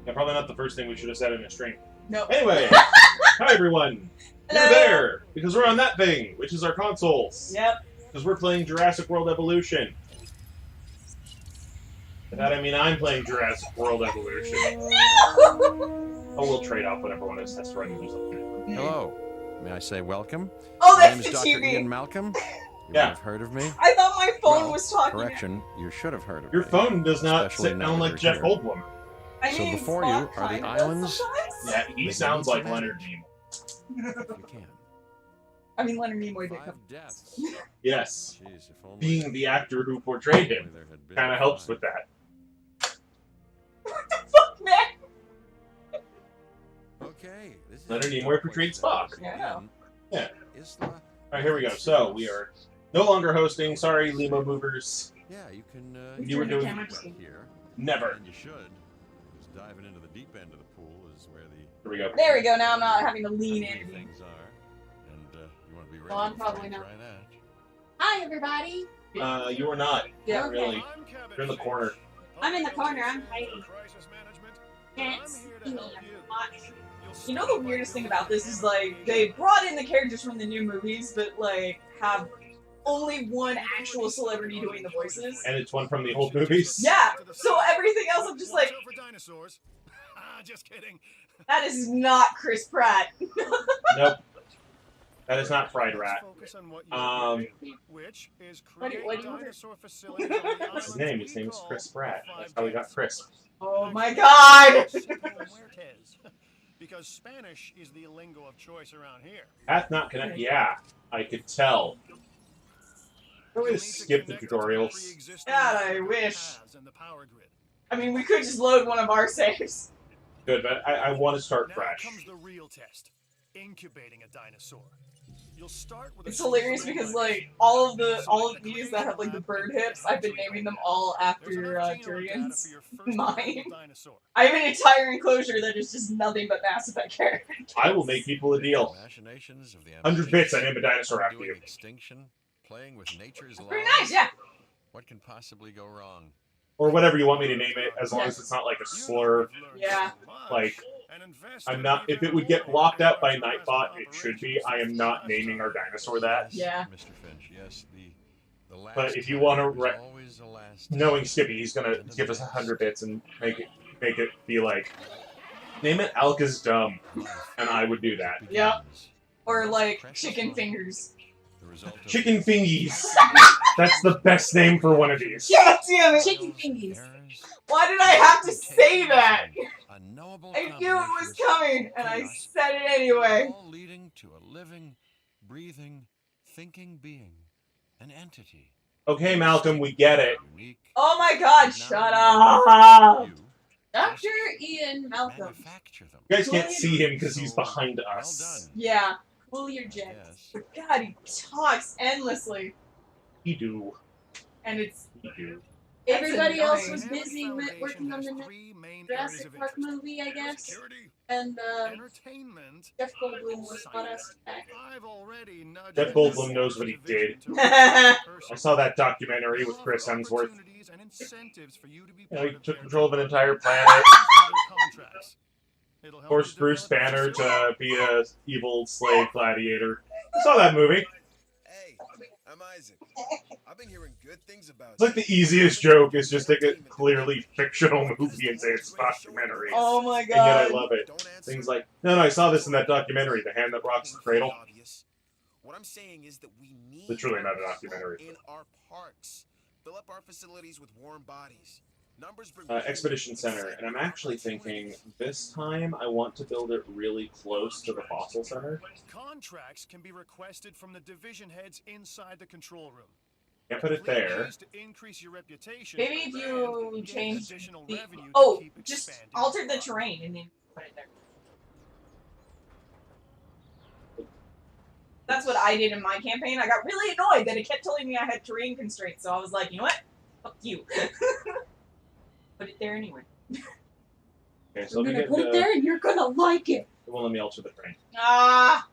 Yeah, probably not the first thing we should have said in a stream. No. Anyway, hi everyone. We're Hello. there because we're on that thing, which is our consoles. Yep. Because we're playing Jurassic World Evolution. By that I mean I'm playing Jurassic World Evolution. Oh, we'll trade off whenever one of us has to run into something. Hello. May I say welcome? Oh, My that's name the is Dr. TV. Ian Malcolm. You Yeah. might have heard of me. I thought my phone Well, was talking. Correction, you should have heard of Your me. phone does not Especially sit now down that like you're Jeff here. Goldblum. I So mean, before Spock you are the kinda does islands. sometimes. Yeah, he The sounds like internet. Leonard Nimoy. If you can. I mean, Leonard Nimoy did 5 come. deaths. Yes. Jeez, if only- Being the actor who portrayed him only there had been kind of helps 5. with that. What the fuck, man? Okay. This is Leonard Nimoy portrayed Spock. Yeah. Yeah. Isla. Alright, here we go. So, we are no longer hosting. Sorry, Limo Movers. Yeah, you can. You were turn doing- the camera here. Never. And you should. Because diving into the deep end of the pool is where the Here we go. There we go. Now I'm not having to lean ugly in. things are, and you want to be ready. Well, I'm to probably fight not. right at. Hi, everybody. You are not. Yeah. Not really. You're in the corner. I'm in the corner. I'm hiding. Can't see me. You know the weirdest thing about this is like they brought in the characters from the new movies, but like have only one actual celebrity doing the voices. And it's one from the old movies. Yeah. So everything else, I'm just like, Just kidding. that is not Chris Pratt. Nope. That is not Fried Rat. Which is What do you- dinosaur facilities on the What's his island name? His name is Chris Pratt. That's how we got Chris. Oh my god! Because Spanish is the lingo of choice around here. Path not connect. Yeah, I could tell. I'm going to skip the tutorials. God, I wish. I mean, we could just load one of our saves. Good, but I want to start Now fresh. comes the real test. Incubating a dinosaur. You'll start with It's hilarious because like all of these that have like the bird hips, I've been naming them all after Turian's. Mine. I have an entire enclosure that is just nothing but Mass Effect characters. I will make people a deal. Machinations of the 100 bits, I ambitious name a dinosaur after undoing you. Extinction, playing with nature's laws. Pretty nice, yeah. What can possibly go wrong? Or whatever you want me to name it, as long as it's not like a slur. Yeah. Like, I'm not. If it would get blocked out by Nightbot, it should be. I am not naming our dinosaur that. Yeah. Mr. Finch, yes, the last But if you time wanna is re- always the last Knowing time. Skippy, he's gonna give us 100 bits and make it be like, name it Alka's Dumb, and I would do that. Yep. Or like chicken fingers. The result of Chicken Fingies. That's the best name for one of these. God damn it! Chicken fingies. errors, Why did I have to say that? unknowable I knew it was combinations coming, and I said it anyway. all leading to a living, breathing, thinking being, an entity. Okay, Malcolm, we get it. Unique, Oh my god, shut up! you Dr. Ian Malcolm. manufacture them. You guys can't see him because he's behind Well us. done. Yeah. Cool your jets. Yes. But god, he talks endlessly. He do. And it's... He do. Everybody else annoying. was busy working on the next Jurassic Park movie, I guess. And Entertainment. Jeff Goldblum was brought us back. I've already nudged Jeff Goldblum knows what he did. I I saw that documentary with Chris Hemsworth. You know, he took control of an entire planet, forced Bruce Banner to be a evil slave gladiator. I saw that movie. Hey, I'm Isaac. I've been hearing good things about It's like the easiest joke is just take a clearly fictional movie and say it's a documentary. Oh my And yet I god. love it. Things like, no, I saw this in that documentary, The Hand That Rocks the Cradle. What I'm saying is that we need Literally not a documentary. in our parks. Fill up our facilities with warm bodies. Numbers bring Expedition Center, and I'm actually thinking this time I want to build it really close to the Fossil Center. Contracts can be requested from the division heads inside the control room. Can't put it there. To increase your reputation Maybe if you and gain change additional the... revenue to Oh, keep just expanding. alter the terrain and then put it there. That's what I did in my campaign. I got really annoyed that it kept telling me I had terrain constraints, so I was like, you know what? Fuck you. Put it there anyway. Okay, so I'm let me gonna get put it there and you're gonna like it. It won't let me alter the terrain. Ah!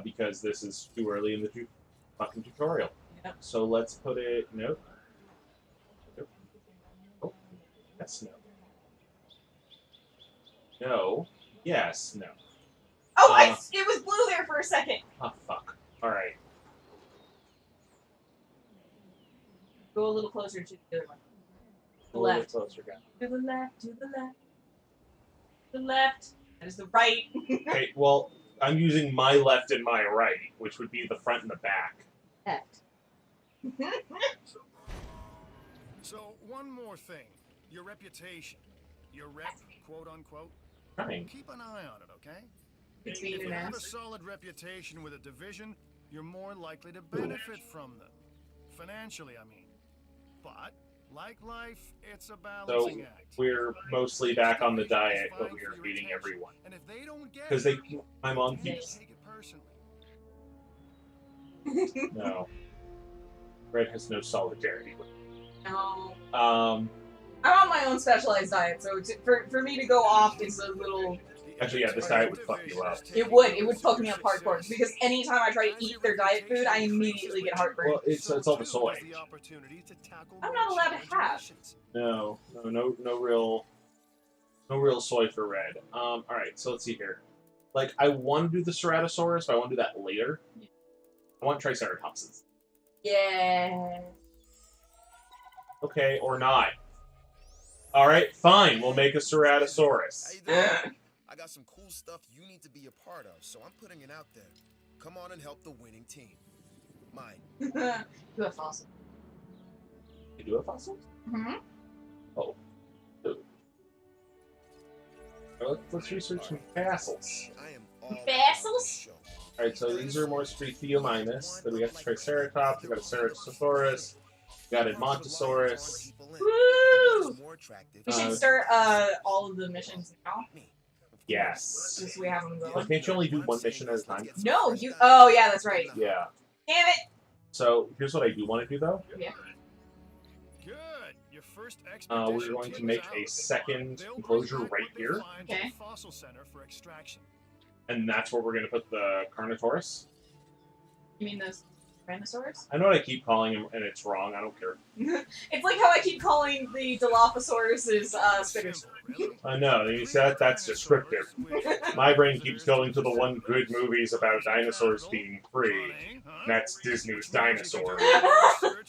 Because this is too early in the fucking tutorial. Yep. So let's put it... Nope. Nope. Oh, that's no. No. Yes. No. Oh, it was blue there for a second. Oh, fuck. Alright. Go a little closer to the other one. A little bit Left. closer, guys. To the left, to the left. The left. That is the right. Okay, well, I'm using my left and my right, which would be the front and the back. Left. So, one more thing. Your reputation. Your rep, quote unquote. Trying. Keep an eye on it, okay? It's If being you an have a ass. solid reputation with a division, you're more likely to benefit from them. Financially, I mean. But, like life, it's a So, balancing act. we're mostly back on the diet, but we are feeding everyone. And if they don't get Because it, my mom keeps... take it personally. No. Red has no solidarity with No. I'm on my own specialized diet, so for me to go off is a little... Actually, yeah, this diet would fuck you up. It would fuck me up hardcore, because anytime I try to eat their diet food, I immediately get heartburn. Well, it's all the soy. I'm not allowed to have. No real soy for Red. Alright, so let's see here. Like, I want to do the Ceratosaurus, but I want to do that later. I want Triceratopses. Yeah. Okay, or not. Alright, fine, we'll make a Ceratosaurus. Hey there. I got some cool stuff you need to be a part of, so I'm putting it out there. Come on and help the winning team. Mine. You have fossil. You do have fossils? Mm-hmm. Oh. Ooh. Let's research some fossils. I am all Fossils? Alright, so these are more Theomymus. Then we got the Triceratops, we got a Ceratosaurus, we got a Edmontosaurus. Woo! We should Uh, start all of the missions now, Yes. just so we have them Well, going. can't you only do one mission at a time? No, you... Oh, yeah, that's right. Yeah. Damn it! So, here's what I do want to do, though. Yeah. Good. Your first We're going to make a second enclosure right here. Okay. Fossil center for extraction. And that's where we're going to put the Carnotaurus. You mean those Tyrannosaurs? I know what I keep calling him, and it's wrong. I don't care. It's like how I keep calling the Dilophosaurus spitters. I know. You said that's descriptive. My brain keeps going to the one good movies about dinosaurs being free. And that's Disney's Dinosaur.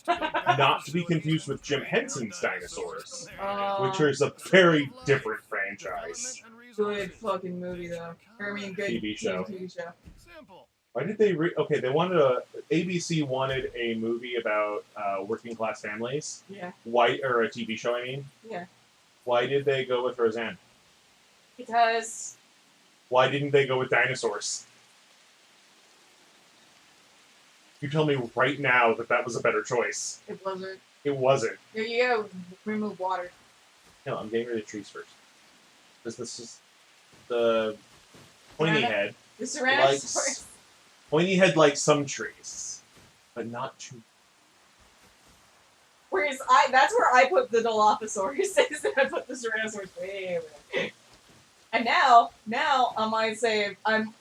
Not to be confused with Jim Henson's Dinosaurs, which is a very different franchise. Good fucking movie, though. Or, I mean, good TV show. TV show. Simple. Why did they okay, they wanted ABC wanted a movie about working class families. Yeah. Why, or a TV show, I mean. Yeah. Why did they go with Roseanne? Because... Why didn't they go with dinosaurs? You tell me right now that that was a better choice. it wasn't. It wasn't. Here you go. Remove water. No, I'm getting rid of trees first. This is the pointy head. The Tyrannosaurus. Pointy head likes some trees, but not too. Whereas that's where I put the Dilophosaurus, is that I put the Tyrannosaurus way over there. And now I might say I'm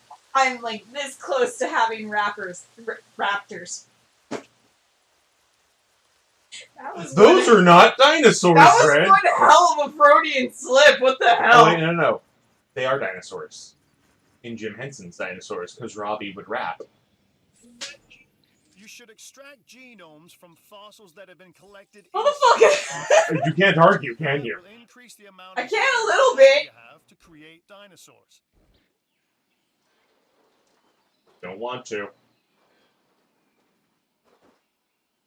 like this close to having raptors. That was Those are not dinosaurs, That was Red. one hell of a Freudian slip. What the Oh, hell? wait, no. They are dinosaurs. In Jim Henson's Dinosaurs, because Robbie would rap. You should extract genomes from fossils that have been collected. Motherfucker! You can't argue, can you? Will increase the amount I of can a little bit. you have to create dinosaurs. Don't want to.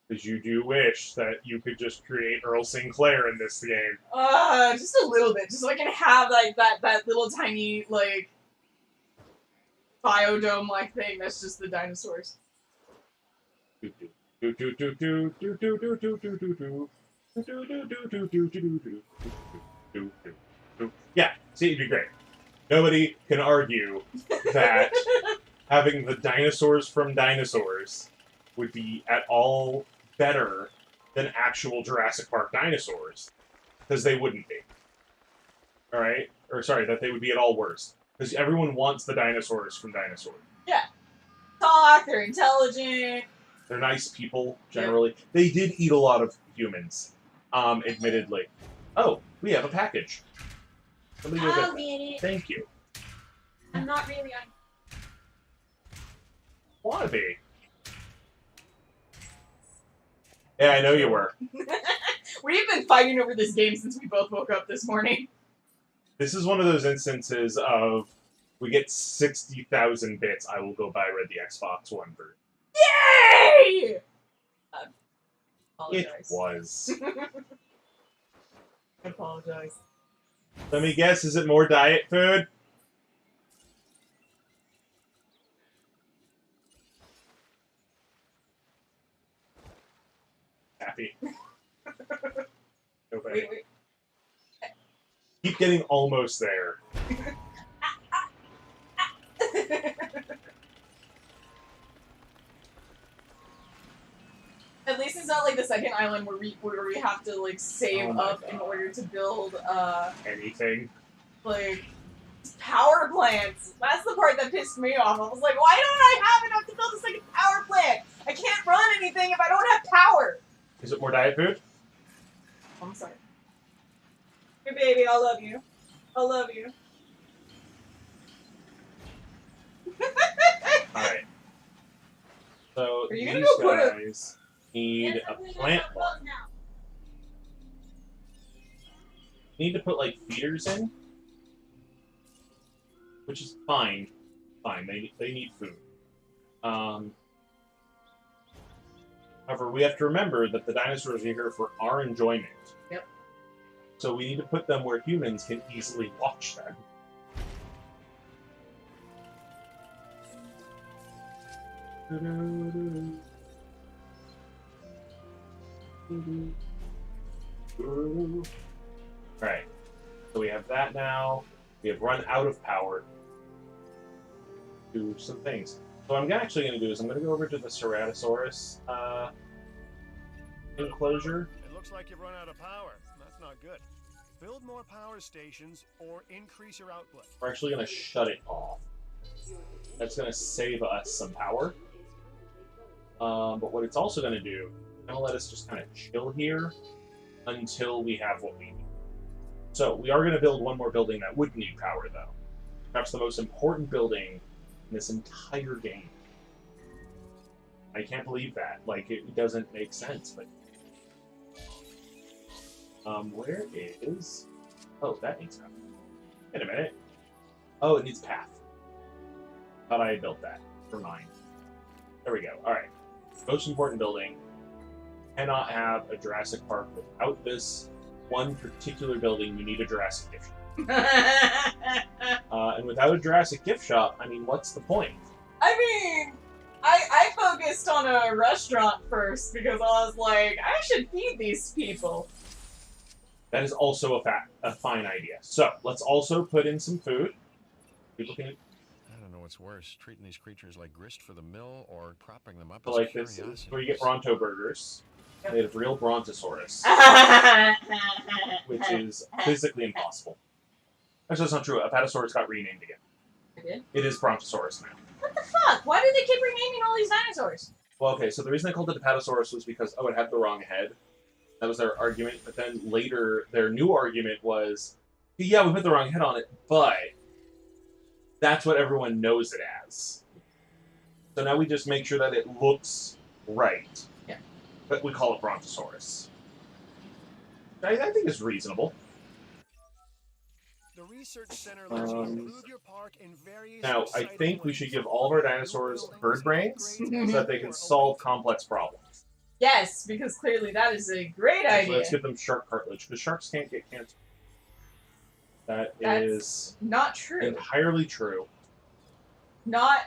Because you do wish that you could just create Earl Sinclair in this game. Just a little bit, just so I can have like that little tiny like biodome like thing. That's just the dinosaurs. Yeah, see, it'd be great. Nobody can argue that having the dinosaurs from dinosaurs would be at all better than actual Jurassic Park dinosaurs. Because they wouldn't be. Alright? Or sorry, that they would be at all worse. Because everyone wants the dinosaurs from dinosaurs. Talk. They're intelligent. They're nice people, generally. They did eat a lot of humans, admittedly. Oh, we have a package. Somebody go I'll get get that. it. Thank you. I'm not really on. Wanna be. Yeah, I know you were. We've been fighting over this game since we both woke up this morning. This is one of those instances of we get 60,000 bits. I will go buy Red the Xbox One version. Yay! It Apologize. was. I apologize. Let me guess. Is it more diet food? Happy. Nobody. Wait. Keep getting almost there. At least it's not like the second island where we have to like save Oh my up in God. order to build Anything. like power plants. That's the part that pissed me off. I was like, why don't I have enough to build a second power plant? I can't run anything if I don't have power. Is it more diet food? I'm sorry. Hey baby, I love you. I love you. Alright. So Are you these gonna go put a- guys need a plant farm. Need to put like feeders in, which is fine. Fine, they need food. However, we have to remember that the dinosaurs are here for our enjoyment. Yep. So we need to put them where humans can easily watch them. Alright. So we have that now. We have run out of power. Do some things. So what I'm actually going to do is I'm going to go over to the Ceratosaurus enclosure. It looks like you've run out of power. That's not good. Build more power stations or increase your output. We're actually going to shut it off. That's going to save us some power. But what it's also going to do, it's going to let us just kind of chill here until we have what we need. So we are going to build one more building that would need power, though. Perhaps the most important building in this entire game. I can't believe that. Like, it doesn't make sense, but... where is... Oh, that needs power. Wait a minute. Oh, it needs path. Thought I had built that for mine. There we go. Alright. Most important building. Cannot have a Jurassic Park without this one particular building. You need a Jurassic gift shop. And without a Jurassic gift shop, I mean, what's the point? I mean, I focused on a restaurant first because I was like, I should feed these people. That is also a fine idea. So, let's also put in some food. People can... I don't know what's worse, treating these creatures like grist for the mill or propping them up So as like this curiosities. is where you get Bronto burgers. Yep. Made of real Brontosaurus, which is physically impossible. Actually, that's not true. Apatosaurus got renamed again. I did? It is Brontosaurus now. What the fuck? Why do they keep renaming all these dinosaurs? Well, okay, so the reason they called it Apatosaurus was because, oh, it had the wrong head. That was their argument. But then later, their new argument was, yeah, we put the wrong head on it, but that's what everyone knows it as. So now we just make sure that it looks right. Yeah. But we call it Brontosaurus. I think is reasonable. The research center lets you improve your park in various Now, I exciting think we ways. should give all of our dinosaurs bird brains so that they can solve complex problems. Yes, because clearly that is a great So idea. let's give them shark cartilage, because sharks can't get cancer. That's That's not true. entirely true. Not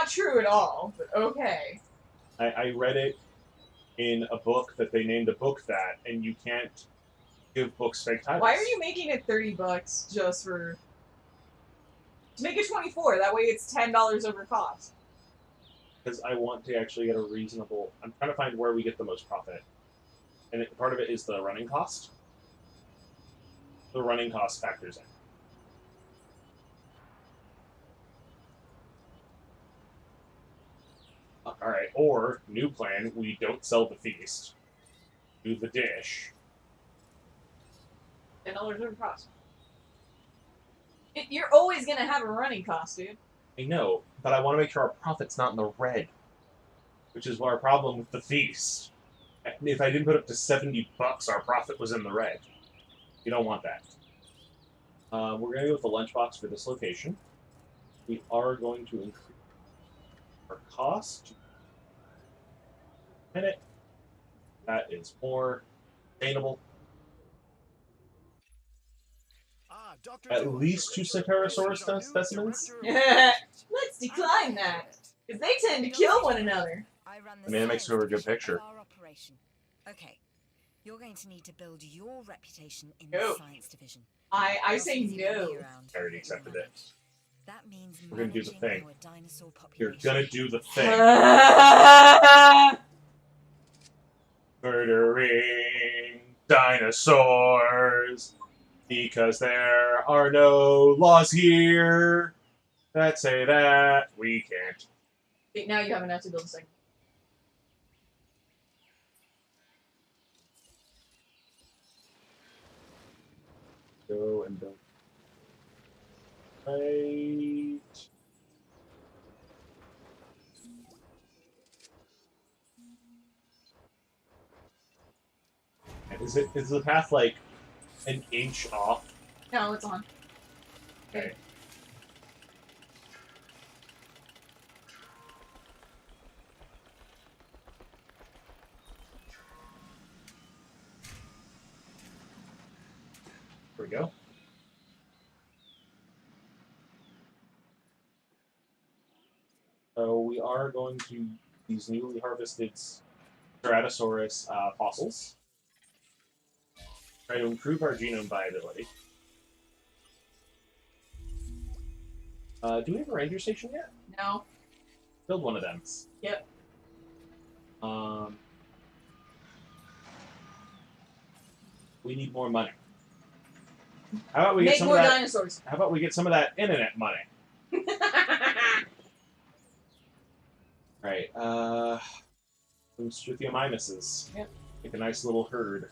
true at all, but okay. I read it in a book that they named a book that, and you can't give books fake titles. Why are you making it $30 just for... To make it 24, that way it's $10 over cost. Because I want to actually get a reasonable... I'm trying to find where we get the most profit. And part of it is the running cost. The running cost factors in. Alright, or, new plan, we don't sell the feast. Do the dish. $10 over cost. You're always gonna have a running cost, dude. I know, but I want to make sure our profit's not in the red. Which is our problem with the feast. If I didn't put up to $70, our profit was in the red. You don't want that. We're going to go with the lunchbox for this location. We are going to increase our cost. Minute. That is more sustainable. Dr. At Doolittle, least 2 Cyclosaurus specimens? Let's decline that. Because they tend to kill one another. I mean, it makes for a good picture. Okay, you're going to need to build your reputation in No. the science division. I say no. I already accepted it. That means We're gonna do the managing thing. our dinosaur You're population. gonna do the thing. Murdering dinosaurs. Because there are no laws here that say that we can't. Wait, now you have enough to build a second. Go and build. Right. Is the path like an inch off? No, it's on. Okay. Here we go. So we are going to these newly harvested Ceratosaurus fossils. Try to improve our genome viability. Do we have a ranger station yet? No. Build one of them. Yep. We need more money. How about we get Make some more of that? dinosaurs. How about we get some of that internet money? Right. Some Struthiomimuses. Yep. Make a nice little herd.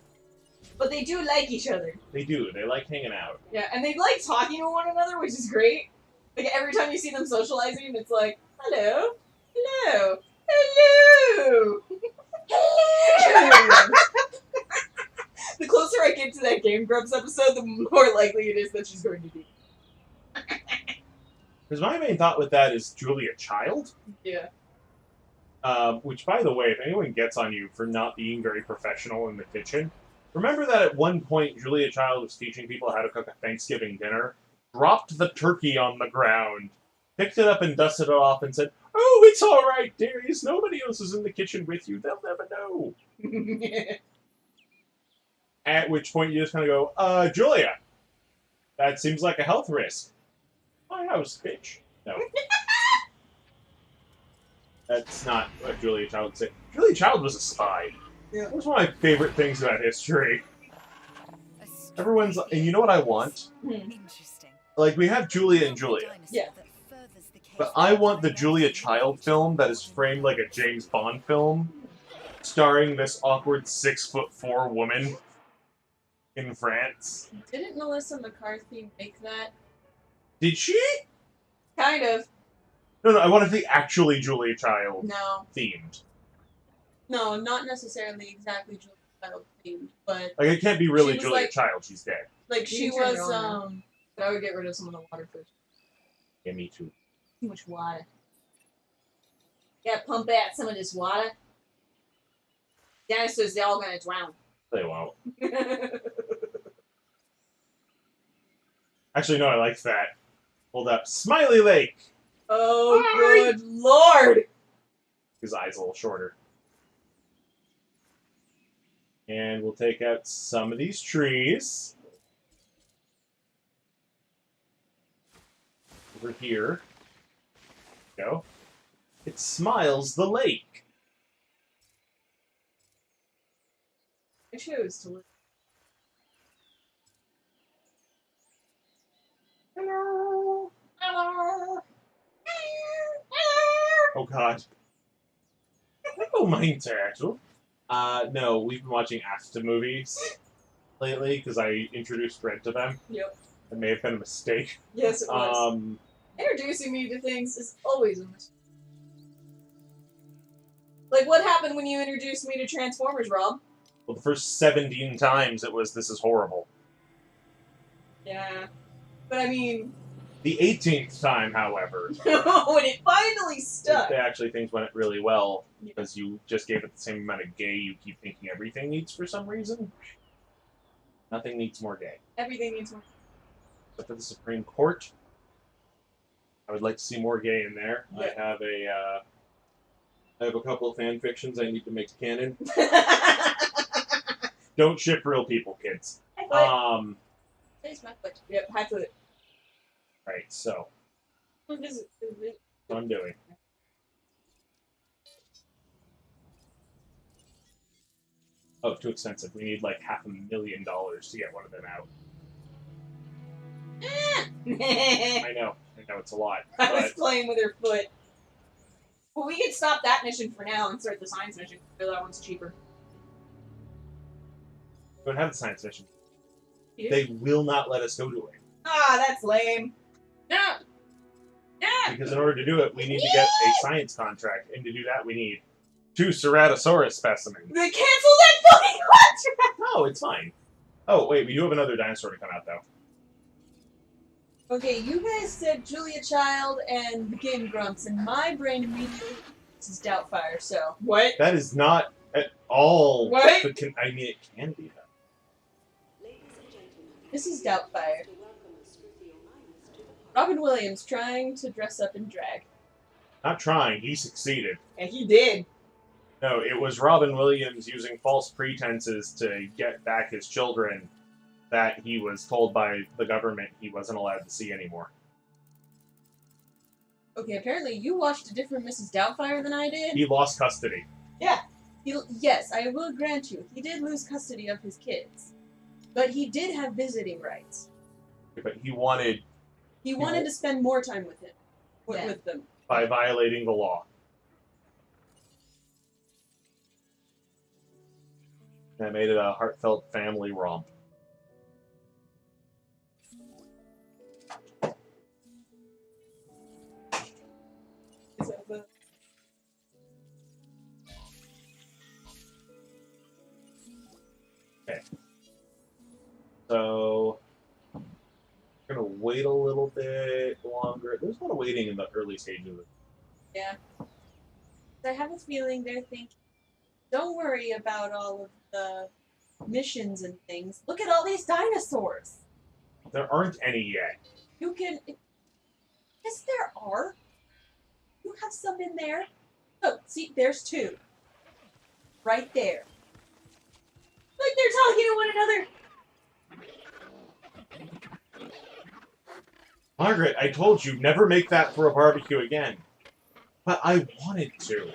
But they do like each other. They do. They like hanging out. Yeah, and they like talking to one another, which is great. Like, every time you see them socializing, it's like, hello, hello, hello, hello. The closer I get to that Game Grumps episode, the more likely it is that she's going to be. Because my main thought with that is Julia Child. Yeah. Which, by the way, if anyone gets on you for not being very professional in the kitchen, remember that at one point Julia Child was teaching people how to cook a Thanksgiving dinner, dropped the turkey on the ground, picked it up and dusted it off, and said, "Oh, it's all right, Darius. Nobody else is in the kitchen with you. They'll never know." At which point you just kind of go, Julia, that seems like a health risk. My house, bitch. No. That's not what Julia Child would say. Julia Child was a spy. Yeah. That was one of my favorite things about history. Everyone's like, and you know what I want? Interesting. Like, we have Julia and Julia. Yeah. But I want the Julia Child film that is framed like a James Bond film, starring this awkward 6'4" woman in France. Didn't Melissa McCarthy make that? Did she? Kind of. No, I wanted the actually Julia Child No. themed. No, not necessarily exactly Julia Child themed, but Like, it can't be really She was Julia like- Child, she's dead. like You she can turn it was on but I would get rid of some of the water first. Yeah, me too. Too much water. Gotta pump out some of this water. Dinosaurs, they're all gonna drown. They won't. Actually, no, I liked that. Hold up. Smiley Lake! Oh, Hi. good lord! His eye's a little shorter. And we'll take out some of these trees. Over here. Go. It smiles the lake. I chose to live. Hello. Hello! Oh god. Oh, mine Pterodactyl. No, we've been watching AFTA movies lately because I introduced Red to them. Yep. It may have been a mistake. Yes, it was. Um, Introducing me to things is always a mistake. Like, what happened when you introduced me to Transformers, Rob? well, the first 17 times it was, this is horrible. Yeah. But I mean... The 18th time, however, when it finally stuck. actually things went really well, because you just gave it the same amount of gay you keep thinking everything needs for some reason. Nothing needs more gay. Everything needs more. But for the Supreme Court, I would like to see more gay in there. Yeah. I have a couple of fan fictions I need to make canon. Don't ship real people, kids. Taste my foot. Yep, high foot. Right, so What is it? that's what I'm doing. Oh, too expensive. We need like $500,000 to get one of them out. I know it's a lot. I was But playing with her foot. Well, we can stop that mission for now and start the science mission. The other one's cheaper. we don't have the science mission. You? They will not let us go to it. Ah, that's lame. Yeah. Yeah. Because in order to do it, we need to get a science contract. And to do that, we need 2 Ceratosaurus specimens. They canceled that fucking contract! No, it's fine. Oh, wait, we do have another dinosaur to come out, though. Okay, you guys said Julia Child and the Game Grumps, and my brain immediately is Doubtfire, so... What? That is not at all... What? I mean, it can be that. This is Doubtfire. Robin Williams trying to dress up in drag. Not trying, he succeeded. And he did. No, it was Robin Williams using false pretenses to get back his children that he was told by the government he wasn't allowed to see anymore. Okay, apparently you watched a different Mrs. Doubtfire than I did. He lost custody. Yes, I will grant you, he did lose custody of his kids. But he did have visiting rights. But he wanted, He wanted to spend more time with him. With them. by violating the law. That made it a heartfelt family romp. Is that the... Okay. So, we're going to wait a little bit longer. There's a lot of waiting in the early stages of it. Yeah. I have a feeling they're thinking, don't worry about all of the missions and things. Look at all these dinosaurs. There aren't any yet. You can... Yes, there are. You have some in there. Look, see, there's 2. Right there. Like they're talking to one another. Margaret, I told you, never make that for a barbecue again. But I wanted to.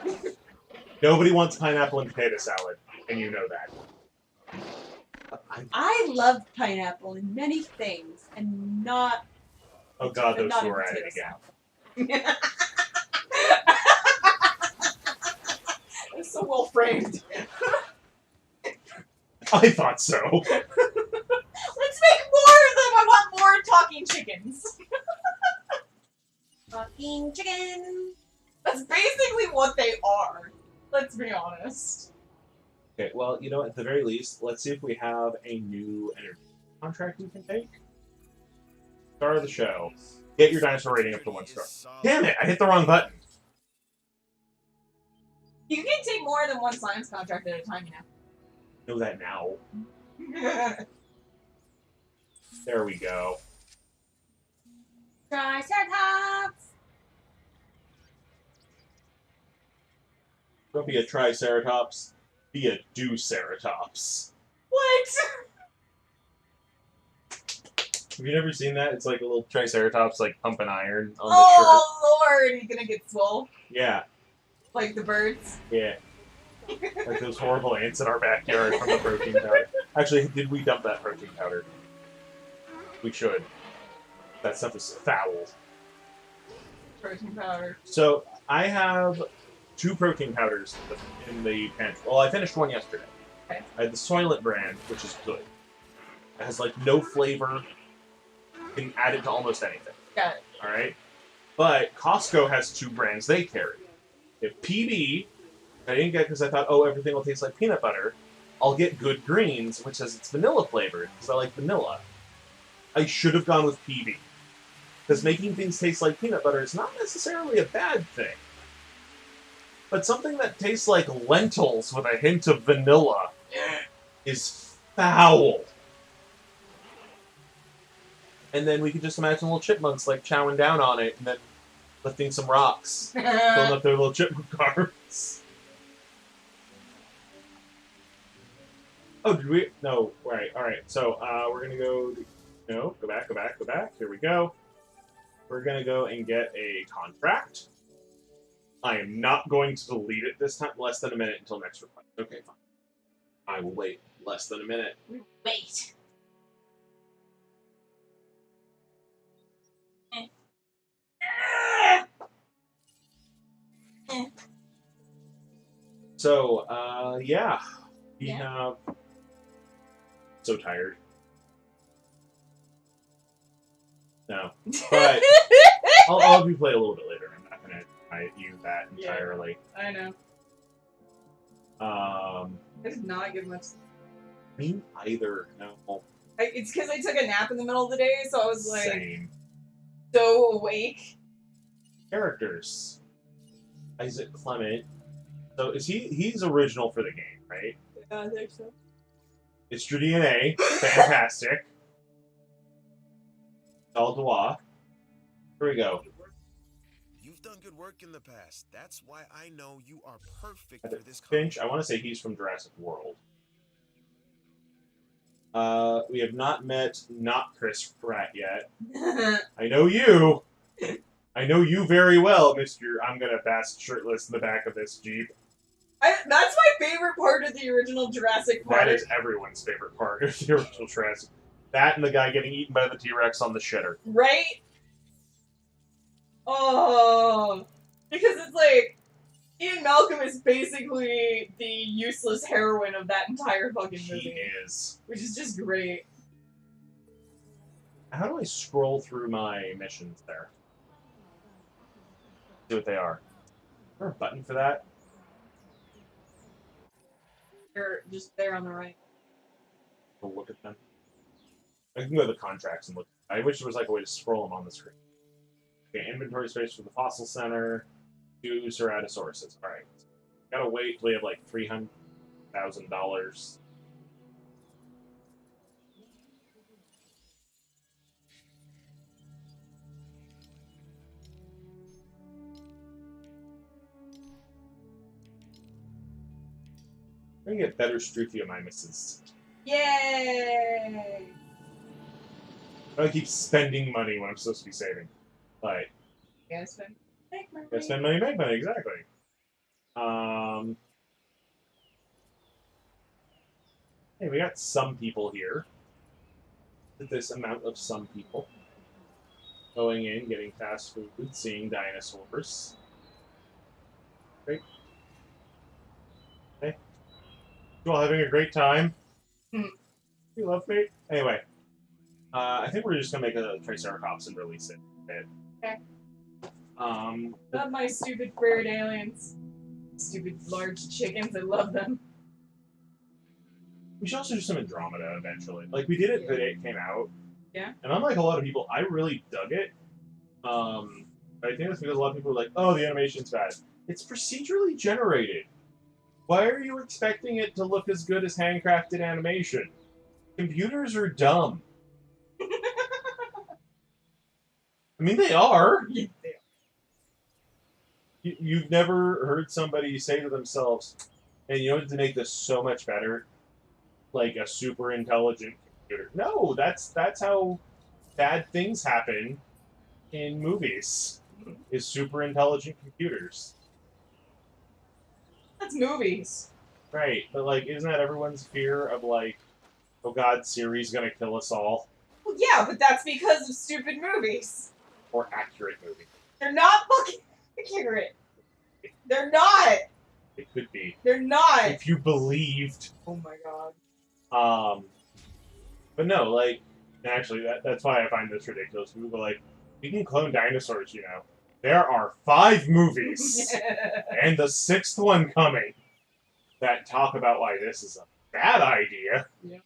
Nobody wants pineapple and potato salad, and you know that. I love pineapple in many things, and not... Oh god, those not two in are at it potato again. It's so well framed. I thought so. Let's make more of them! I want more talking chickens. Talking chicken. That's basically what they are. Let's be honest. Okay, well, you know, at the very least, let's see if we have a new energy contract we can take. Star of the show. Get your dinosaur rating up to 1 star. Damn it! I hit the wrong button. You can take more than one science contract at a time, you Know that now. know. There we go. Triceratops! Don't be a Triceratops. Be a Deuceratops. What? Have you never seen that? It's like a little Triceratops, like, pumping iron on the Oh, Lord! You're gonna get swole. shirt. Yeah, Like the birds. yeah. Like those horrible ants in our backyard from the protein powder. Actually, did we dump that protein powder? We should. That stuff is foul. Protein powder. So, I have 2 protein powders in the pantry. Well, I finished one yesterday. Okay. I had the Soylent brand, which is good. It has, like, no flavor. can add it to almost anything. Got it. All right, but Costco has 2 brands they carry. If PB, I didn't get because I thought, oh, everything will taste like peanut butter. I'll get Good Greens, which says it's vanilla flavored because I like vanilla. I should have gone with PB because making things taste like peanut butter is not necessarily a bad thing. But something that tastes like lentils with a hint of vanilla is foul. And then we could just imagine little chipmunks like chowing down on it and then lifting some rocks, filling up their little chipmunk arms. Oh, did we? No, right, alright. So, we're gonna go... No, go back. Here we go. We're gonna go and get a contract. I am not going to delete it this time. Less than a minute until next request. Okay, fine. I will wait less than a minute. Wait. So, yeah. We have... So tired. No. But I'll have you play a little bit later. I'm not going to deny you that entirely. Yeah, I know. I did not give much... Me either. No. It's because I took a nap in the middle of the day, so I was like... Same. So awake. Characters. Isaac Clement. So is he's original for the game, right? Yeah, I think so. It's Your DNA. Fantastic. Al Dua. Here we go. You've done good work in the past. That's why I know you are perfect for this Finch, I want to say he's from Jurassic World. We have not met not Chris Pratt yet. I know you. I know you very well, Mr. I'm gonna bask shirtless in the back of this Jeep. That's my favorite part of the original Jurassic Park. That is everyone's favorite part of the original Jurassic. That and the guy getting eaten by the T-Rex on the shitter. Right? Oh. Because it's like, Ian Malcolm is basically the useless heroine of that entire fucking movie. He is. Which is just great. How do I scroll through my missions there? See what they are. Is there a button for that? They're just there on the right. We'll look at them. I can go to the contracts and look. I wish there was like a way to scroll them on the screen. Okay, inventory space for the fossil center. 2 ceratosauruses. Alright. Gotta wait till we have like $300,000. I can get better Struthiomimuses. Yay! I keep spending money when I'm supposed to be saving. But You gotta spend money. gotta spend money, make money, exactly. Hey, we got some people here. This amount of some people. Going in, getting fast food, seeing dinosaurs. Great. Hey. You all having a great time? You love me? Anyway. I think we're just gonna make a Triceratops and release it. Okay. But Love my stupid bird aliens. Stupid large chickens, I love them. we should also do some Andromeda eventually. Like, we did it the day it came out. Yeah. And unlike a lot of people, I really dug it. But I think that's because a lot of people are like, oh, the animation's bad. It's procedurally generated. Why are you expecting it to look as good as handcrafted animation? Computers are dumb. I mean, they are. You've never heard somebody say to themselves, and you know, to make this so much better, like a super intelligent computer. No, that's how bad things happen in movies, is super intelligent computers. That's movies. Right, but like, isn't that everyone's fear of like, oh god, Siri's gonna kill us all? Well, yeah, but that's because of stupid movies. Or accurate movies. They're not fucking accurate. They're not. It could be. They're not. If you believed. Oh my god. But no, like, Actually, that's why I find this ridiculous. People go like, you can clone dinosaurs, you know. There are 5 movies, and the 6th one coming, that talk about why this is a bad idea. Yeah.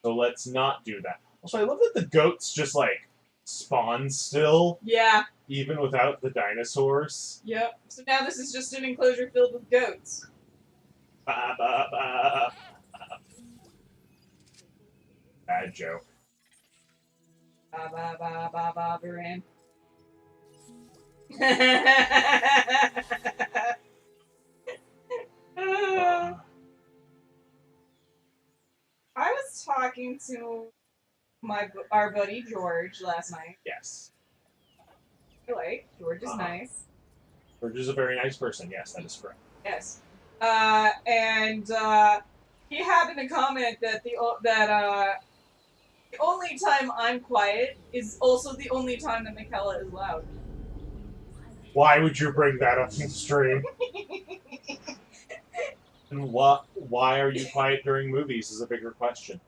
So let's not do that. Also, I love that the goats just, like, spawn still, Yeah. even without the dinosaurs. Yep. So now this is just an enclosure filled with goats. Ba, ba, ba. Bad joke. Ba ba ba ba ba Baran. I was talking to our buddy George last night. Yes. I like George is nice. George is a very nice person. Yes, that is correct. Yes. And he happened to comment that the only time I'm quiet is also the only time that Michaela is loud. Why would you bring that up in stream? And why are you quiet during movies is a bigger question.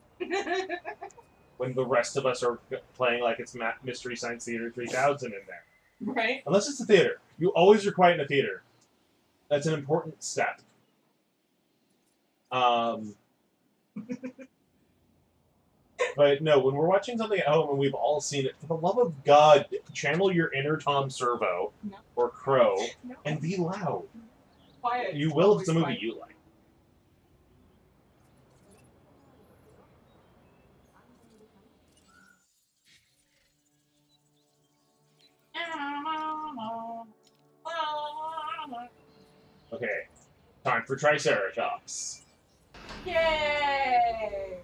When the rest of us are playing like it's Mystery Science Theater 3000 in there. Right? Unless it's a theater. You always are quiet in a theater. That's an important step. But no, when we're watching something at home and we've all seen it, for the love of God, channel your inner Tom Servo or Crow and be loud. Quiet. You will if it's a movie you like. Okay, time for Triceratops. Yay!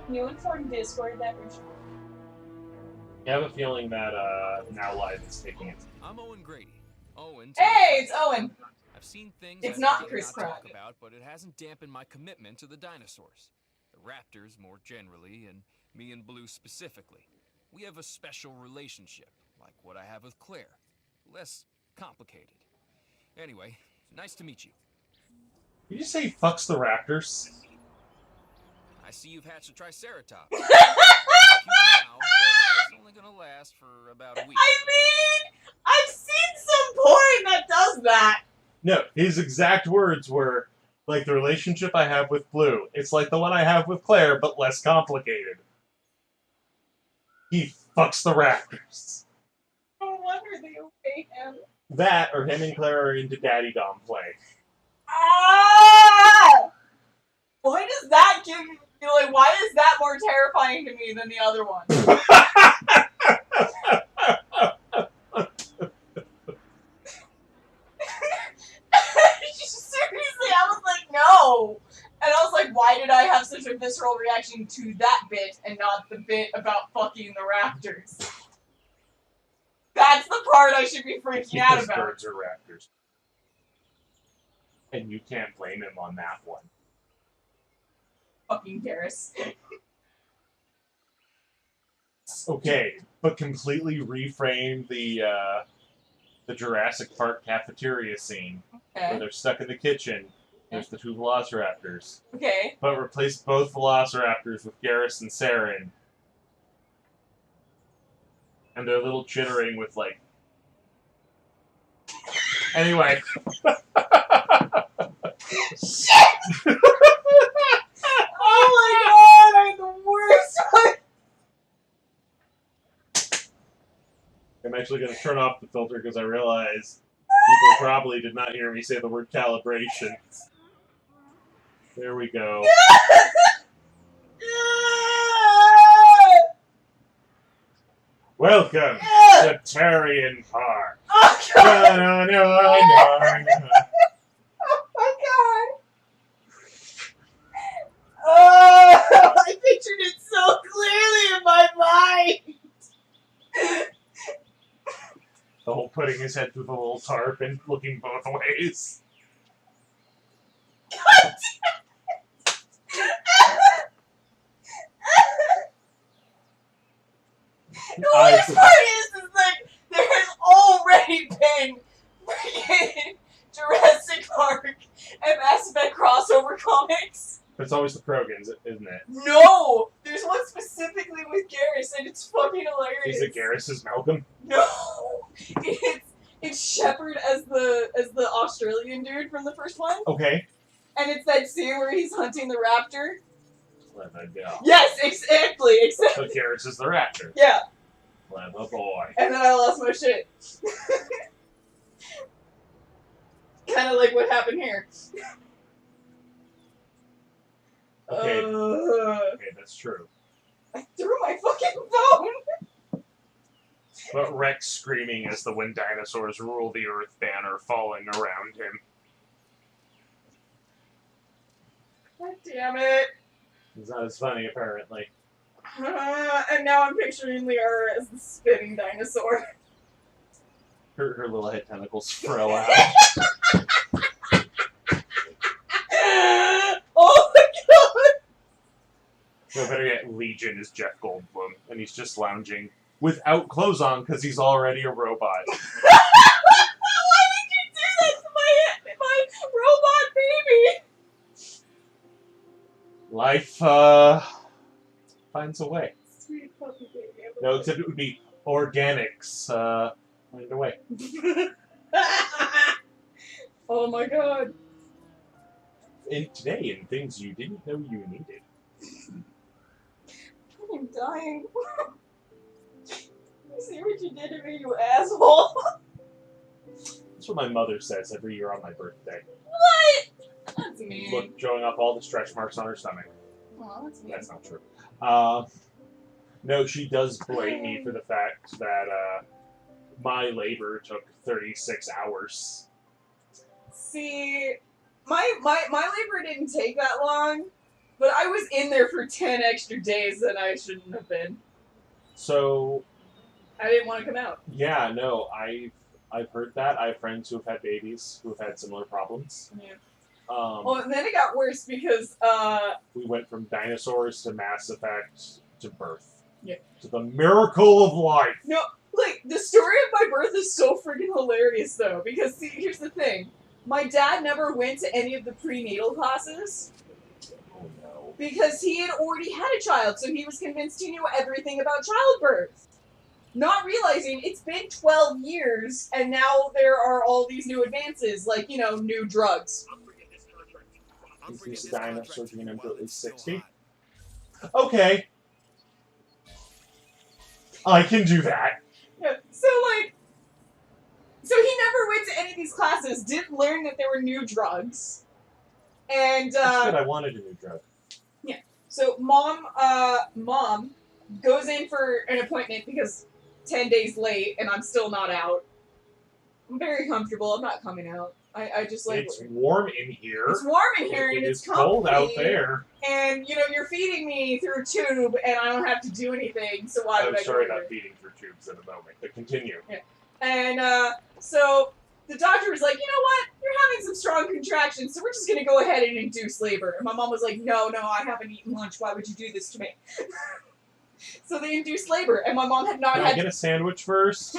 Can you inform Discord that we're... I have a feeling that Now Live is taking it. I'm Owen Grady. Owen. Hey, it's Owen! I've seen things It's I'd not rather Chris not talk Pratt. about, but it hasn't dampened my commitment to the dinosaurs. The raptors more generally, and me and Blue specifically. We have a special relationship, like what I have with Claire. Less complicated. Anyway, nice to meet you. Did you say fucks the Raptors? I see you've hatched a Triceratops. Cute now, but it's only gonna last for about a week. I mean, I've seen some porn that does that! No, his exact words were, like the relationship I have with Blue. It's like the one I have with Claire, but less complicated. He fucks the Raptors. No wonder they obey him. That, or him and Claire are into Daddy Dom play. Ah! Why does that give me, like, why is that more terrifying to me than the other one? Seriously, I was like, no! And I was like, why did I have such a visceral reaction to that bit and not the bit about fucking the raptors? That's the part I should be freaking out Because about. birds are raptors. And you can't blame him on that one. Fucking Garrus. Okay, but completely reframe the Jurassic Park cafeteria scene where Okay. they're stuck in the kitchen. There's the 2 velociraptors. Okay. But replace both velociraptors with Garrus and Saren. And they're a little chittering with, like... Anyway. Shit! Oh my god, I'm the worst one! I'm actually going to turn off the filter because I realize people probably did not hear me say the word calibration. There we go. Welcome to Tarian Park. Oh god! Oh my god! Oh, I pictured it so clearly in my mind! The whole putting his head through the little tarp and looking both ways. God damn it! The worst part is in freaking Jurassic Park and Mass Effect crossover comics. It's always the Krogans, isn't it? No! There's one specifically with Garrus, and it's fucking hilarious. Is it Garrus's Malcolm? No! It's Shepard as the Australian dude from the first one. Okay. And it's that scene where he's hunting the raptor. Clever girl. Yes, exactly. So Garrus is the raptor. Yeah. Clever boy. And then I lost my shit. Kind of like what happened here. Okay. Okay, that's true. I threw my fucking phone! But Rex screaming as the When Dinosaurs Rule the Earth banner falling around him. God damn it. It's not as funny, apparently. And now I'm picturing Liara as the spinning dinosaur. Her little head tentacles throw out. Oh my god! No, better yet, Legion is Jeff Goldblum, and he's just lounging without clothes on because he's already a robot. Why did you do that to my robot baby? Life, finds a way. Sweet puppy baby. No, except it would be organics, find a way. Oh my god. And today, in things you didn't know you needed. I'm dying. You see what you did to me, you asshole? That's what my mother says every year on my birthday. What? That's mean. Look, showing off all the stretch marks on her stomach. Oh, that's mean. That's not true. No, she does blame me for the fact that my labor took 36 hours. See, my labor didn't take that long, but I was in there for 10 extra days that I shouldn't have been. So, I didn't want to come out. yeah, no, I've heard that. I have friends who have had babies who have had similar problems. Yeah. Well, And then it got worse because, we went from dinosaurs to Mass Effect to birth. Yeah. To the miracle of life. no, like, the story of my birth is so freaking hilarious, though, because, see, here's the thing. My dad never went to any of the prenatal classes Oh no. because he had already had a child, so he was convinced he knew everything about childbirth. Not realizing it's been 12 years, and now there are all these new advances, like, new drugs. Is this dinosaur being at least 60? Okay. I can do that. Yeah, so he never went to any of these classes, didn't learn that there were new drugs. And, That's good, I wanted a new drug. so mom goes in for an appointment because 10 days late and I'm still not out. I'm very comfortable, I'm not coming out. I just like It's warm in here. It's warm in here and It it's is cold out comfy, there. And you're feeding me through a tube and I don't have to do anything, so why would I I'm sorry go not here? feeding through tubes at the moment, but continue. And so the doctor was like, you know what? You're having some strong contractions, so we're just gonna go ahead and induce labor. And my mom was like, no, I haven't eaten lunch. Why would you do this to me? So they induced labor, and my mom had not Can I get a sandwich first?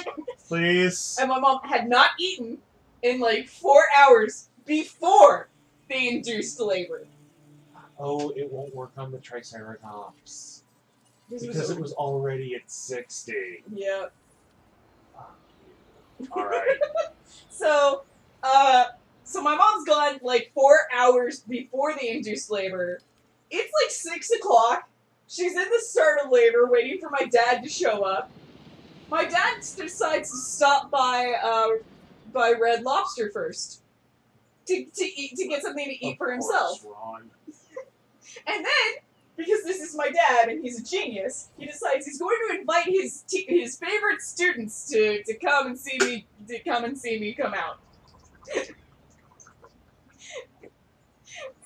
Please? and my mom had not eaten in like 4 hours before they induced labor. Oh, it won't work on the Triceratops. This Because it was already at 60. Yeah. Alright. So my mom's gone like 4 hours before the induced labor. It's like 6 o'clock. She's in the start of labor, waiting for my dad to show up. My dad decides to stop by Red Lobster first to get something to eat for himself. Ron. And then, because this is my dad and he's a genius, he decides he's going to invite his favorite students to come and see me come out.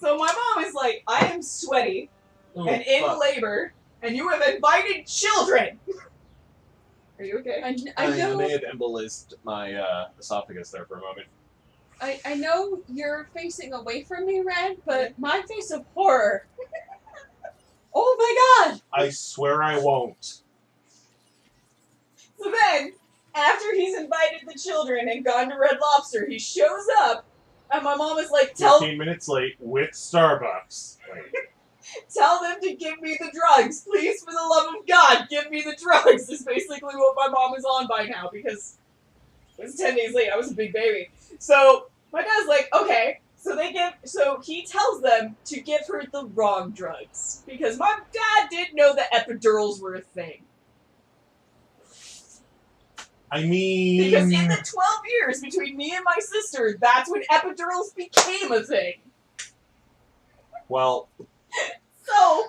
So my mom is like, I am sweaty Oh, and in fuck. labor, and you have invited children. Are you okay? I I know. may have embolized my esophagus there for a moment. I know you're facing away from me, Red, but my face of horror. Oh my god! I swear I won't. So then, after he's invited the children and gone to Red Lobster, he shows up, and my mom is like, tell 15 minutes late with Starbucks. tell them to give me the drugs. Please, for the love of God, give me the drugs. Is basically what my mom is on by now, because it was 10 days late. I was a big baby. So my dad's like, okay. So he tells them to give her the wrong drugs. Because my dad did know that epidurals were a thing. I mean... Because in the 12 years between me and my sister, that's when epidurals became a thing. Well... So,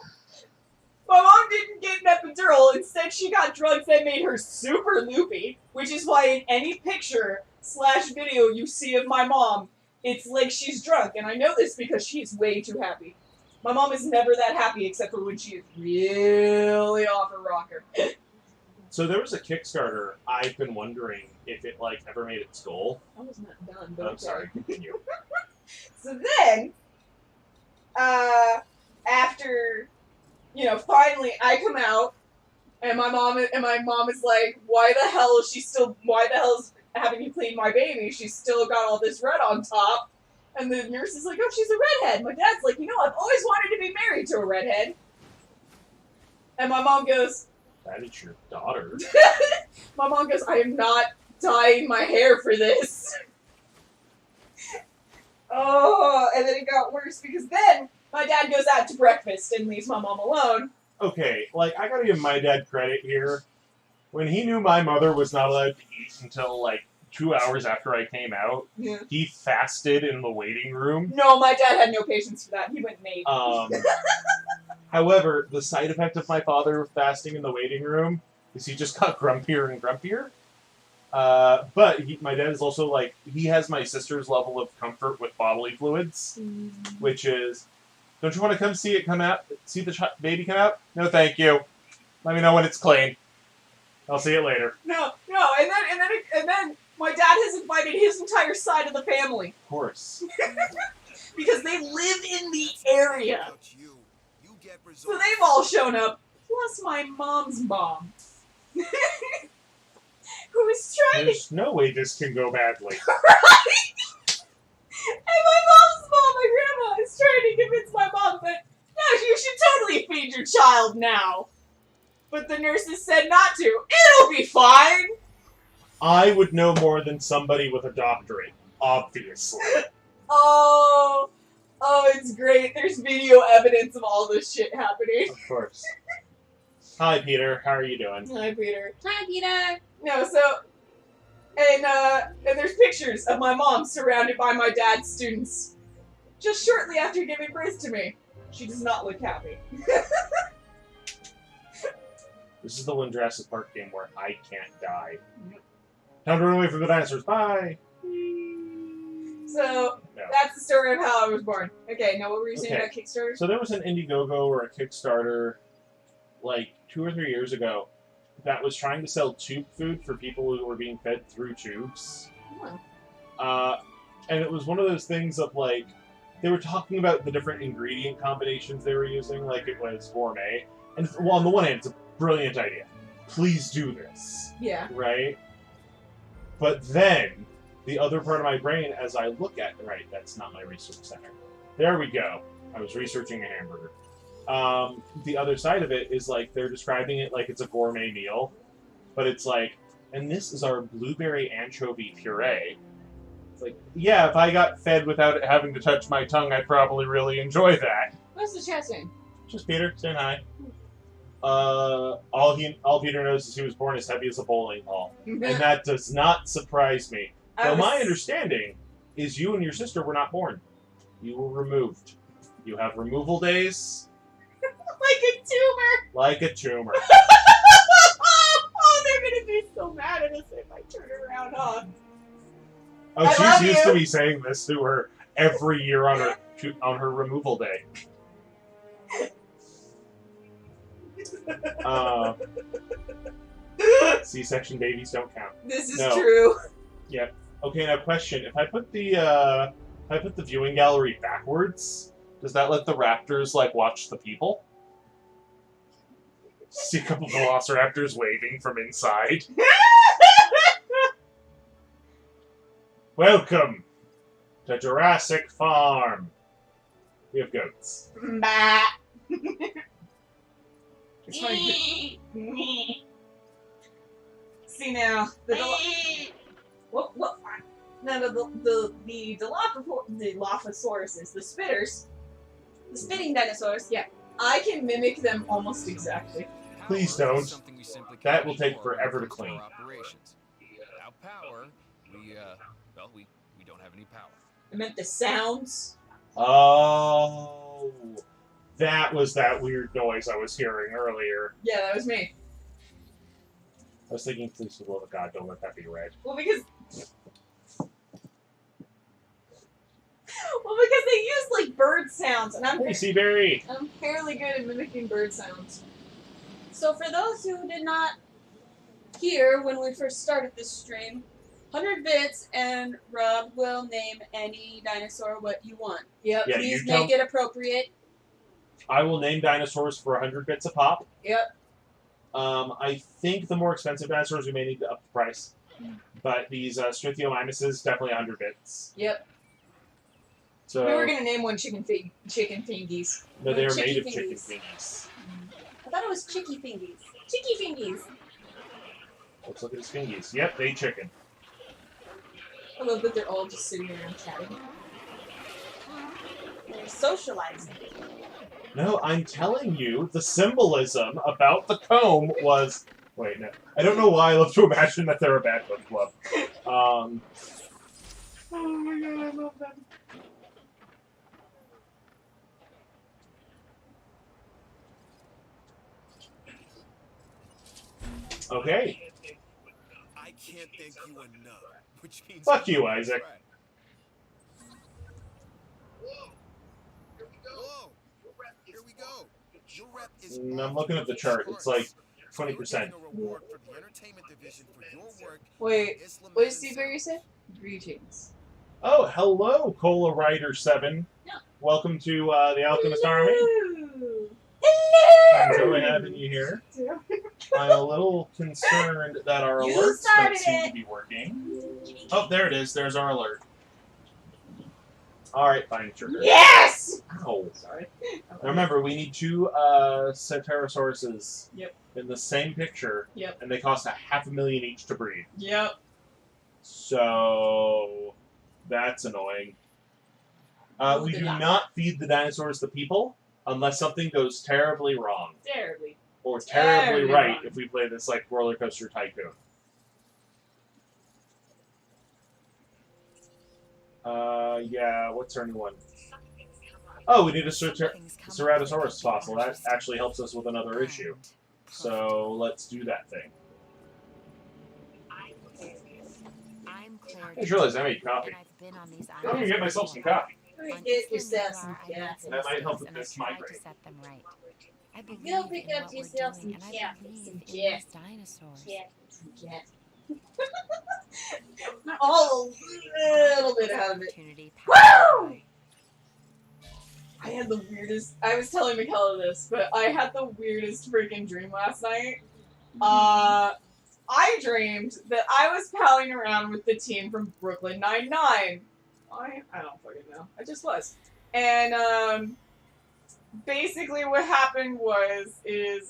my mom didn't get an epidural. Instead, she got drugs that made her super loopy, which is why in any picture/video you see of my mom, it's like she's drunk. And I know this because she's way too happy. My mom is never that happy except for when she is really off her rocker. So there was a Kickstarter. I've been wondering if it, like, ever made its goal. I was not done, but I'm okay. sorry, continue. So then, after, you know, finally I come out, and my mom is like, why the hell is having you clean my baby? She's still got all this red on top. And the nurse is like, oh, she's a redhead. My dad's like, you know, I've always wanted to be married to a redhead. And my mom goes, That is your daughter. my mom goes, I am not dyeing my hair for this. Oh, and then it got worse because then my dad goes out to breakfast and leaves my mom alone. Okay, like, I gotta give my dad credit here. When he knew my mother was not allowed to eat until, like, 2 hours after I came out, Yeah. he fasted in the waiting room. No, my dad had no patience for that. He went made. However, the side effect of my father fasting in the waiting room is he just got grumpier and grumpier. But my dad is also, like, he has my sister's level of comfort with bodily fluids, which is, don't you want to come see it come out? See the baby come out? No, thank you. Let me know when it's clean. I'll see it later. No, and then my dad has invited his entire side of the family. Of course. Because they live in the area. So they've all shown up, plus my mom's mom. Who is trying There's no way this can go badly. Right? And my mom's mom, my grandma, is trying to convince my mom that, no, you should totally feed your child now. But the nurses said not to. It'll be fine. I would know more than somebody with a doctorate, obviously. Oh, it's great. There's video evidence of all this shit happening. Of course. Hi, Peter. How are you doing? Hi, Peter. Hi, Peter. No, so, and there's pictures of my mom surrounded by my dad's students. Just shortly after giving birth to me. She does not look happy. This is the one Jurassic Park game where I can't die. Time to run away from the dinosaurs. Bye! So, No. that's the story of how I was born. Okay, now what were you saying Okay. about Kickstarter? So there was an Indiegogo or a Kickstarter, like, 2 or 3 years ago, that was trying to sell tube food for people who were being fed through tubes. And it was one of those things of, like, they were talking about the different ingredient combinations they were using, like it was gourmet. And, well, on the one hand, it's a brilliant idea. Please do this. Yeah. Right? But then, the other part of my brain, as I look at... Right, that's not my research center. There we go. I was researching a hamburger. The other side of it is, like, they're describing it like it's a gourmet meal. But it's like, and this is our blueberry anchovy puree. It's like, yeah, if I got fed without having to touch my tongue, I'd probably really enjoy that. What's the chat saying? Just Peter, saying hi. All Peter knows is he was born as heavy as a bowling ball. And that does not surprise me. Though my understanding is you and your sister were not born. You were removed. You have removal days. Like a tumor! Like a tumor. Oh, they're gonna be so mad at us if I turn around, huh? Oh, I love she's used you. to me saying this to her every year on her removal day. C-section babies don't count. This is No. true. Yep. Okay, now question: if I put the viewing gallery backwards, does that let the raptors like watch the people? See a couple velociraptors waving from inside. Welcome to Jurassic Farm. We have goats. Bah. It's funny. See now, what? Now the Dilophosaurus, the spitters, the spitting dinosaurs. Yeah, I can mimic them almost exactly. Please Power don't. is something we simply That can't will take ignore forever when to it comes clean. our operations. Without power, we don't have any power. I meant the sounds. Oh, that was that weird noise I was hearing earlier. Yeah, that was me. I was thinking, please, for the love of God, don't let that be red. Well, because they use like bird sounds, and Hey, Seaberry! I'm fairly good at mimicking bird sounds. So for those who did not hear when we first started this stream, 100 bits and Rob will name any dinosaur what you want. Yep. Yeah, Please you tell- make it appropriate. I will name dinosaurs for 100 bits a pop. Yep. I think the more expensive dinosaurs, we may need to up the price. But these Strythiomymuses, definitely 100 bits. Yep. So, We were gonna name one chicken fingies. no, they are Chicky made of chicken fingies. fingies. I thought it was chicky fingies. Chicky fingies. Let's look at his fingies. Yep, they chicken. I love that they're all just sitting around chatting. They're socializing. No, I'm telling you, the symbolism about the comb was... Wait, no. I don't know why I love to imagine that they're a bad book club. Oh my god, I love them. Okay. I can't thank you enough. Which means Fuck you, Isaac. Whoa! Here we go. Your rep is I'm looking at the chart. It's like 20%. You're getting a reward for the entertainment division for your work. Wait, Islam what did and Steve Berry say? Greetings. Oh, hello, Cola Rider 7. Yeah. Welcome to the Alchemist Army. Enjoy having you here. I'm a little concerned that our You alerts don't started seem it. to be working. Oh, there it is. There's our alert. Alright, fine, sugar. Yes! Ow. Sorry. Now remember, we need two Ceterosauruses Yep. in the same picture, Yep. and they cost $500,000 each to breed. Yep. So that's annoying. We do not feed the dinosaurs the people unless something goes terribly wrong. Terribly. Or terribly Terribly right wrong. if we play this like Roller Coaster Tycoon. Yeah, what's our new one? Oh, we need a Ceratosaurus fossil. That actually helps us with another issue. So let's do that thing. I just realized I made coffee. I'm gonna get myself some coffee. Get yourself some That might help with this migraine. Go pick up yourself some cat. Some cat. Cat. All a little bit out of it. Woo! I had the weirdest. I was telling Michaela this, but I had the weirdest freaking dream last night. I dreamed that I was palling around with the team from Brooklyn Nine-Nine. I don't fucking know. I just was. And basically what happened is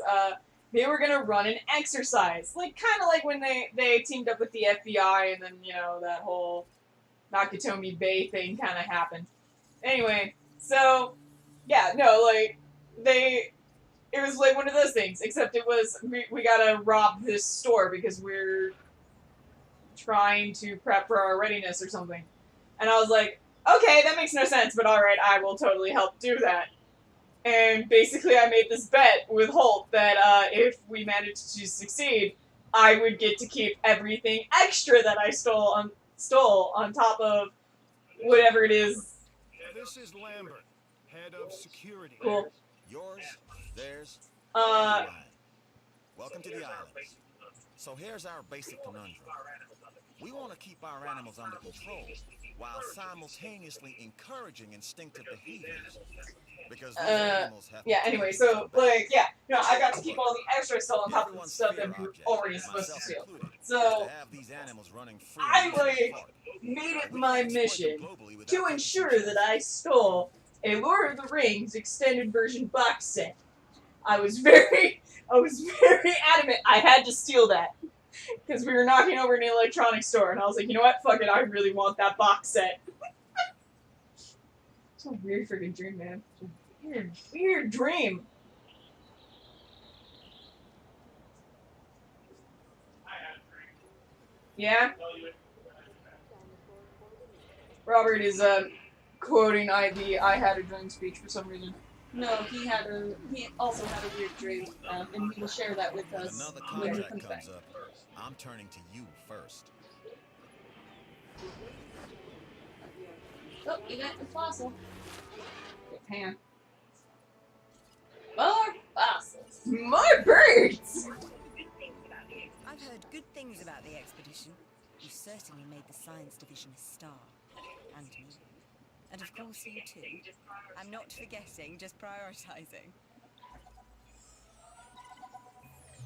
they were gonna run an exercise, like kind of like when they teamed up with the FBI, and then that whole Nakatomi Bay thing kind of happened. Anyway, so yeah, no, like it was like one of those things, except it was we gotta rob this store because we're trying to prep for our readiness or something. And I was like, okay, that makes no sense, but alright, I will totally help do that. And basically I made this bet with Holt that if we managed to succeed, I would get to keep everything extra that I stole on top of whatever it is. This is Lambert, head of security. Cool. Yours, theirs, Uh, welcome to the islands. So here's our basic conundrum. We want to keep our animals under control while simultaneously encouraging instinctive behaviors. Because these animals have yeah, anyway, so, like, yeah, I got to keep all the extra stuff on top of the stuff that we were already supposed to steal. So, to have these animals running free I, like, made it my mission to ensure that I stole a Lord of the Rings extended version box set. I was very adamant I had to steal that. Because we were knocking over an electronics store, and I was like, you know what? Fuck it, I really want that box set. It's a weird freaking dream, man. It's a weird dream. Yeah? Robert is quoting the I had a dream speech for some reason. No, he also had a weird dream, and he will share that with us Another when he contract comes back. comes up. I'm turning to you first. Oh, you got the fossil. Good pan. More fossils. More birds! I've heard good things about the expedition. You certainly made the science division a star. And me. And of course you too. I'm not forgetting, just prioritizing.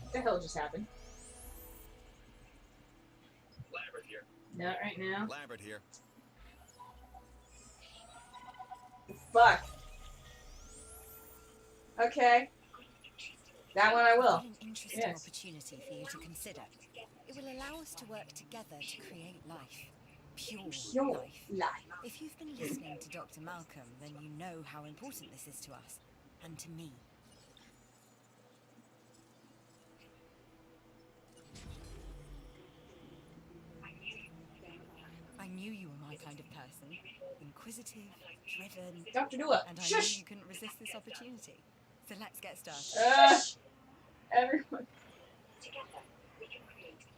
What the hell just happened? Lambert here. Not right now. Lambert here. Fuck. Okay. That one I will. What an interesting Yes. opportunity for you to consider. It will allow us to work together to create life. Pure life. If you've been listening to Dr. Malcolm, then you know how important this is to us. And to me. I knew you were my kind of person. Inquisitive, driven. Dr. Dua, And I shush! knew you couldn't resist this opportunity. So let's get started. Everyone.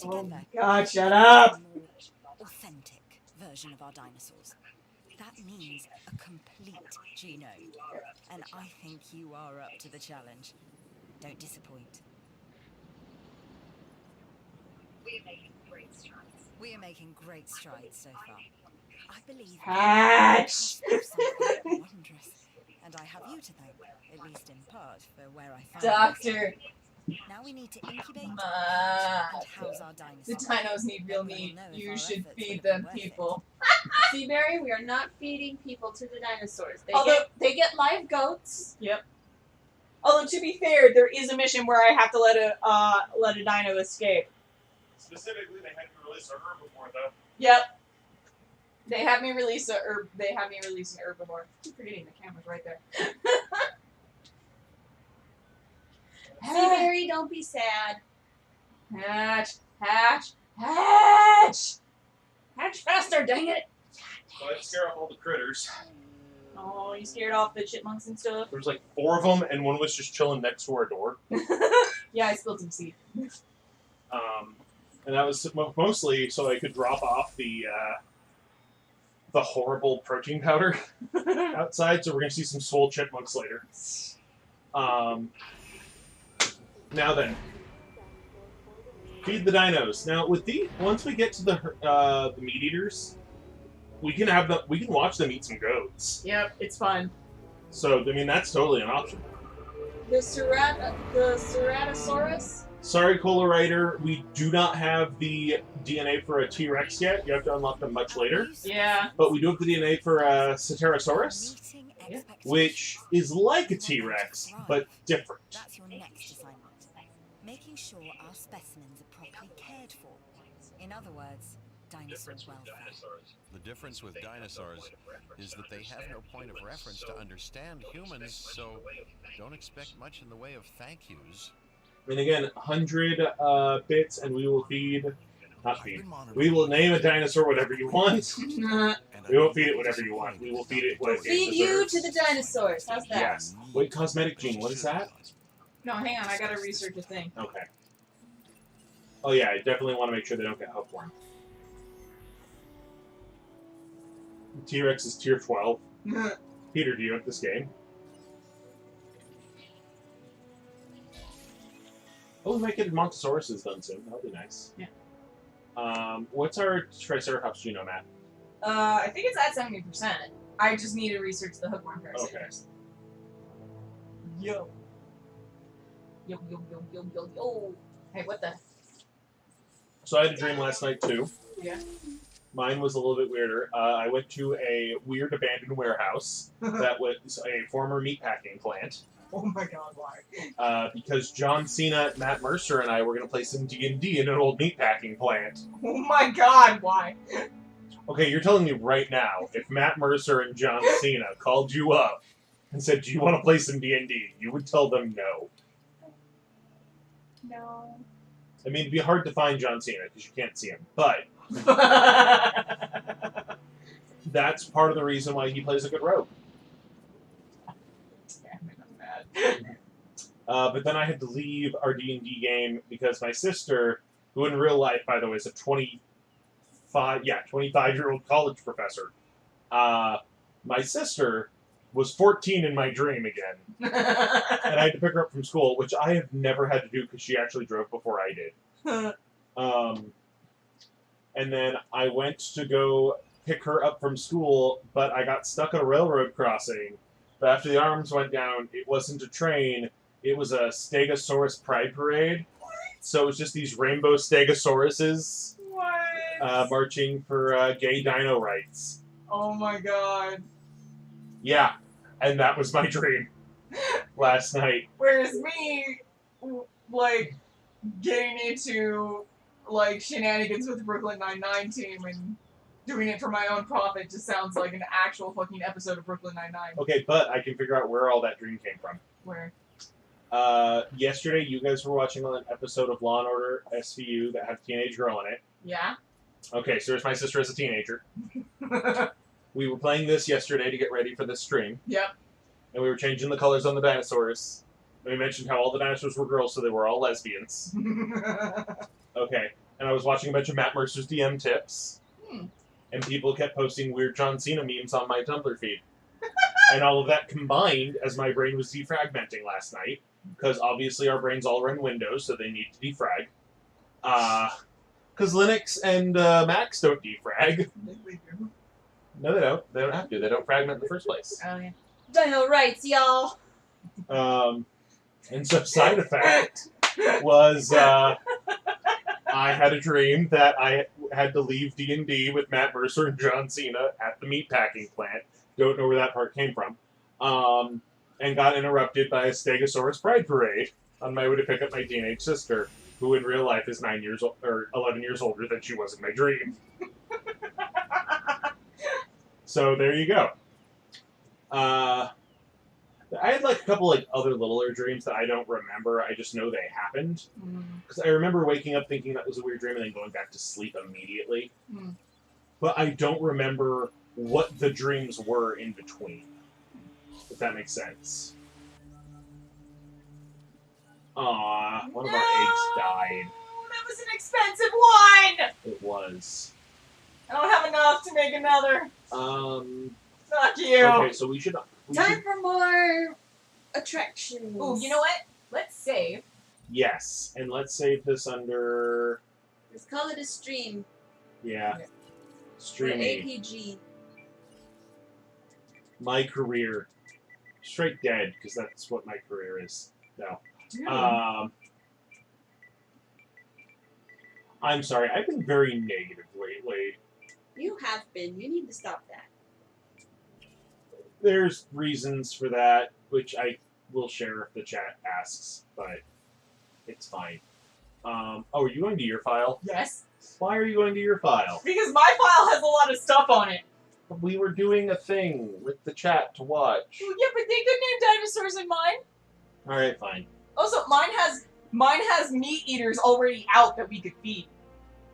Oh Together, God, shut up! a more authentic version of our dinosaurs. That means a complete genome. And I think you are up to the challenge. Don't disappoint. We are making great strides so far. I believe Hatch! we are on the cusp of something wondrous. And I have you to thank, at least in part, for where I found Doctor! this. Now we need to incubate and Mother. house our dinosaurs. The dinos need real Then we'll meat. know if You our should efforts feed would have been them worth it. people. Seaberry, we are not feeding people to the dinosaurs. Although- They get live goats. Yep. Although to be fair, there is a mission where I have to let a dino escape. Specifically, they had to release a herbivore, though. Yep. They have me release a herb. They have me release an herbivore. I'm forgetting the camera's right there. Seaberry, don't be sad. Hatch, hatch, hatch! Hatch faster, dang it! So I'd scare off all the critters. Oh, you scared off the chipmunks and stuff? There was like 4 of them, and one was just chilling next to our door. Yeah, I spilled some seed. And that was mostly so I could drop off the horrible protein powder outside. So we're gonna see some swole chipmunks later. Now then, feed the dinos. Now with once we get to the meat eaters, we can watch them eat some goats. Yep, it's fun. So I mean that's totally an option. The Ceratosaurus. Sorry, Cola Rider, we do not have the DNA for a T-Rex yet. You have to unlock them much later. Yeah. But we do have the DNA for a Ceterosaurus, which is like a T-Rex, but different. That's your next assignment. Making sure our specimens are properly cared for. In other words, dinosaur welfare. The difference with dinosaurs is that they have no point of reference to understand humans, so don't expect much in the way of thank yous. And again, 100 bits, and we will feed... Not feed. We will name a dinosaur whatever you want. We won't feed it whatever you want. We will feed it what it Feed you deserves. to the dinosaurs. How's that? Yes. Wait, cosmetic gene, what is that? No, hang on, I gotta research a thing. Okay. Oh yeah, I definitely want to make sure they don't get hookworm. T-Rex is tier 12. Peter, do you have this game? Oh, we might get Montosauruses done soon. That'll be nice. Yeah. What's our Triceratops genome at? I think it's at 70%. I just need to research the hookworm parasites. Yo. Yo, yo, yo, yo, yo, yo. Hey, what the? So I had a dream last night too. Yeah. Mine was a little bit weirder. I went to a weird abandoned warehouse that was a former meatpacking plant. Oh my god, why? Because John Cena, Matt Mercer, and I were going to play some D&D in an old meatpacking plant. Oh my god, why? Okay, you're telling me right now, if Matt Mercer and John Cena called you up and said, do you want to play some D&D, you would tell them no. No. I mean, it'd be hard to find John Cena because you can't see him, but that's part of the reason why he plays a good rogue. Damn it, I'm mad. But then I had to leave our D&D game because my sister, who in real life, by the way, is a 25-year-old college professor. My sister was 14 in my dream again. And I had to pick her up from school, which I have never had to do because she actually drove before I did. And then I went to go pick her up from school, but I got stuck at a railroad crossing. But after the arms went down, it wasn't a train. It was a Stegosaurus Pride Parade. What? So it was just these rainbow Stegosauruses marching for gay dino rights. Oh my god. Yeah, and that was my dream last night. Whereas me, like, getting into, like, shenanigans with the Brooklyn Nine-Nine team and doing it for my own profit just sounds like an actual fucking episode of Brooklyn Nine-Nine. Okay, but I can figure out where all that dream came from. Where? Yesterday, you guys were watching an episode of Law & Order SVU that had a teenage girl in it. Yeah? Okay, so there's my sister as a teenager. We were playing this yesterday to get ready for this stream. Yep. And we were changing the colors on the dinosaurs. And we mentioned how all the dinosaurs were girls, so they were all lesbians. Okay. And I was watching a bunch of Matt Mercer's DM tips. And people kept posting weird John Cena memes on my Tumblr feed. And all of that combined as my brain was defragmenting last night. Because obviously our brains all run Windows, so they need to defrag. Because Linux and Macs don't defrag. No, they don't. They don't have to. They don't fragment in the first place. Oh, yeah. Dino rights, y'all. And so side effect was I had a dream that I had to leave D&D with Matt Mercer and John Cena at the meatpacking plant. Don't know where that part came from. And got interrupted by a Stegosaurus Pride Parade on my way to pick up my teenage sister, who in real life is 11 years older than she was in my dream. So there you go. I had like a couple like other littler dreams that I don't remember. I just know they happened. Because I remember waking up thinking that was a weird dream and then going back to sleep immediately. But I don't remember what the dreams were in between. If that makes sense. Aw, one of our eggs died. That was an expensive one! It was. I don't have enough to make another. Fuck you. Okay, so we should... Time for more attractions. Ooh, you know what? Let's save. Yes, and let's save this under... Let's call it a stream. Yeah. Or Streamy. APG. My career. Straight dead, because that's what my career is. No. I'm sorry, I've been very negative lately. You have been. You need to stop that. There's reasons for that, which I will share if the chat asks, but it's fine. Are you going to your file? Yes. Why are you going to your file? Because my file has a lot of stuff on it. We were doing a thing with the chat to watch. Yeah, but they could name dinosaurs in mine. Alright, fine. Also, mine has meat eaters already out that we could feed.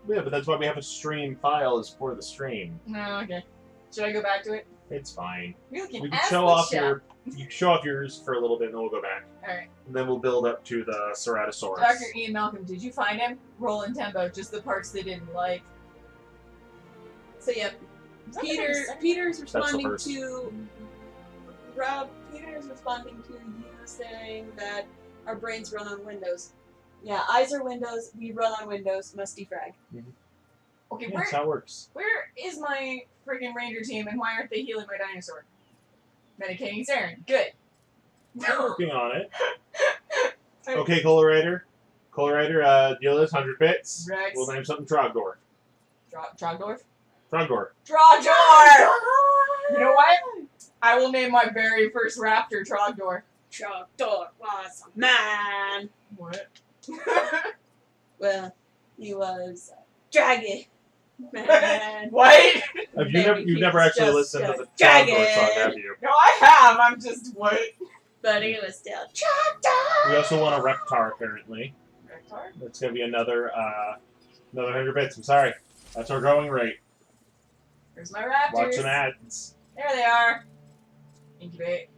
Yeah, but that's why we have a stream file is for the stream. No, okay. Should I go back to it? It's fine. We can We can ask show the off chat. you can show off yours for a little bit and then we'll go back. Alright. And then we'll build up to the Ceratosaurus. Dr. Ian Malcolm, did you find him? Rolling tempo, just the parts they didn't like. So yep. Peter's responding first. to Rob. Peter's responding to you saying that our brains run on Windows. Yeah, eyes are Windows. We run on Windows. Must defrag. Okay, Yeah, that's how it works. where is my freaking ranger team and why aren't they healing my dinosaur? Medicating Saren. Good. We're working on it. Okay, Colorider. Colorider, deal this 100 bits. Rex. We'll name something Trogdor. Trogdorf? Trogdor. Trogdor! You know what? I will name my very first raptor Trogdor. Trogdor was a man. What? Well, he was a dragon. Man. What? You've never actually just listened to a the dragon. Trogdor song, have you? No, I have. I'm just what? But he was still Trogdor. We also want a Reptar, apparently. Reptar? That's going to be another 100 bits. I'm sorry. That's our going rate. There's my raptors. Watch some ads. There they are. Incubate.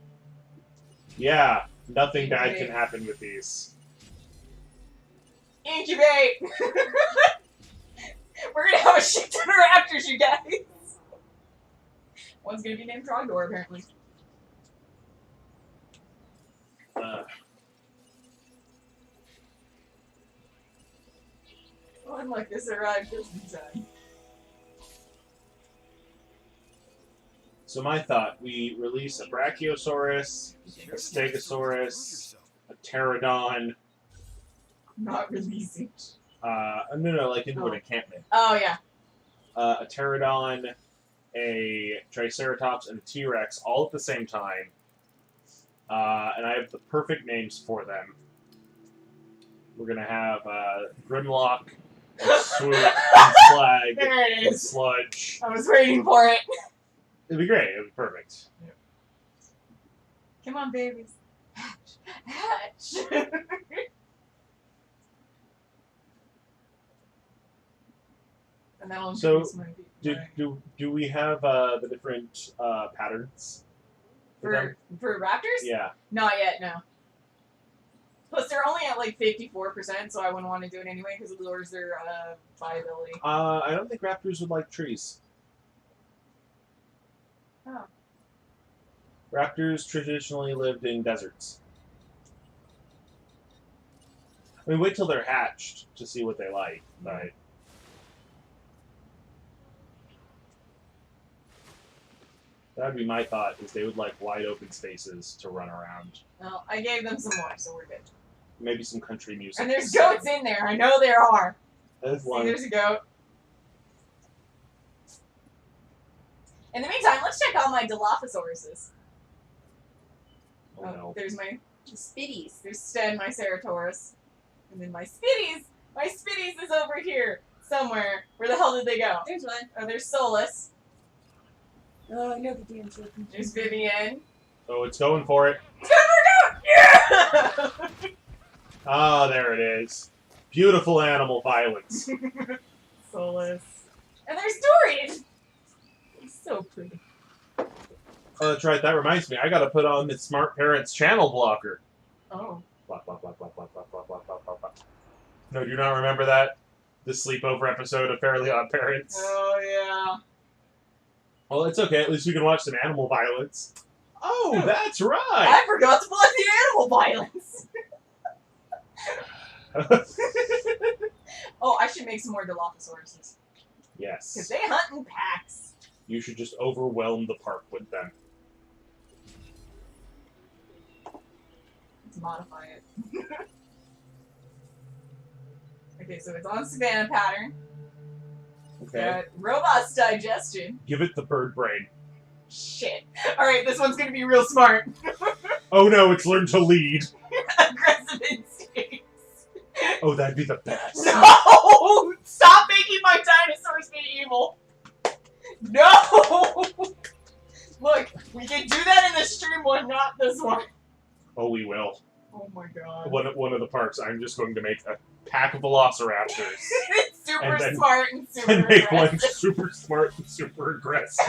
Yeah, nothing bad can happen with these. Incubate! We're gonna have a shit ton of raptors, you guys! One's gonna be named Trogdor, apparently. One like this arrived just in time. So my thought, we release a Brachiosaurus, a Stegosaurus, a Pterodon. Not releasing. No, like into an encampment. Oh, yeah. A Pterodon, a Triceratops, and a T-Rex all at the same time. And I have the perfect names for them. We're gonna have Grimlock, and Swoop, and Slag, There it and is. Sludge. I was waiting for it. It'd be great. It'd be perfect. Come on, babies. Hatch. Hatch. And that one So, my do we have the different patterns them? for raptors? Yeah. Not yet, no. Plus, they're only at like 54%, so I wouldn't want to do it anyway because it lowers their viability. I don't think raptors would like trees. Oh. Raptors traditionally lived in deserts. I mean, wait till they're hatched to see what they like, but... That would be my thought, is they would like wide open spaces to run around. Well, I gave them some more, so we're good. Maybe some country music. And there's goats in there. I know there are. There's See, one. there's a goat. In the meantime, let's check out my Dilophosauruses. Oh, no. There's my Spitties. There's Sten, my Ceratosaurus. And then my Spitties. My Spitties is over here somewhere. Where the hell did they go? There's one. Oh, there's Solus. Oh, I know the damn joke. There's Vivian. Oh, it's going for it. Yeah! Ah, there it is. Beautiful animal violence. Solus. And there's Dorian. He's so pretty. Oh, that's right. That reminds me. I gotta put on the Smart Parents channel blocker. Oh. Block, block, block, block, block, block, block, block, block, block, block. No, do you not remember that? The sleepover episode of Fairly Odd Parents? Oh, yeah. Well, it's okay. At least we can watch some animal violence. Oh, that's right! I forgot to plug the animal violence. Oh, I should make some more Dilophosauruses. Yes. Because they hunt in packs. You should just overwhelm the park with them. Let's modify it. Okay, so it's on Savannah pattern. Okay. Got robust digestion. Give it the bird brain. Shit. Alright, this one's gonna be real smart. Oh no, it's learned to lead. Aggressive instincts. Oh, that'd be the best. No! Stop making my dinosaurs be evil. No! Look, we can do that in the stream one, not this one. Oh, we will. Oh my god. One of the parks, I'm just going to make a pack of velociraptors. Super And then- smart and super And make one aggressive. super smart and super aggressive.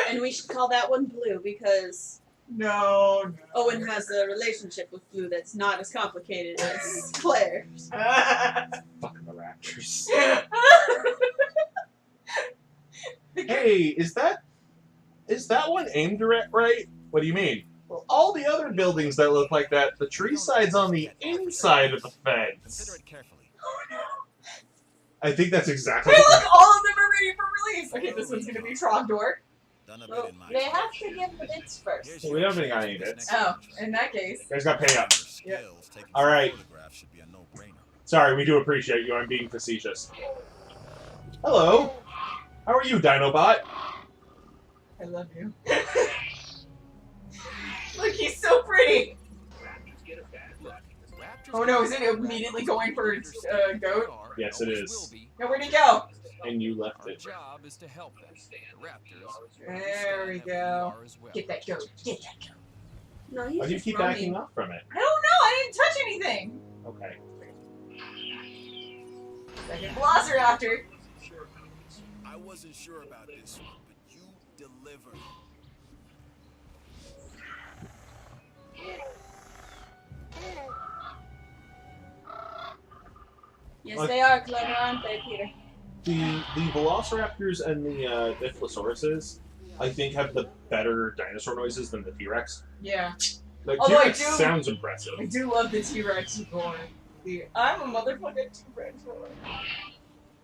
And we should call that one Blue because No. Owen has a relationship with Blue that's not as complicated as Claire's. Fucking the raptors. Hey, is that one aimed direct right? What do you mean? Well, all the other buildings that look like that, the tree side's on the inside of the fence. Consider it carefully. Oh no. I think that's exactly Hey, look, all of them are ready for release. Okay, this one's gonna be Trogdor. Done a Well, bit in my they have to give the bits first. Here's We your haven't got any next bits. Oh, option. in that case. You guys got pay up. Your Yeah. skills taking All right. photographs should be a no-brainer. Sorry, we do appreciate you. I'm being facetious. Hello. How are you, Dinobot? I love you. Look, he's so pretty. Oh no, is it immediately going for goat? Yes, it is. No, where'd he go? And you left Our it. job is to help them. The Raptors. There we go. As well. Get that goat. Get that goat. No, he's Why do you just keep roaming. backing off from it? I don't know. I didn't touch anything. Okay. Second Velociraptor. I wasn't sure about this one, but you delivered. Yes, Like- they are clever, aren't they, Peter? The Velociraptors and the Diplosauruses, I think, have the better dinosaur noises than the T-Rex. Yeah. Like, Although I T-Rex do- sounds impressive. I do love the T-Rex roar. I'm a motherfucking T-Rex roar.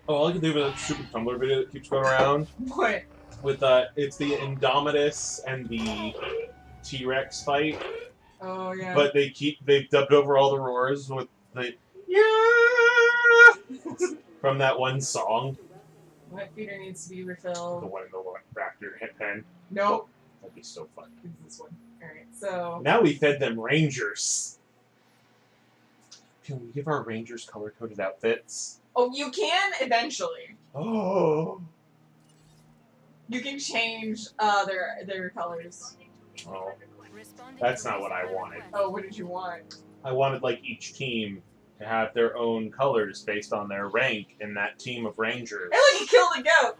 Oh, all I can do with that stupid Tumblr video that keeps going around What? with it's the Indominus and the T-Rex fight, Oh yeah. but they've dubbed over all the roars with the yeah from that one song, What feeder needs to be the refilled? one in the Raptor hit pen. Nope. That'd be so fun. It's this one. Alright, so Now we fed them Rangers. Can we give our Rangers color-coded outfits? oh, you can eventually. Oh. You can change their colors. Oh. That's not what I wanted. Oh, what did you want? I wanted, like, each team to have their own colors based on their rank in that team of Rangers. Hey, look, he killed a goat.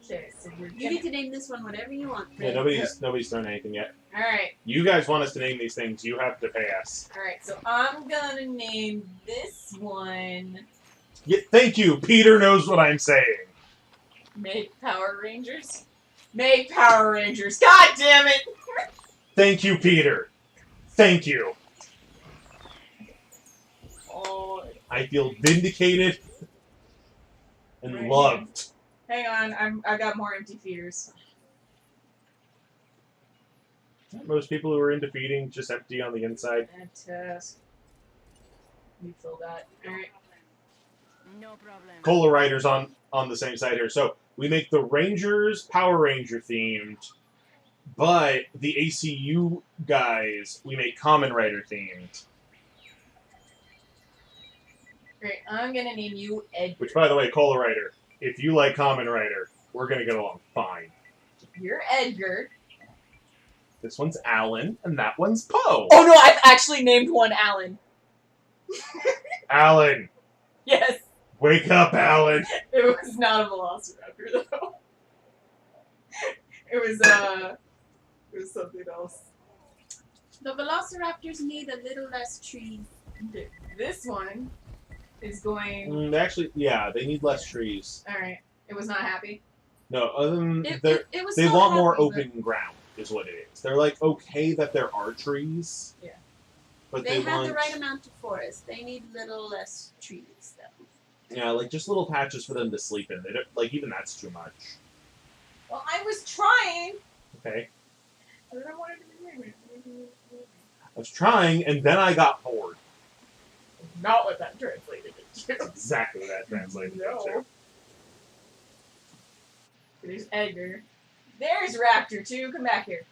Okay, so we're You get to name this one whatever you want. Yeah, nobody's done anything yet. All right, You guys want us to name these things, you have to pay us. all right. So I'm gonna name this one Yeah, thank you, Peter knows what I'm saying. Make Power Rangers. Make Power Rangers. God damn it! Thank you, Peter. Thank you. Oh, I feel vindicated and Right. loved. hang on. I got more empty feeders. Most people who are into feeding just empty on the inside. Fantastic. You fill that. All right. No problem. Cola Riders on the same side here. So we make the Rangers Power Ranger themed, but the ACU guys we make Common Rider themed. Great. I'm gonna name you Edgar. Which, by the way, Cola Rider, if you like Common Rider, we're gonna get along fine. You're Edgar. This one's Alan, and that one's Poe. Oh no, I've actually named one Alan. Alan, Yes. wake up, Alan. It was not a Velociraptor though. It was something else. The Velociraptors need a little less trees. This one is going. Actually, yeah, they need less trees. All right. It was not happy. No, other than It was they still want more happy, open ground, is what it is. They're like okay that there are trees. Yeah. But They they have want the right amount of forest. They need little less trees, though. yeah, like just little patches for them to sleep in. They don't like even that's too much. Well, I was trying. Okay, I don't want it to be I was trying, and then I got bored. not what that translated into. Exactly what that translated No. into. There's Edgar. There's Raptor too. Come back here.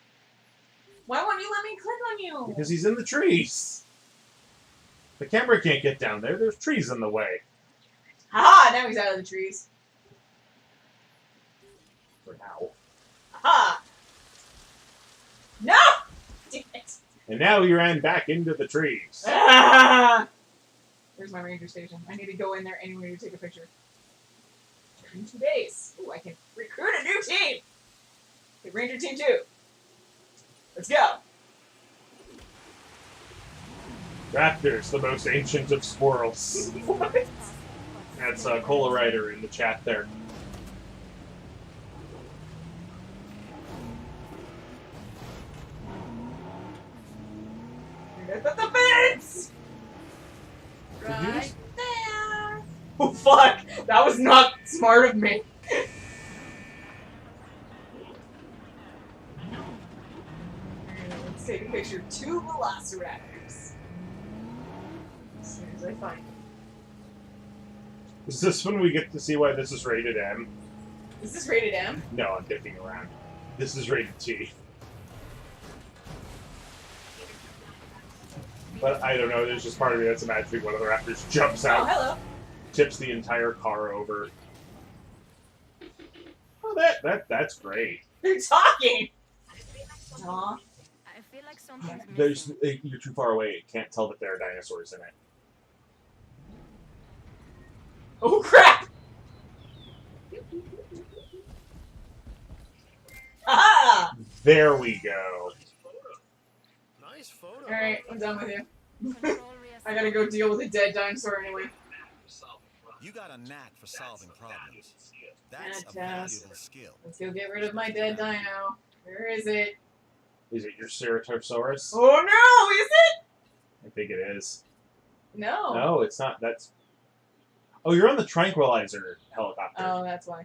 Why won't you let me click on you? Because he's in the trees. The camera can't get down there. There's trees in the way. Haha! Now he's out of the trees. For now. Haha! No! Damn it. And now he ran back into the trees. Ah! Where's my ranger station? I need to go in there anyway to take a picture. Turn to base. Ooh, I can recruit a new team! Okay, Ranger Team 2. Let's go! Raptors, the most ancient of squirrels. What? That's Cola Rider in the chat there. At the fence! Right there. Oh fuck! That was not smart of me. Let's take a picture of 2 Velociraptors. As soon as I find them. Is this when we get to see why this is rated M? Is this rated M? No, I'm dicking around. This is rated T. But I don't know, there's just part of me that's imagining one of the Raptors jumps Oh, out, hello. tips the entire car over. Oh, that's great. They're talking! Aw. I feel like something's There's missing. you're too far away. It can't tell that there are dinosaurs in it. Oh, crap! Ah! There we go. Nice photo. Alright, I'm done with you. Control I gotta go deal with a dead dinosaur anyway. You got a knack for solving problems. That's a Fantastic. valuable skill. Let's go get rid of my dead dino. Where is it? Is it your Ceratosaurus? Oh no, is it? I think it is. No. No, it's not. That's. Oh, you're on the Tranquilizer helicopter. Oh, that's why.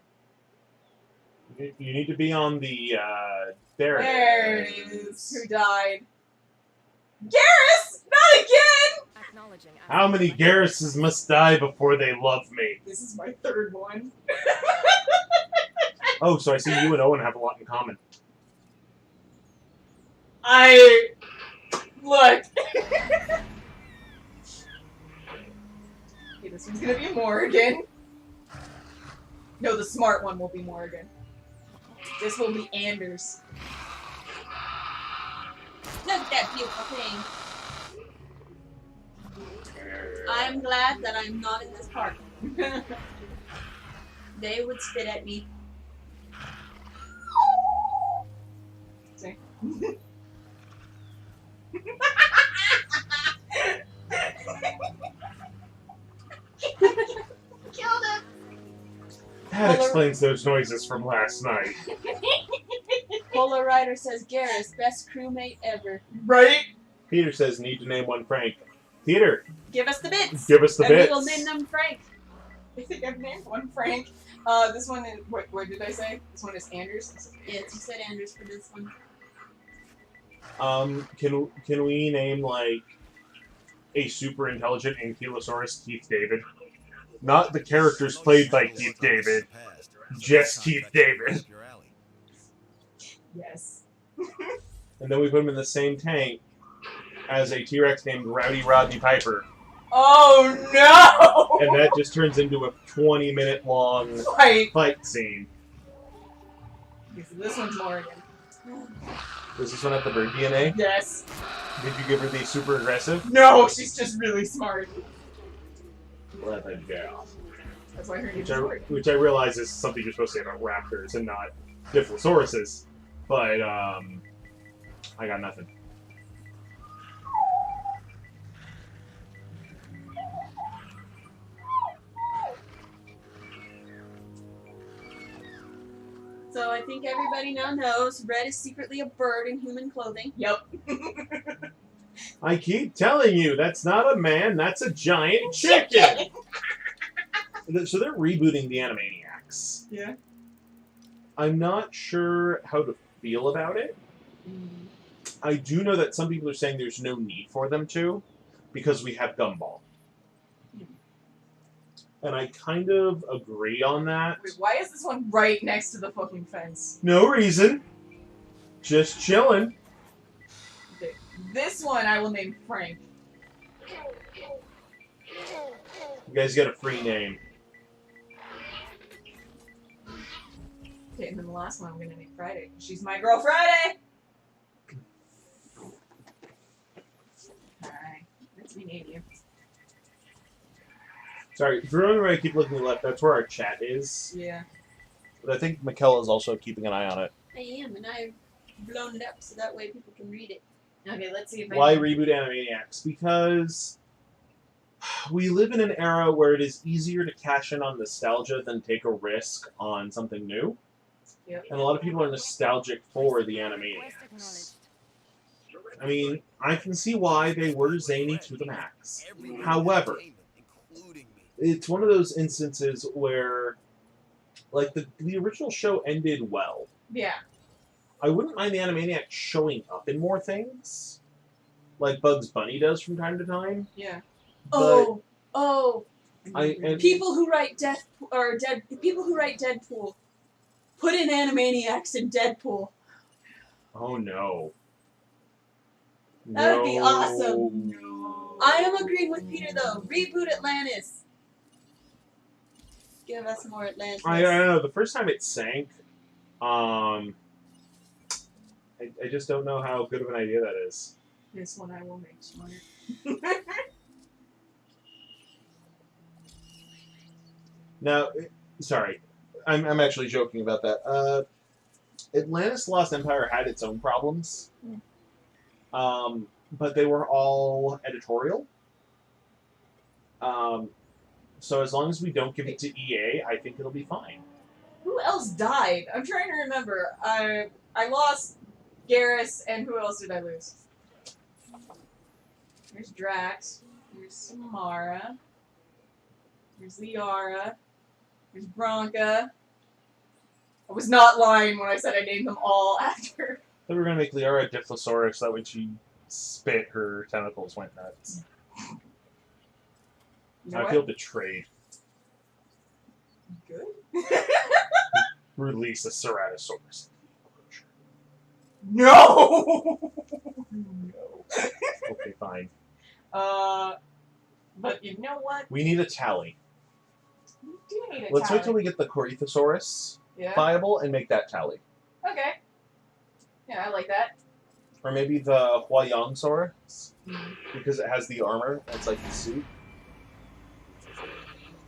You need to be on the. There There it is. Who died? Garrus! Not again! Acknowledging. How many Garruses must die before they love me? This is my third one. Oh, so I see you and Owen have a lot in common. Look. Okay, this one's gonna be Morrigan. No, the smart one will be Morrigan. This will be Anders. Look at that beautiful thing. I'm glad that I'm not in this park. They would spit at me. See? Killed him! That explains those noises from last night. Polar Rider says Garrus, best crewmate ever. Right? Peter says, need to name one Frank. Peter, Give us the bits. give us the and bits. we will name them Frank. I think I've named one Frank. This one is, what did I say? This one is Anders. Yes, you said Anders for this one. Can we name, like, a super intelligent Ankylosaurus Keith David? Not the characters played by Keith David, just Keith David. Yes. And then we put him in the same tank as a T-Rex named Rowdy Rodney Piper. Oh no! And that just turns into a 20-minute long fight scene. Okay, so this one's Morrigan. Does this one have the bird DNA? Yes. Did you give her the super aggressive? No, she's just really smart. Let that go. That's why her name is Morrigan. Which I realize is something you're supposed to say about raptors and not Diplosauruses. But, I got nothing. So I think everybody now knows Red is secretly a bird in human clothing. Yep. I keep telling you, that's not a man, that's a giant chicken! So they're rebooting the Animaniacs. Yeah. I'm not sure how to feel about it. I do know that some people are saying there's no need for them to, because we have Gumball. And I kind of agree on that. Wait, why is this one right next to the fucking fence? No reason. Just chilling. Okay. This one I will name Frank. You guys get a free name. Okay, and then the last one I'm gonna name Friday. She's my girl Friday! Alright, let's rename you. Sorry, if you're wondering why I keep looking left, that's where our chat is. Yeah. But I think Mikella is also keeping an eye on it. I am, and I've blown it up so that way people can read it. Okay, let's see if I Why can... reboot Animaniacs? Because we live in an era where it is easier to cash in on nostalgia than take a risk on something new. Yep. And a lot of people are nostalgic for the Animaniacs. I mean, I can see why they were zany to the max. However, it's one of those instances where, like, the original show ended well. Yeah. I wouldn't mind the Animaniacs showing up in more things, like Bugs Bunny does from time to time. Yeah. But People who write people who write Deadpool, put in Animaniacs in Deadpool. Oh no. That would be awesome. No. I am agreeing with Peter though. Reboot Atlantis. Give us more Atlantis. I don't know. The first time it sank, I just don't know how good of an idea that is. This one I will make smart. Now, sorry, I'm actually joking about that. Atlantis: Lost Empire had its own problems, but they were all editorial. So as long as we don't give it to EA, I think it'll be fine. Who else died? I'm trying to remember. I lost Garrus, and who else did I lose? There's Drax. There's Samara. There's Liara. There's Bronca. I was not lying when I said I named them all after. Then we're gonna make Liara Diplosaurus, so that when she spit, her tentacles went nuts. You know I what? feel betrayed. Good. Release a Ceratosaurus. No! No. Okay, fine. But you know what? We need a tally. We do need a Let's tally. wait till we get the Corythosaurus Yeah. viable and make that tally. Okay. Yeah, I like that. Or maybe the Huayongsaurus, because it has the armor. That's like the suit.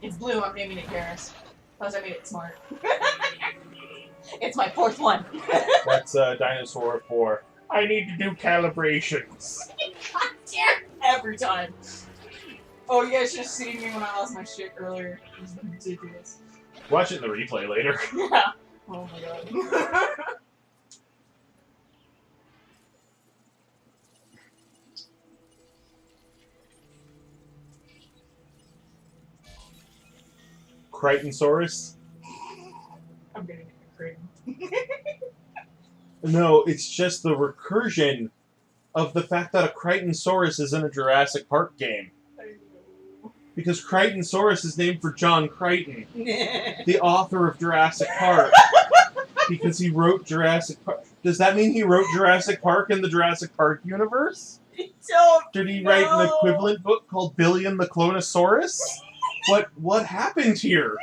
It's blue. I'm naming it Garrus. Plus, I made it smart. It's my fourth one. That's a dinosaur for I need to do calibrations. God damn! Every time. Oh, you guys just seen me when I lost my shit earlier. It was ridiculous. Watch it in the replay later. Yeah. Oh my god. Crichtonsaurus? I'm getting it Crichton. No, it's just the recursion of the fact that a Crichtonsaurus is in a Jurassic Park game. Because Crichtonsaurus is named for John Crichton, the author of Jurassic Park. Because he wrote Jurassic Park. Does that mean he wrote Jurassic Park in the Jurassic Park universe? Did he write an equivalent book called Billy and the Clonosaurus? What happened here?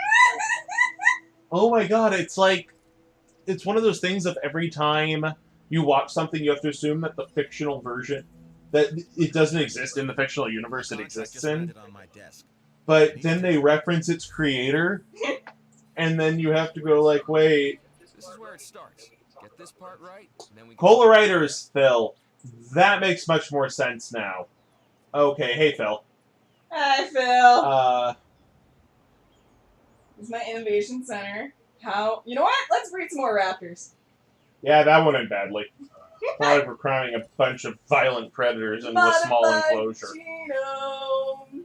Oh my god, it's like... It's one of those things of every time you watch something, you have to assume that the fictional version... that it doesn't exist in the fictional universe it exists in. But then they reference its creator, and then you have to go like, wait... This is where it starts. Get this part right, and then we Polariters, Phil. That makes much more sense now. Okay, hey, Phil. Hi, Phil. This is my innovation center. How? You know what? Let's breed some more raptors. Yeah, that went in badly. Not like we're crowning a bunch of violent predators into a small enclosure. Genome.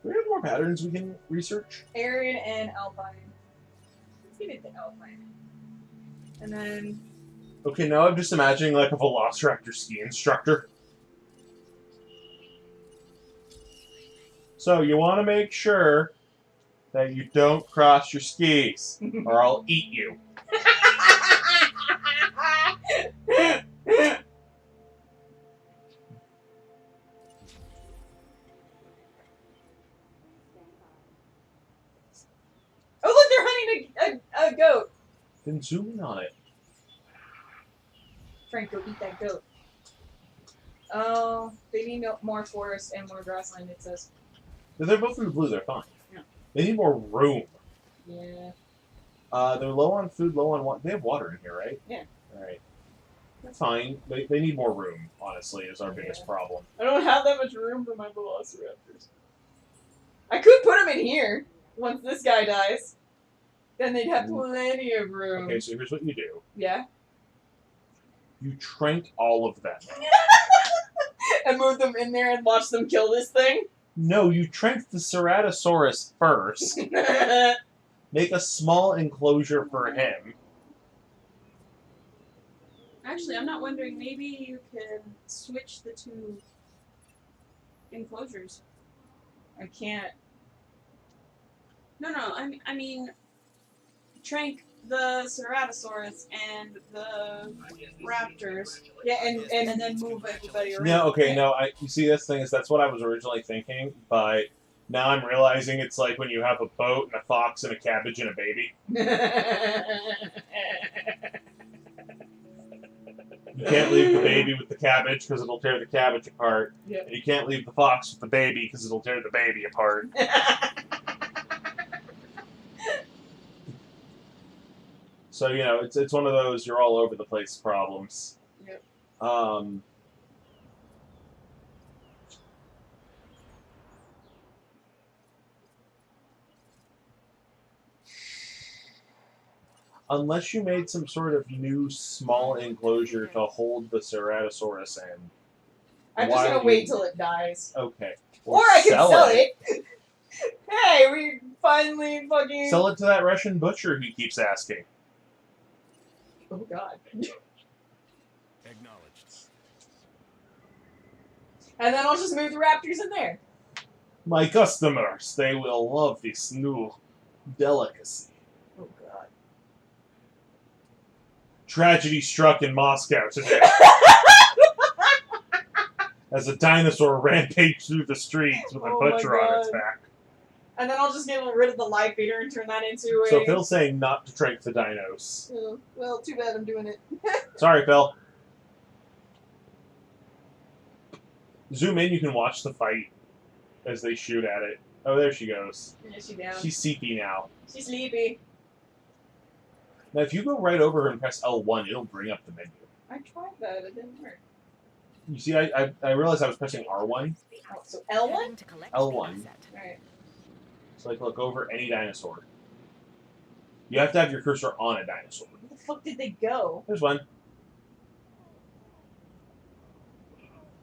Do we have more patterns we can research? Arid and alpine. Let's give it the alpine. And then... Okay, now I'm just imagining like a Velociraptor ski instructor. So you want to make sure that you don't cross your skis, or I'll eat you. Oh look, they're hunting a goat. Then zoom in on it. Frank, go eat that goat. Oh, they need more forest and more grassland, it says. If they're both in the blue, they're fine. Yeah. They need more room. Yeah. They're low on food, low on water. They have water in here, right? Yeah. Alright. They're fine. They need more room, honestly, is our biggest problem. I don't have that much room for my velociraptors. I could put them in here once this guy dies. Then they'd have plenty of room. Okay, so here's what you do. Yeah. You trank all of them. And move them in there and watch them kill this thing? No, you trank the Ceratosaurus first. Make a small enclosure for him. Actually, I'm not wondering. Maybe you can switch the two enclosures. I can't. No, I mean, Trank the Ceratosaurus and the Raptors, Yeah, and then move everybody around. No, okay, no. You see, this thing is that's what I was originally thinking, but now I'm realizing it's like when you have a boat and a fox and a cabbage and a baby. You can't leave the baby with the cabbage because it'll tear the cabbage apart. Yep. And you can't leave the fox with the baby because it'll tear the baby apart. So, you know, it's one of those you're all over the place problems. Yep. Unless you made some sort of new small enclosure to hold the Ceratosaurus in. I'm just gonna wait till it dies. Okay. Or I can sell it. Hey, we finally fucking... Sell it to that Russian butcher who keeps asking. Oh god. Acknowledged. And then I'll just move the raptors in there. My customers, they will love this new delicacy. Oh god. Tragedy struck in Moscow today. As a dinosaur rampaged through the streets with a Oh my butcher on its God. back. And then I'll just get rid of the live feeder and turn that into a... So Phil's saying not to trank the dinos. Oh, well, too bad I'm doing it. Sorry, Phil. Zoom in, you can watch the fight as they shoot at it. Oh, there she goes. Is she down? She's sleepy now. She's sleepy. Now, if you go right over her and press L1, it'll bring up the menu. I tried that, it didn't work. You see, I realized I was pressing R1. Oh, so L1? L1. Alright. So, like, look over any dinosaur. You have to have your cursor on a dinosaur. Where the fuck did they go? There's one.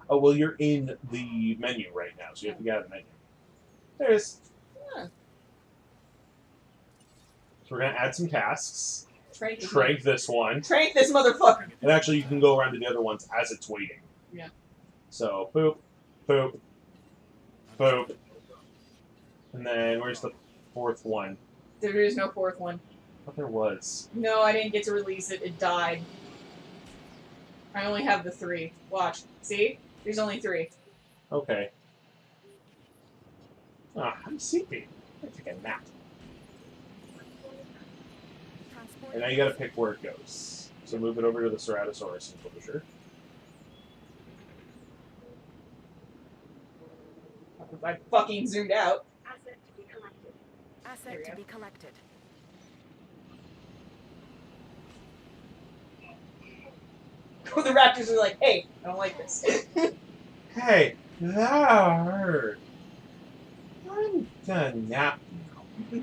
Oh, well, you're in the menu right now, so you have to get out of the menu. There it is. Huh. So we're going to add some tasks. Trank this one. Trank this motherfucker. And actually, you can go around to the other ones as it's waiting. Yeah. So, boop, boop, boop. And then, where's the fourth one? There is no fourth one. I thought there was. No, I didn't get to release it. It died. I only have the 3. Watch. See? There's only 3. Okay. Ah, I'm sleepy. I'm taking a nap. And now you gotta pick where it goes. So move it over to the Ceratosaurus enclosure. I fucking zoomed out. Asset to be collected. Asset to be collected. The raptors are like, hey, I don't like this. Hey, that hurt. I'm gonna nap now.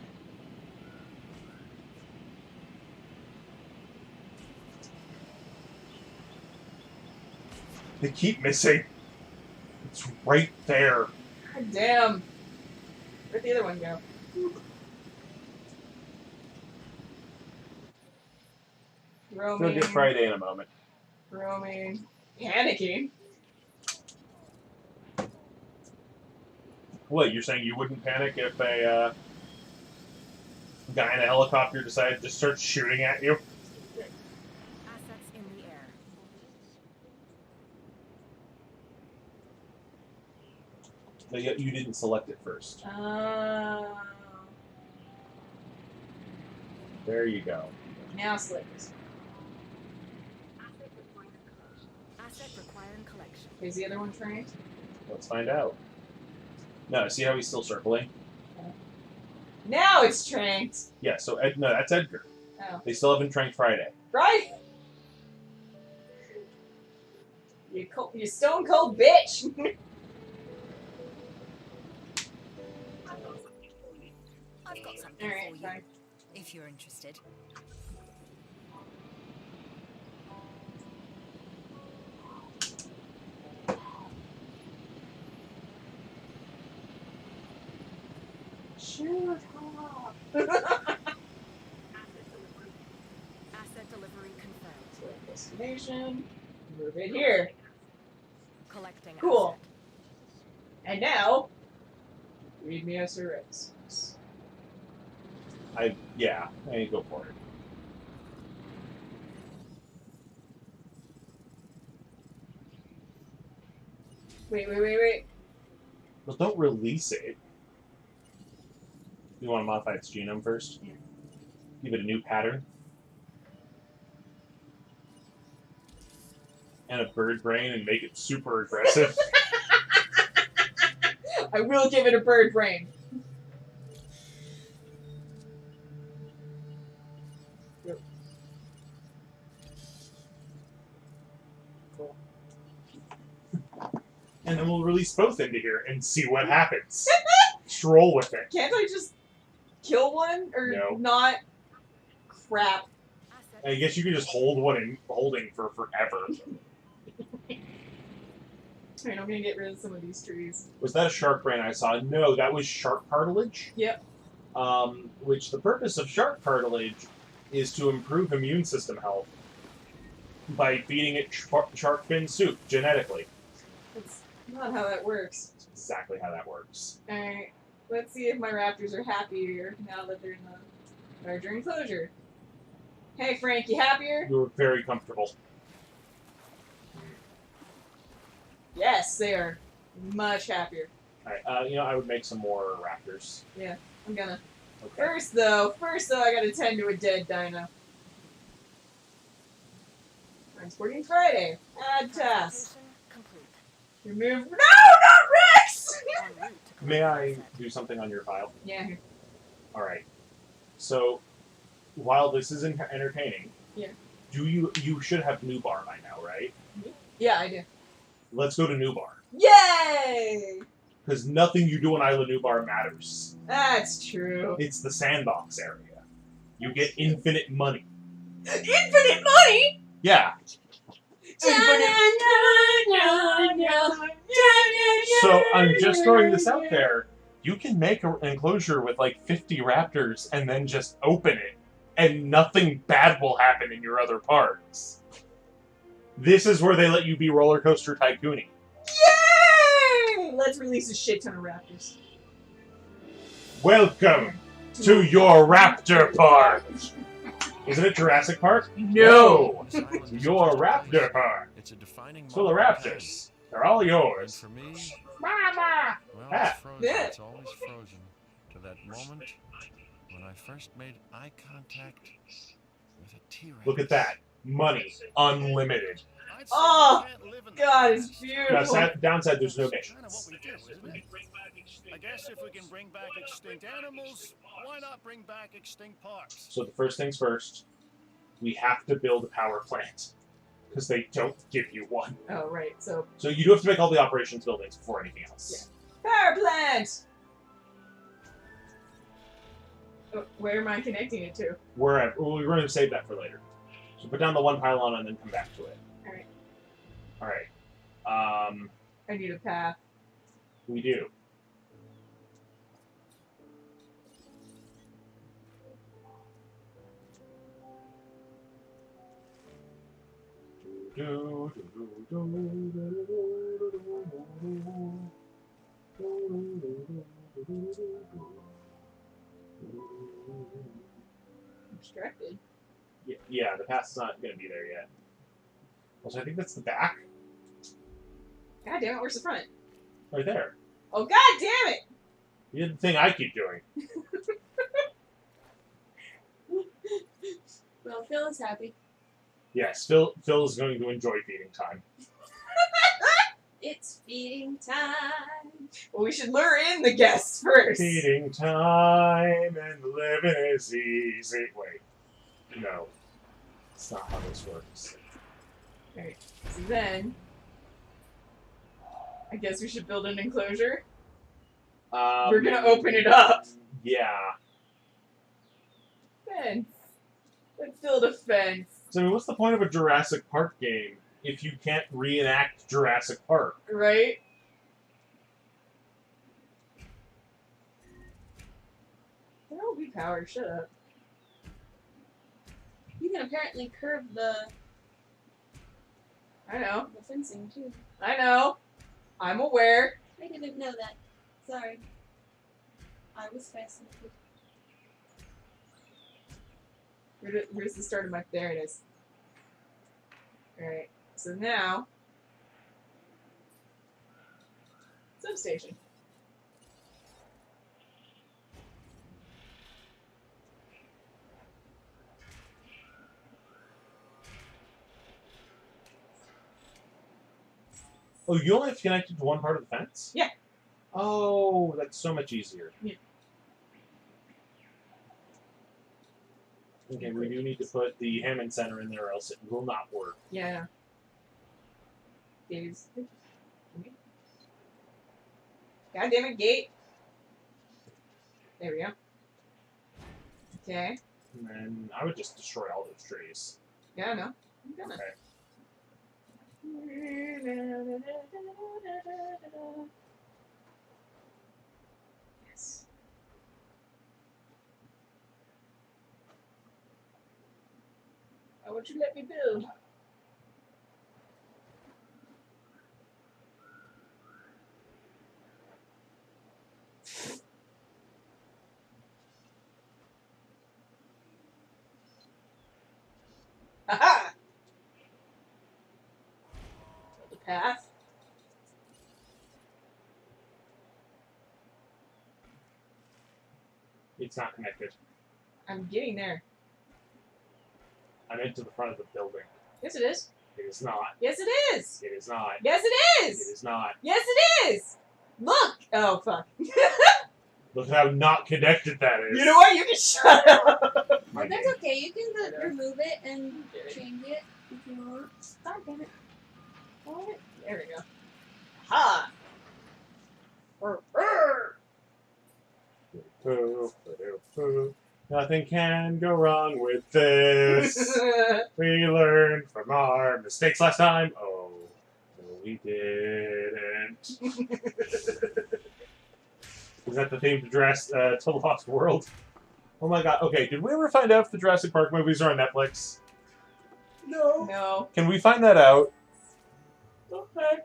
They keep missing. It's right there. God damn. Where'd the other one go? We'll Roaming. get Friday in a moment. Roaming. Panicking. What, you're saying you wouldn't panic if a guy in a helicopter decided to start shooting at you? Assets in the air. But yet you didn't select it first. There you go. Now slipped. Asset requiring collection. Is the other one trained? Let's find out. No, see how he's still circling? Now it's tranked. Yeah, so no, that's Edgar. Oh. They still haven't tranked Friday. Right? You stone cold bitch. I've got something Alright, for you, fine. if you're interested. Sure. Asset delivery confirmed. Destination. Move it here. Collecting Cool. asset. And now, read me SRX. Yeah, I go for it. Wait. Well, don't release it. You want to modify its genome first? Yeah. Give it a new pattern. And a bird brain and make it super aggressive. I will give it a bird brain. Yep. Cool. And then we'll release both into here and see what happens. Stroll with it. Can't I just kill one? Or No. not? Crap. I guess you could just hold one in holding for forever. Alright, I'm gonna get rid of some of these trees. Was that a shark brain I saw? No, that was shark cartilage. Yep. Which the purpose of shark cartilage is to improve immune system health by feeding it shark fin soup genetically. That's not how that works. That's exactly how that works. Alright, let's see if my raptors are happier now that they're in the larger enclosure. Hey Frank, you happier? You were very comfortable. Yes, they are much happier. Alright, I would make some more raptors. Yeah, I'm gonna. Okay. First though, I gotta tend to a dead dino. Transporting Friday. Add task. Remove. No, not Rex! May I do something on your file? Yeah. Here. Alright. So, while this is entertaining, Yeah. you should have Nubar by now, right? Yeah, I do. Let's go to Nubar. Yay! Because nothing you do on Isla Nubar matters. That's true. It's the sandbox area. You get infinite money. Infinite money? Yeah. Infinite. So I'm just throwing this out there. You can make an enclosure with like 50 raptors and then just open it, and nothing bad will happen in your other parts. This is where they let you be roller coaster tycooning. Yay! Let's release a shit ton of raptors. Welcome to your raptor park. Isn't it Jurassic Park? No! Your raptor park. It's a defining It's full of raptors. They're all yours. For me, Mama! well, Ah. it's frozen. Yeah. It's always frozen to that moment when I first made eye contact with a T-Rex. Look at that. Money. Unlimited. I'd say Oh, we can't live in God, the it's past. beautiful. Downside, there's no That's kind of missions. what we do, isn't it? I guess if we can bring back extinct animals, why not bring back extinct parks? So the first things first, we have to build a power plant. Because they don't give you one. Oh, right. So, So you do have to make all the operations buildings before anything else. power plant! Oh, where am I connecting it to? Wherever. Well, we're going to save that for later. So put down the one pylon and then come back to it. Alright. Alright. I need a path. We do. I'm distracted. Yeah, the path's not going to be there yet. Also, I think that's the back. God damn it, where's the front? Right there. Oh, god damn it! You did the thing I keep doing. Well, Phil is happy. Yes, Phil is going to enjoy feeding time. It's feeding time. Well, we should lure in the guests first. Feeding time and living is easy. Wait. No. That's not how this works. Alright, so then... I guess we should build an enclosure. We're gonna open it up. Yeah. Fence. Let's build a fence. So, I mean, what's the point of a Jurassic Park game if you can't reenact Jurassic Park? Right? There will be power, shut up. You can apparently curve the I know. fencing too. I know. I'm aware. I didn't know that. Sorry. I was fascinated. Where's the start of my... There it is. Alright, so now... Substation. Oh, you only have to connect it to one part of the fence? Yeah. Oh, that's so much easier. Yeah. Okay, we do need to put the Hammond Center in there, or else it will not work. Yeah. Dave's... God damn it, gate! There we go. Okay. And then I would just destroy all those trees. Yeah, I know. I'm gonna. Okay. Yes. Why won't you let me build? Aha! The path. It's not connected. I'm getting there. I'm into the front of the building. Yes, it is. It is not. Yes, it is. It is not. Yes, it It is. is not. Yes, it is. Look. Oh, fuck. Look at how not connected that is. You know what? You can shut up. My But that's game. okay. You can remove it and change it if you want. God damn it. What? There we go. Ha! Nothing can go wrong with this. We learned from our mistakes last time. Oh, no, we didn't. Is that the theme to to Lost World? Oh my god. Okay, did we ever find out if the Jurassic Park movies are on Netflix? No. No. Can we find that out? Okay.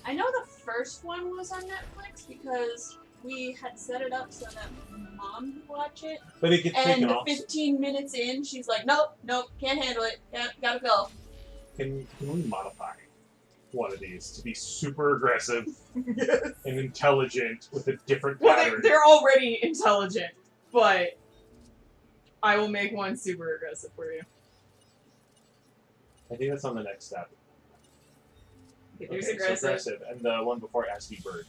I know the first one was on Netflix because we had set it up so that Mom could watch it. But it gets And taken the off. 15 minutes in, she's like, nope, can't handle it. Gotta go. Can we modify one of these to be super aggressive and intelligent with a different Well, pattern? they're already intelligent, but I will make one super aggressive for you. I think that's on the next step. Okay, there's Okay, so aggressive. and the one before it has to be bird.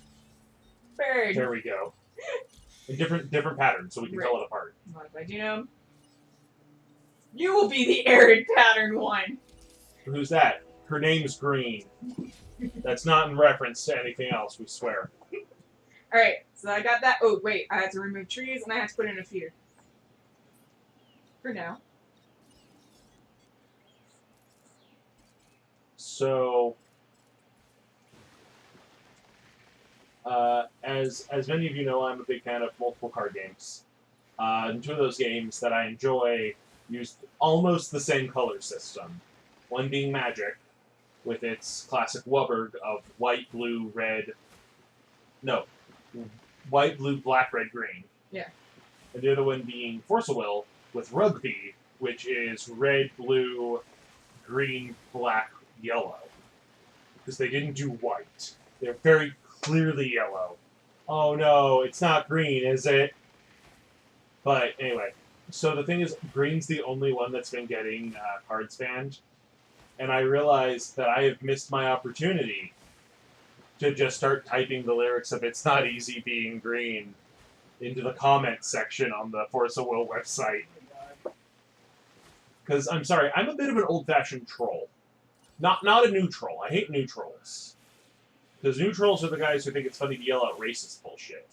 Bird. There we go. In different patterns, so we can tell Right. it apart. Modify genome. You will be the arid pattern one. Who's that? Her name's Green. That's not in reference to anything else, we swear. Alright, so I got that. Oh, wait, I had to remove trees and I had to put in a feeder. For now. So, as many of you know, I'm a big fan of multiple card games. And two of those games that I enjoy use almost the same color system. One being Magic, with its classic Wubberg of white, blue, red... No. White, blue, black, red, green. Yeah. And the other one being Force of Will, with Rugby, which is red, blue, green, black, yellow. Because they didn't do white. They're very clearly yellow. Oh no, it's not green, is it? But anyway, so the thing is, green's the only one that's been getting cards banned. And I realized that I have missed my opportunity to just start typing the lyrics of It's Not Easy Being Green into the comments section on the Force of Will website. Because, I'm sorry, I'm a bit of an old-fashioned troll. Not a new troll. I hate new trolls. Because new trolls are the guys who think it's funny to yell out racist bullshit.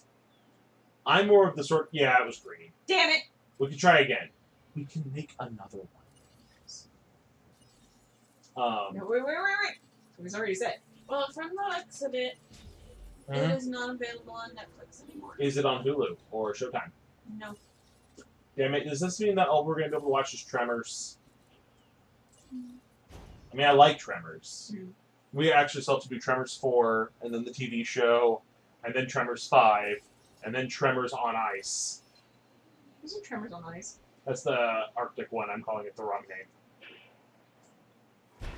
I'm more of the sort, yeah, it was green. Damn it! We can try again. We can make another one. No, wait. It was already said. Well, from the looks of it, Mhm. it is not available on Netflix anymore. Is it on Hulu or Showtime? No. Damn it, does this mean that all we're going to be able to watch is Tremors? I mean, I like Tremors. Mm. We actually still have to do Tremors 4, and then the TV show, and then Tremors 5, and then Tremors on Ice. Isn't Tremors on Ice? That's the Arctic one. I'm calling it the wrong name.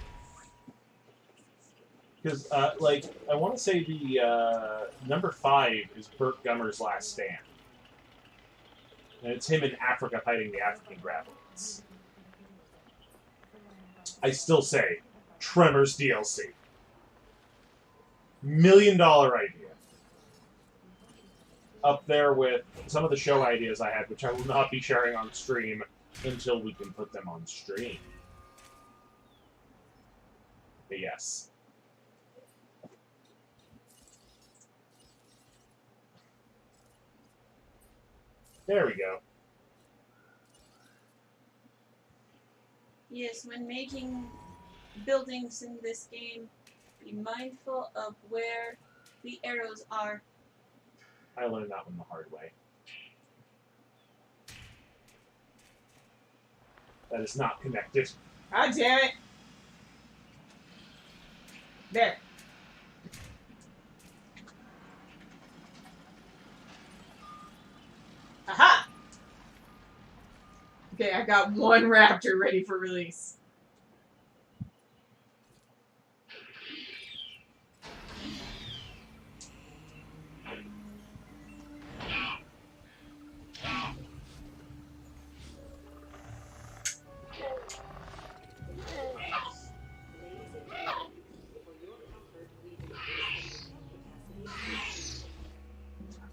Because, like, I want to say the number 5 is Burt Gummer's Last Stand. And it's him in Africa fighting the African Grapples. I still say, Tremors DLC. $1 million idea. Up there with some of the show ideas I had, which I will not be sharing on stream until we can put them on stream. But yes. There we go. Yes, when making buildings in this game, be mindful of where the arrows are. I learned that one the hard way. That is not connected. God damn it! There. Aha! Okay, I got one raptor ready for release.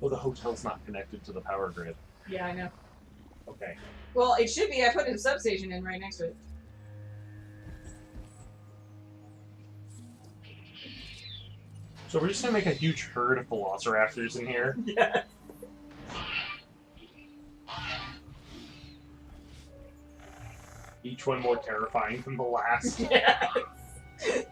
Well, the hotel's not connected to the power grid. Yeah, I know. Okay. Well, it should be. I put a substation in right next to it. So we're just gonna make a huge herd of velociraptors in here? Yeah. Each one more terrifying than the last. Yes.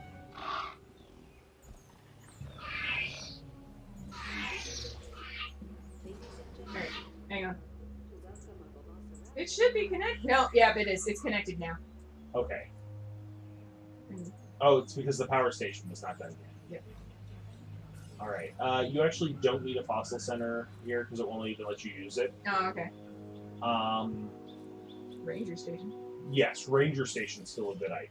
Alright, hang on. It should be connected. No, yeah, it is. It's connected now. Okay. Mm. Oh, it's because the power station was not done yet. Yep. Alright, you actually don't need a fossil center here because it won't even let you use it. Oh, okay. Ranger station. Yes, Ranger Station's still a good idea.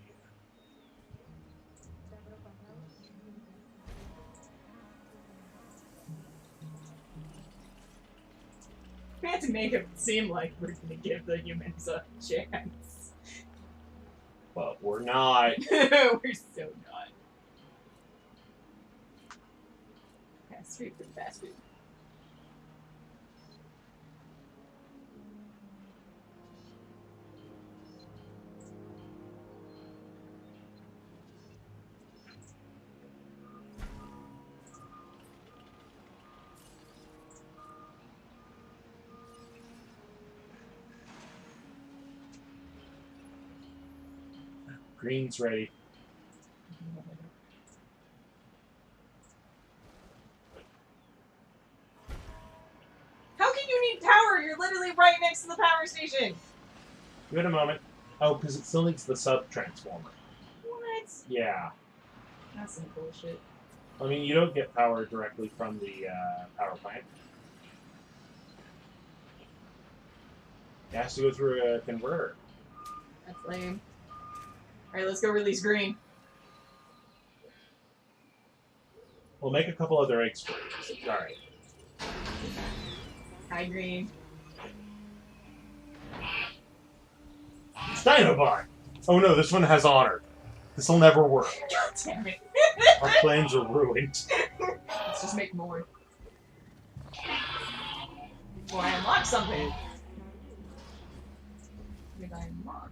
We had to make it seem like we're gonna give the humans a chance. But we're not. We're so not. Fast food for fast food. Green's ready. How can you need power? You're literally right next to the power station. Give it a moment. Oh, because it still needs the sub-transformer. What? Yeah. That's some bullshit. I mean, you don't get power directly from the power plant. It has to go through a converter. That's lame. Alright, let's go release Green. We'll make a couple other eggs for you. Alright. Hi, Green. It's Dinobot! Oh no, this one has honor. This'll never work. God damn it. Our plans are ruined. Let's just make more. Well, I unlocked something. What did I unlock?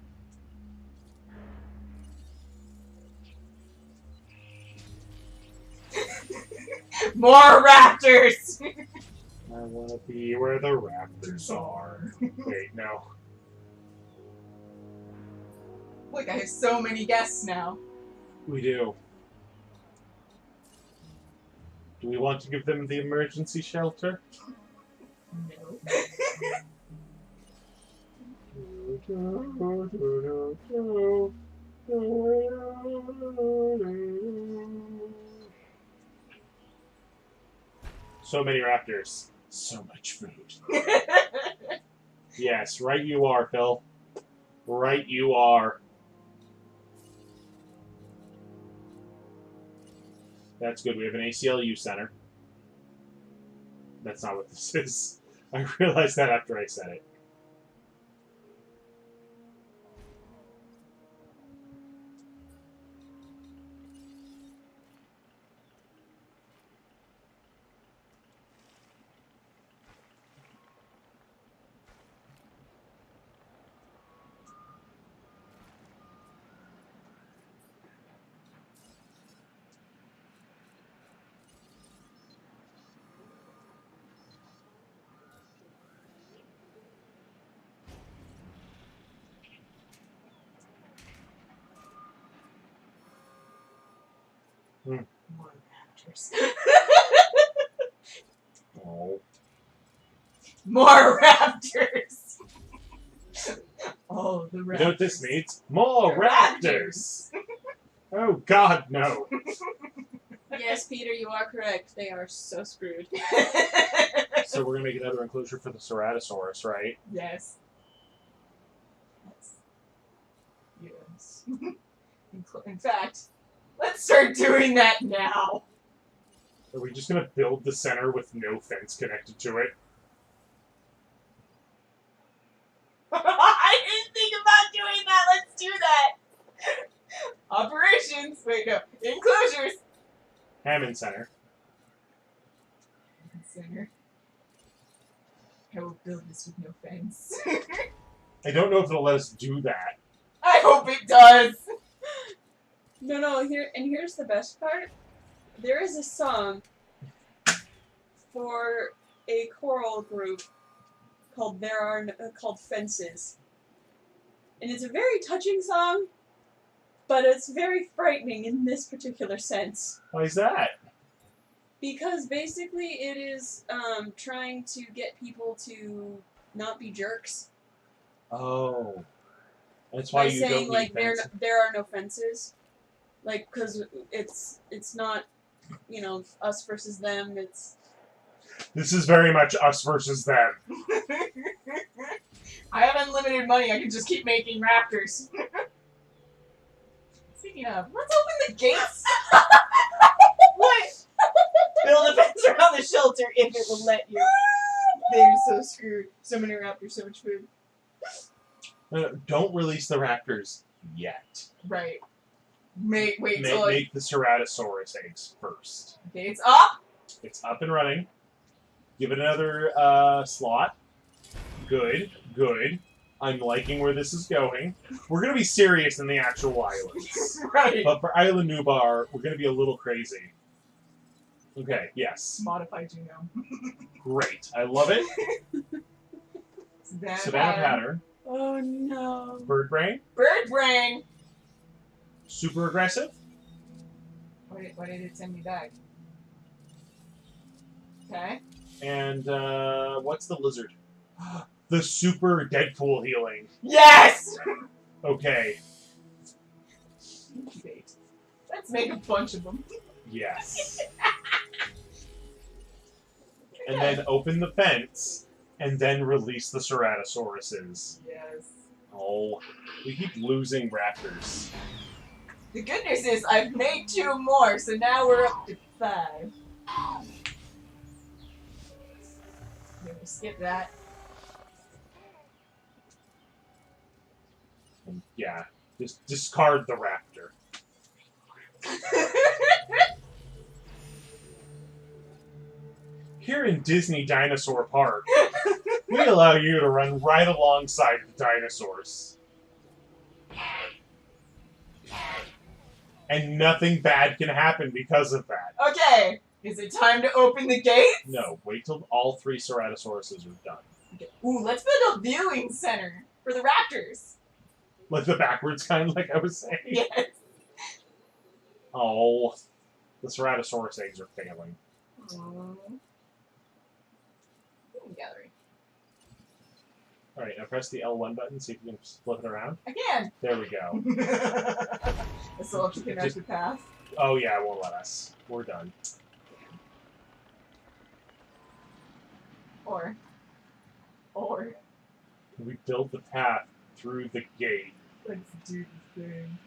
More raptors! I want to be where the raptors are. Wait, no. Look, I have so many guests now. We do. Do we want to give them the emergency shelter? No. So many raptors. So much food. Yes, right you are, Phil. Right you are. That's good. We have an ACLU center. That's not what this is. I realized that after I said it. More raptors. Oh. More raptors. Oh, the raptors. You know what this needs? More raptors! Oh, God, no. Yes, Peter, you are correct. They are so screwed. So we're going to make another enclosure for the Ceratosaurus, right? Yes. Yes. In fact, let's start doing that now. Are we just going to build the center with no fence connected to it? I didn't think about doing that. Let's do that. Operations. Wait, no. Enclosures. Hammond Center. Center. I will build this with no fence. I don't know if it'll let us do that. I hope it does. No, here's the best part. There is a song for a choral group called called Fences. And it's a very touching song, but it's very frightening in this particular sense. Why is that? Because basically it is trying to get people to not be jerks. Oh. That's why By you saying don't like need fence. there are no fences. Like, because it's not, you know, us versus them, it's... This is very much us versus them. I have unlimited money. I can just keep making raptors. Speaking of, let's open the gates. What? Build a fence around the shelter if it will let you. They're so screwed. So many raptors, so much food. Don't release the raptors yet. Right. Wait till Make the Ceratosaurus eggs first. Okay, it's up. It's up and running. Give it another slot. Good. I'm liking where this is going. We're going to be serious in the actual islands. Right. But for Isla Nublar, we're going to be a little crazy. Okay, yes. Modified genome. Great. I love it. Savannah pattern. Oh no. Bird brain. Bird brain. Super aggressive. Why did it send me back? Okay. And what's the lizard? The super Deadpool healing. Yes! Okay. Incubate. Let's make a bunch of them. Yes. And then open the fence, and then release the Ceratosauruses. Yes. Oh, we keep losing raptors. The good news is I've made 2 more, so now we're up to 5. Okay, we'll skip that. And yeah, just discard the raptor. Here in Disney Dinosaur Park, we allow you to run right alongside the dinosaurs. And nothing bad can happen because of that. Okay, is it time to open the gate? No, wait till all 3 Ceratosauruses are done. Okay. Ooh, let's build a viewing center for the raptors. Like the backwards kind, like I was saying. Yes. Oh, the Ceratosaurus eggs are failing. Gallery. Alright, now press the L1 button, see if you can flip it around. I can! There we go. I still have to connect the path. Oh yeah, it won't let us. We're done. Or. We build the path through the gate. Let's do the thing.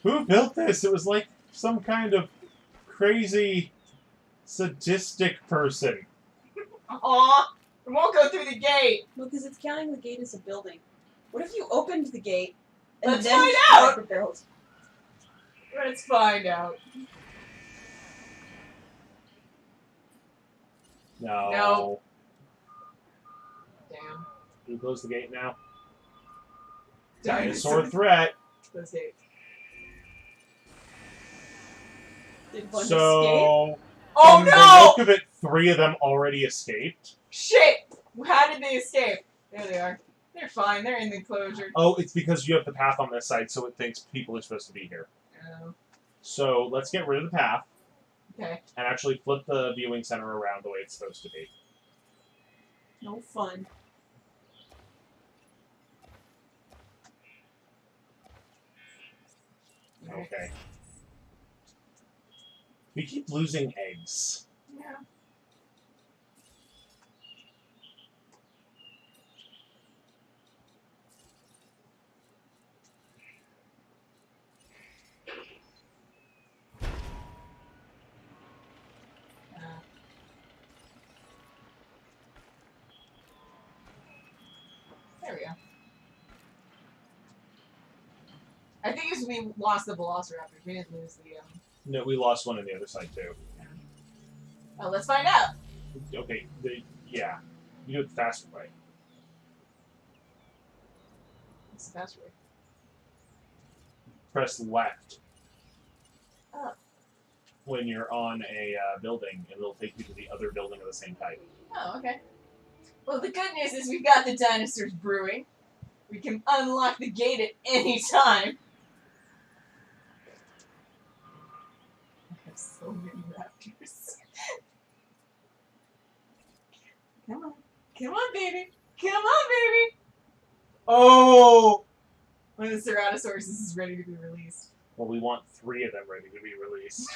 Who built this? It was like some kind of crazy, sadistic person. Aw! It won't go through the gate! No, because it's counting the gate as a building. What if you opened the gate and Let's then find tried out! to build? Let's find out. No. No. Damn. Can we close the gate now? Dinosaur Dinosaur threat. Close gate. Did one escape? So, Oh from the no! look of it, 3 of them already escaped. Shit! How did they escape? There they are. They're fine. They're in the enclosure. Oh, it's because you have the path on this side, so it thinks people are supposed to be here. Oh. So let's get rid of the path Okay. and actually flip the viewing center around the way it's supposed to be. No fun. Okay. We keep losing eggs. Yeah. There we go. I think it's we lost the Velociraptors. We didn't lose the. No, we lost one on the other side too. Oh, let's find out. Okay, yeah. You do it the faster way. What's the faster way? Press left Oh. when you're on a building, and it'll take you to the other building of the same type. Oh, okay. Well, the good news is we've got the dinosaurs brewing. We can unlock the gate at any time. I have so many raptors. Come on. Come on, baby. Come on, baby. Oh! When the Ceratosaurus is ready to be released. Well, we want 3 of them ready to be released.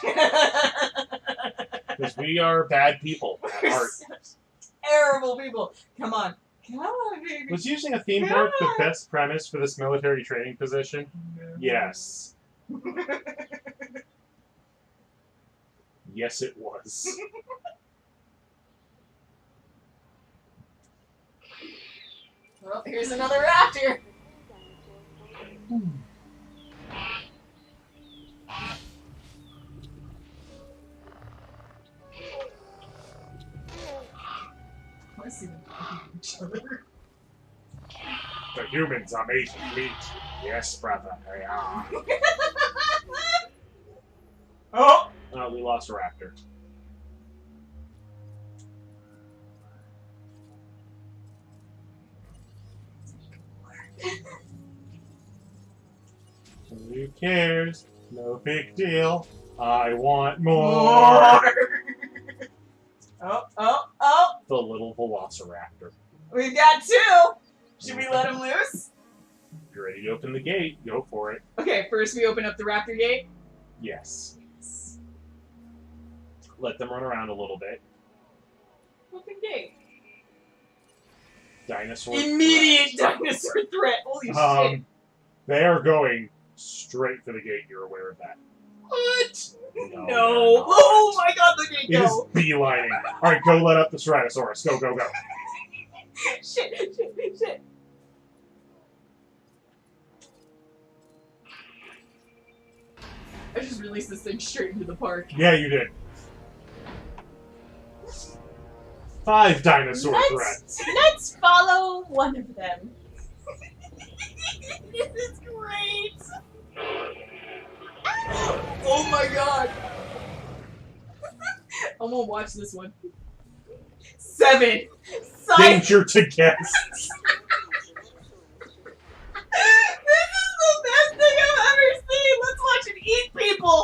Because we are bad people at We're heart. such terrible people. Come on. Come on, baby. Was using a theme Come park the on. best premise for this military training position? Yes. Yes, it was. Well, here's another raptor. I see them talking to each other. The humans are made to meat. Yes, brother, they are. Oh! We lost a raptor. Who cares? No big deal. I want more. Oh! The little velociraptor. We've got 2! Should we let him loose? If you're ready to open the gate, go for it. Okay, first we open up the raptor gate. Yes. Let them run around a little bit. Open gate. Dinosaur Immediate threat. dinosaur threat. Holy shit. They are going straight for the gate. You're aware of that. What? No. No. they're not. Oh my god, look at it It is go. beelining. Alright, go let up the Ceratosaurus. Go, go, go. Shit. I just released this thing straight into the park. Yeah, you did. 5 dinosaur threats. Let's follow one of them. This is great. Oh my god. I'm gonna watch this one. 7. Danger to guests. This is the best thing I've ever seen! Let's watch it eat people!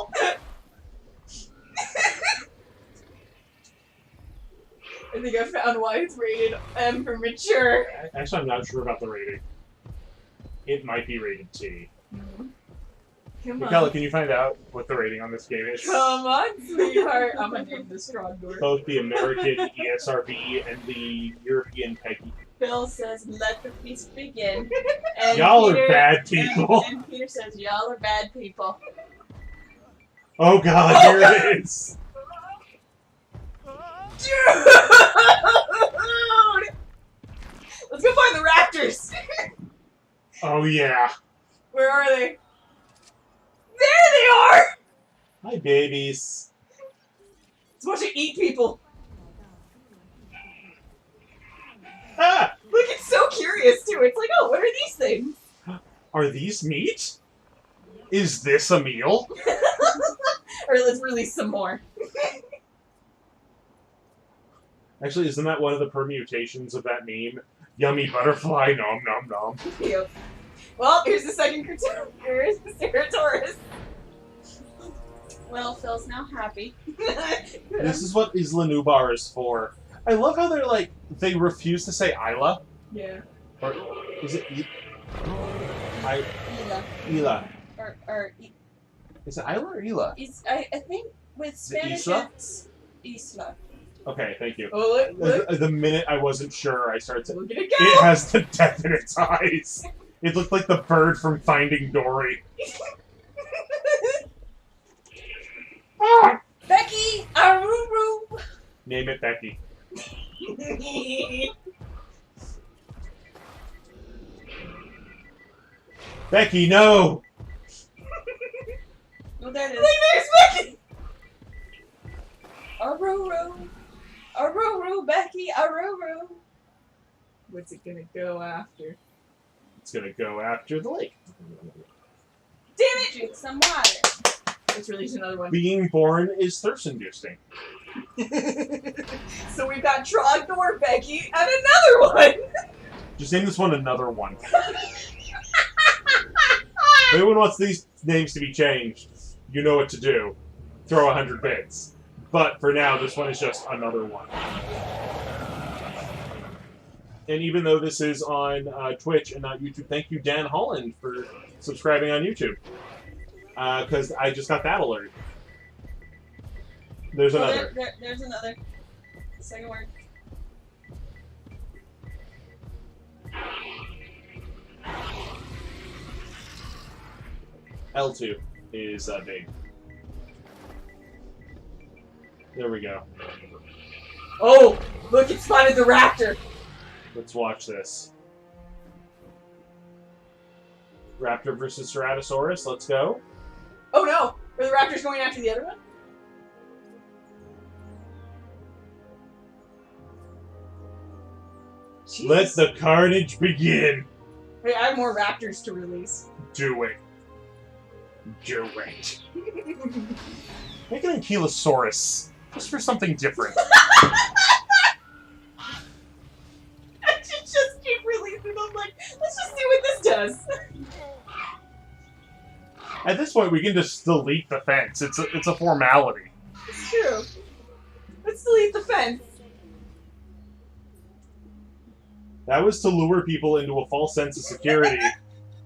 I think think I found why it's rated M for mature. Actually, I'm not sure about the rating. It might be rated T. Come Michaela, on. can you find out what the rating on this game is? Come on, sweetheart. I'm gonna name this strong door. Both the American ESRB and the European PEGI. Phil says, "Let the feast begin." And Y'all Peter, are bad people. And Peter says, "Y'all are bad people." Oh god, here it is! Dude! Let's go find the raptors! Oh yeah. Where are they? There they are! Hi, babies. It's a bunch of eat people. Ah! Look, it's so curious too. It's like, oh, what are these things? Are these meat? Is this a meal? Or let's release some more. Actually, isn't that one of the permutations of that meme? Yummy butterfly, nom nom nom. Yep. Well, here's the second cartoon. Here's the Ceratosaurus. Well, Phil's now happy. This is what Isla Nubar is for. I love how they're like, they refuse to say Isla. Yeah. Or is it Ela. Ela? Or Is it Isla or Ela? I think with Is it Spanish Isla? it's Isla. Okay, thank you. Oh, look. The minute I wasn't sure, I started to... Look at it go! It has the death in its eyes. It looked like the bird from Finding Dory. Ah! Becky! Aruru! Name it Becky. Becky, no! Oh, there it Look, is. there's Becky! Aruru! Aruru, Becky! Aruru! What's it gonna go after? It's gonna go after the lake. Damn it! Drink some water. Let's release another one. Being born is thirst-inducing. So we've got Trogdor, Becky, and another one! Just name this one another one. If anyone wants these names to be changed, you know what to do. Throw 100 bits. But for now, this one is just another one. And even though this is on Twitch and not YouTube, thank you, Dan Holland, for subscribing on YouTube. Because I just got that alert. There's Oh, another. there's another. Second word. L2 is big. There we go. Oh! Look, it spotted the raptor! Let's watch this. Raptor versus Ceratosaurus. Let's go. Oh no! Are the raptors going after the other one? Jeez. Let the carnage begin. Hey, I have more raptors to release. Do it. Do it. Make an Ankylosaurus. Just for something different. I should just keep releasing them, like, let's just see what this does. At this point, we can just delete the fence. It's a formality. It's true. Let's delete the fence. That was to lure people into a false sense of security,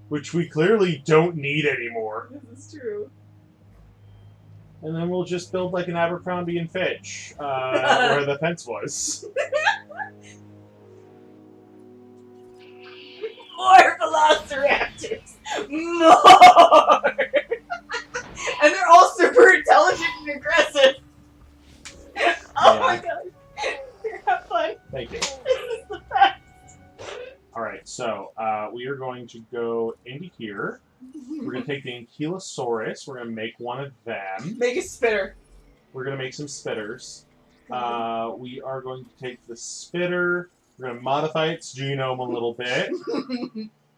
which we clearly don't need anymore. This is true. And then we'll just build like an Abercrombie and Fitch, where the fence was. More Velociraptors! More! And they're all super intelligent and aggressive. Oh my god. Have fun. Thank you. This is the best. Alright, so we are going to go into here. We're going to take the Ankylosaurus. We're going to make one of them. Make a spitter. We're going to make some spitters. We are going to take the spitter. We're going to modify its genome a little bit.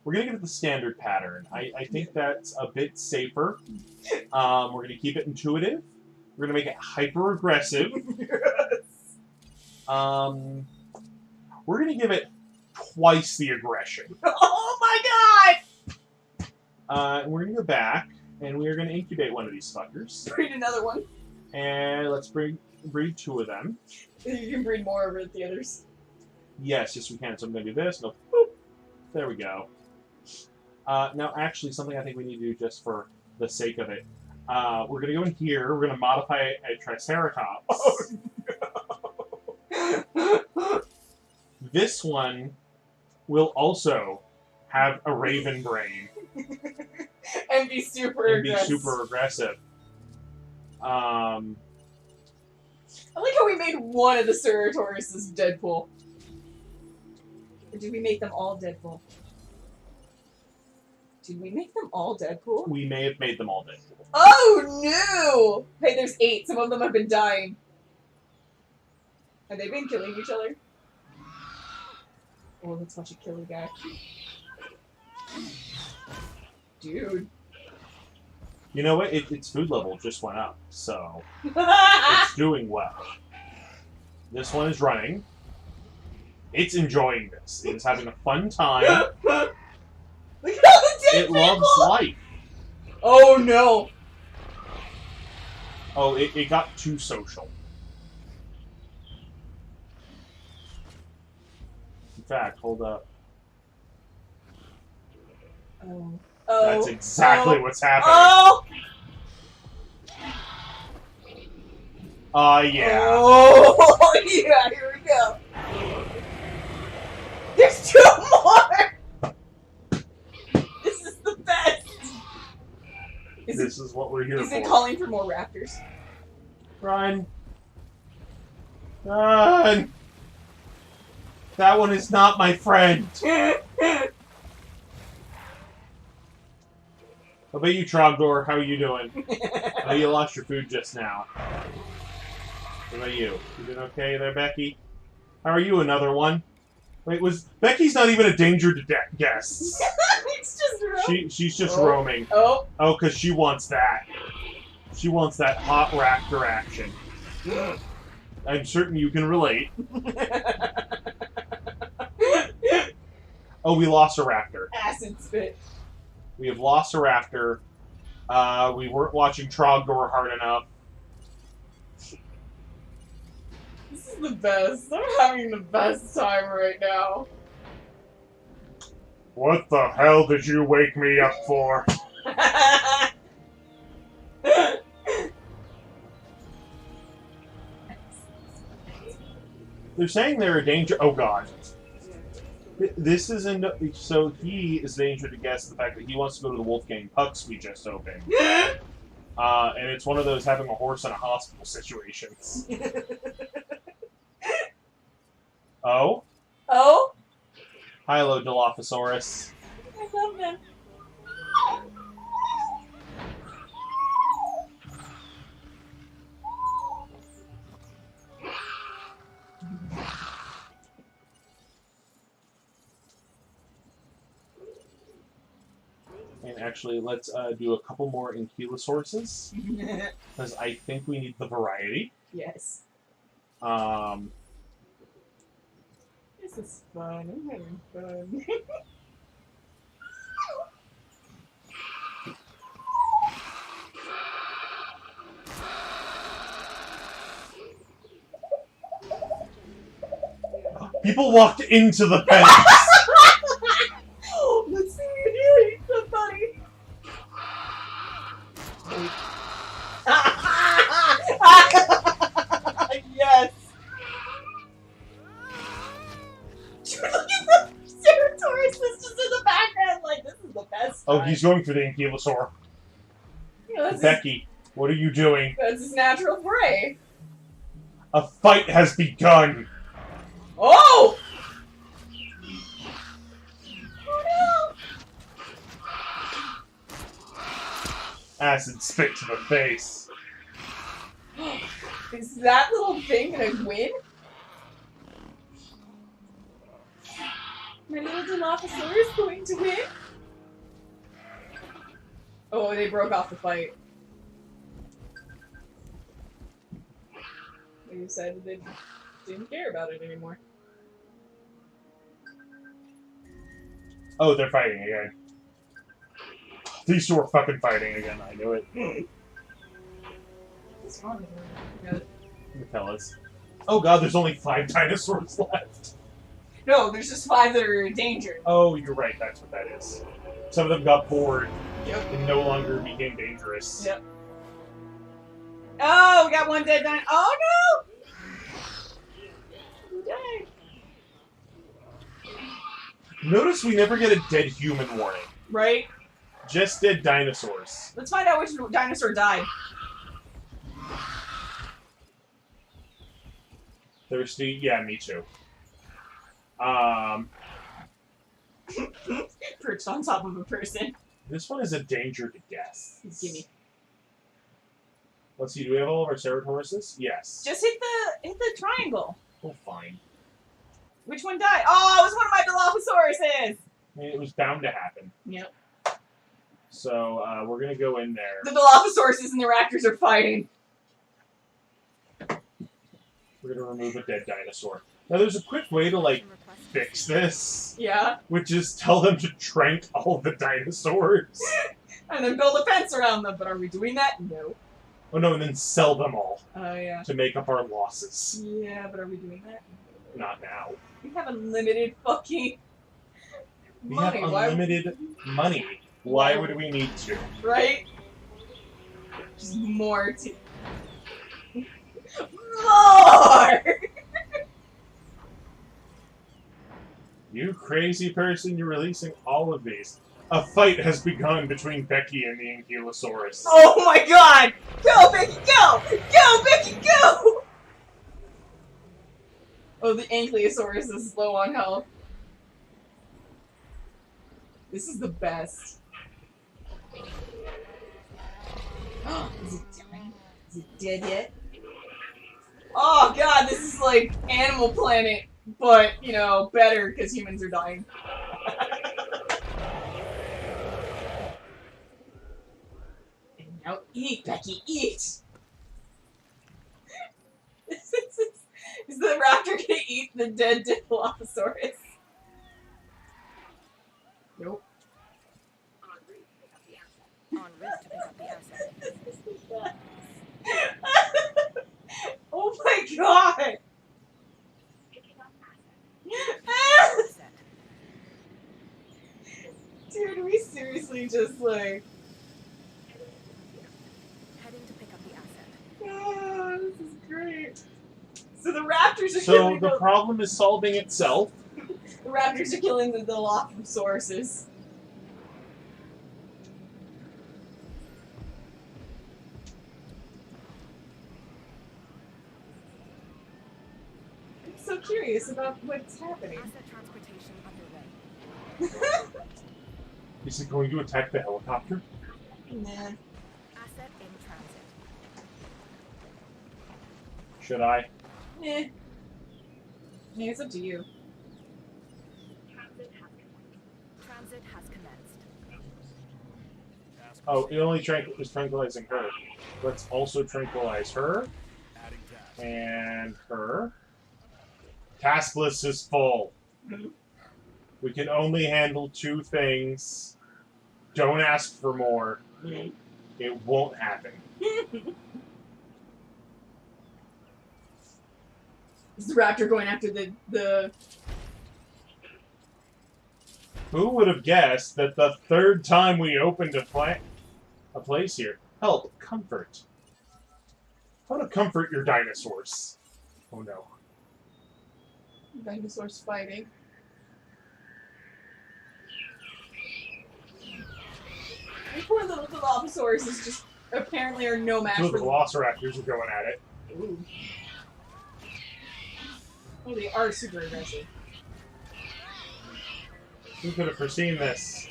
We're going to give it the standard pattern. I think that's a bit safer. We're going to keep it intuitive. We're going to make it hyper-aggressive. We're going to give it twice the aggression. Oh my god! And we're going to go back, and we are going to incubate one of these fuckers. Breed another one. And let's bring breed 2 of them. You can breed more over the others. Yes, we can. So I'm going to do this. Go, boop. There we go. Now, actually, something I think we need to do just for the sake of it. We're going to go in here. We're going to modify a Triceratops. Oh, no. This one will also have a raven brain. And be super aggressive. I like how we made one of the Ceratauruses Deadpool. Or did we make them all Deadpool? Did we make them all Deadpool? We may have made them all Deadpool. Oh no! Hey, there's 8. Some of them have been dying. Have they been killing each other? Oh, let's watch a killer guy. Dude. You know what? Its food level just went up, so it's doing well. This one is running. It's enjoying this. It's having a fun time. Look at all the dead It loves life. Oh no! Oh, it got too social. In fact, hold up. Oh. That's exactly what's happening. Oh! Yeah. Oh, yeah, here we go. There's 2 more! This is the best! This is what we're here for. Is it calling for more raptors? Run. Run! That one is not my friend. How about you, Trogdor? How are you doing? I know you lost your food just now. What about you? You doing okay there, Becky? How are you, another one? Wait, Becky's not even a danger to guests. It's just roaming. She's just roaming. Oh. Oh, because she wants that. She wants that hot raptor action. I'm certain you can relate. Oh, we lost a raptor. Acid spit. We have lost a raptor. We weren't watching Trogdor hard enough. This is the best. I'm having the best time right now. What the hell did you wake me up for? They're saying they're a danger. Oh god. This isn't. So he is a danger to guess the fact that he wants to go to the Wolfgang Pucks we just opened. And it's one of those having a horse in a hospital situations. Oh? Oh? Hello, Dilophosaurus. I love them. And actually, let's do a couple more Ankylosauruses. Because I think we need the variety. Yes. This is fun. I'm having fun. People walked into the fence! Let's see if you eat somebody. Yes! Dude, look at the Ceratosaurus that's just in the background. Like, this is the best. Oh, he's going for the Ankylosaur. Yeah, Becky, what are you doing? That's his natural prey. A fight has begun! Oh! Oh no! Acid spit to the face. Is that little thing gonna win? My little Dilophosaurus is going to win? Oh, they broke off the fight. They decided they didn't care about it anymore. Oh, they're fighting again. These two are fucking fighting again, I knew it. What's wrong with them? Tell us. Oh god, there's only 5 dinosaurs left. No, there's just 5 that are in danger. Oh, you're right, that's what that is. Some of them got bored Yep. and no longer became dangerous. Yep. Oh, we got 1 dead dinosaur. Oh no! Who died? Notice we never get a dead human warning. Right? Just dead dinosaurs. Let's find out which dinosaur died. Thirsty? Yeah, me too. Perched on top of a person. This one is a danger to guess. Gimme. Let's see, do we have all of our Ceratauruses? Yes. Just hit the triangle. Oh, fine. Which one died? Oh, it was one of my Dilophosaurus! I mean, it was bound to happen. Yep. So, we're gonna go in there. The Dilophosaurus and the Raptors are fighting. We're gonna remove a dead dinosaur. Now, there's a quick way to, like, fix this. Yeah. Which is tell them to trank all the dinosaurs. And then build a fence around them. But are we doing that? No. Oh no, and then sell them all. Oh, yeah. To make up our losses. Yeah, but are we doing that? Not now. We have unlimited fucking We money. have unlimited money. Why would we need to? Right? Just more to... More! You crazy person, you're releasing all of these. A fight has begun between Becky and the Ankylosaurus. Oh my god! Go, Becky, go! Go, Becky, go! Oh, the Ankylosaurus is low on health. This is the best. Is it dying? Is it dead yet? Oh god, this is like Animal Planet, but, you know, better because humans are dying. And now eat, Becky, eat! Is the raptor gonna eat the dead Dilophosaurus? Nope. En route to pick up the asset. Oh my god! Dude, we seriously just like... Heading to pick up the asset. Oh, this is great. So the raptors are So killing the problem is solving itself. The raptors are killing the Dilophosaurus. I'm so curious about what's happening. Asset transportation underway. Is it going to attack the helicopter? Nah. Asset in transit. Should I? Yeah. Yeah, it's up to you. Transit has commenced. Oh, it only is tranquilizing her. Let's also tranquilize her. And her. Task list is full. We can only handle 2 things. Don't ask for more. It won't happen. Is the raptor going after the... Who would have guessed that the 3rd time we opened a place here? Help, comfort. How to comfort your dinosaurs? Oh no. Dinosaurs fighting. And poor little Dilophosaurus is just apparently are no match 2 of for the Velociraptors are going at it. Ooh. Oh, they are super aggressive. Who could have foreseen this?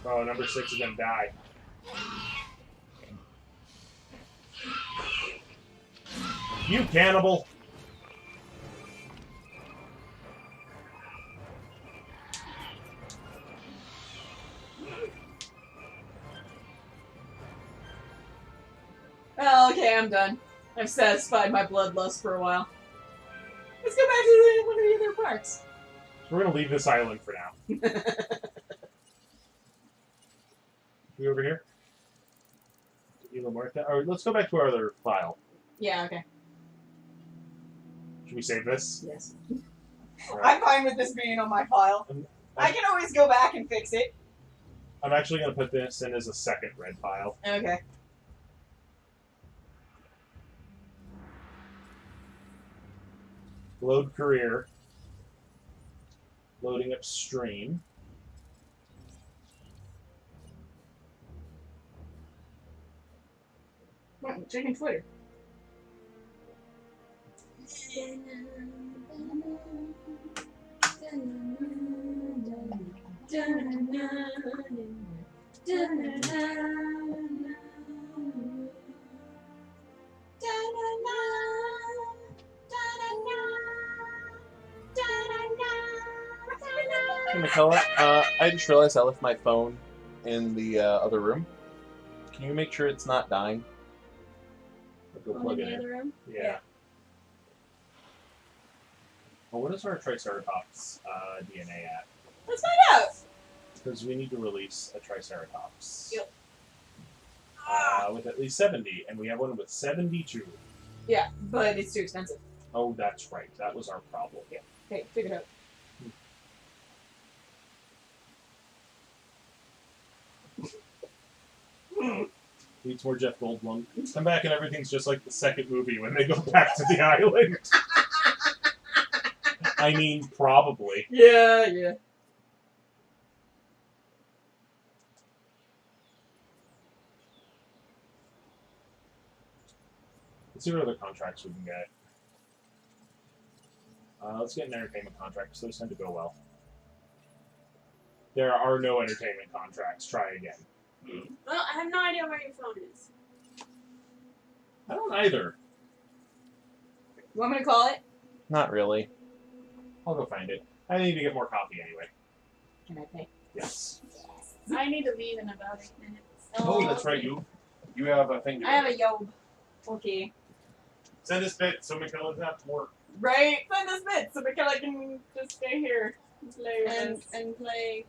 Oh, number 6 is gonna die. You cannibal! Well, okay, I'm done. I've satisfied my bloodlust for a while. Let's go back to one of the other parts. So we're gonna leave this island for now. We over here? Alright, let's go back to our other file. Yeah, okay. Should we save this? Yes. Alright. I'm fine with this being on my file. I can always go back and fix it. I'm actually going to put this in as a second red file. Okay. Load career. Loading upstream. What? Checking Twitter. Hey, McCullough, I just realized I left my phone in the other room. Can you make sure it's not dying? Go One plug in it the in. other room? Yeah. Well, what is our Triceratops DNA at? Let's find out. Because we need to release a Triceratops. Yep. With at least 70, and we have one with 72. Yeah, but it's too expensive. Oh, that's right. That was our problem. Yeah. Okay, figure it out. Needs more Jeff Goldblum. Come back and everything's just like the second movie when they go back to the island. I mean, probably. Yeah, yeah. Let's see what other contracts we can get. Let's get an entertainment contract, because those tend to go well. There are no entertainment contracts. Try again. Well, I have no idea where your phone is. I don't either. You want me to call it? Not really. I'll go find it. I need to get more coffee anyway. Can I pay? Yes. I need to leave in about 8 minutes. Oh, that's right. You have a thing to do. I have a yob. Okay. Send us bit so McKellen's have to work. Right? Send us bits so Michaela can just stay here and play with us. And play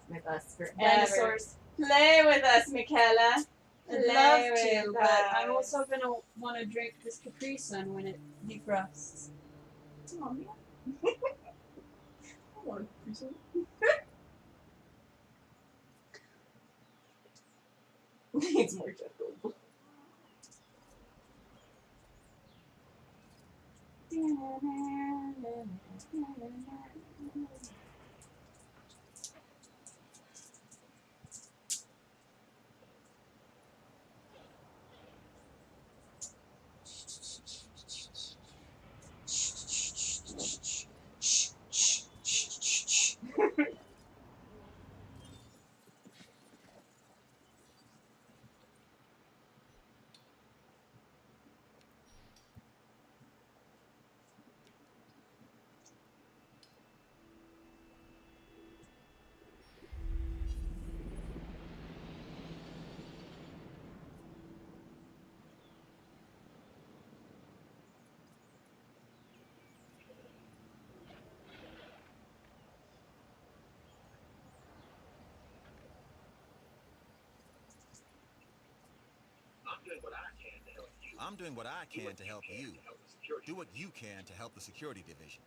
With us forever. dinosaurs. Play with us, Michaela. I'd love to, but I'm also gonna want to drink this Capri Sun when it defrosts. Oh, man. I want to do something. Needs more Jeff Goldblum. I'm doing what I can to help you. Do what you can to help the security division.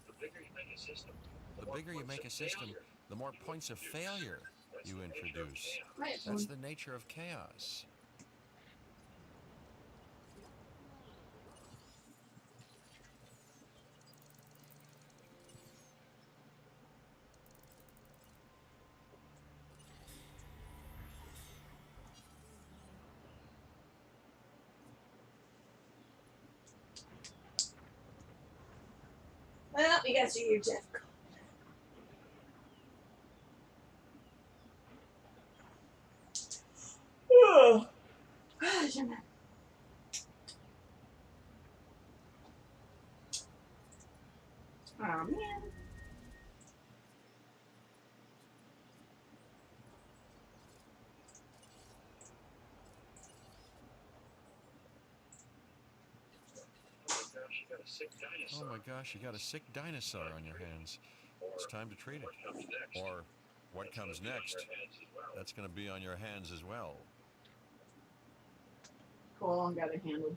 The bigger you make a system, the more points of failure you introduce. That's the nature of chaos. Well, we got you here, Jeff. Oh, man. Oh my gosh, you got a sick dinosaur on your hands. It's time to treat it. Or what comes next, that's going to be on your hands as well. Cool, got it handled.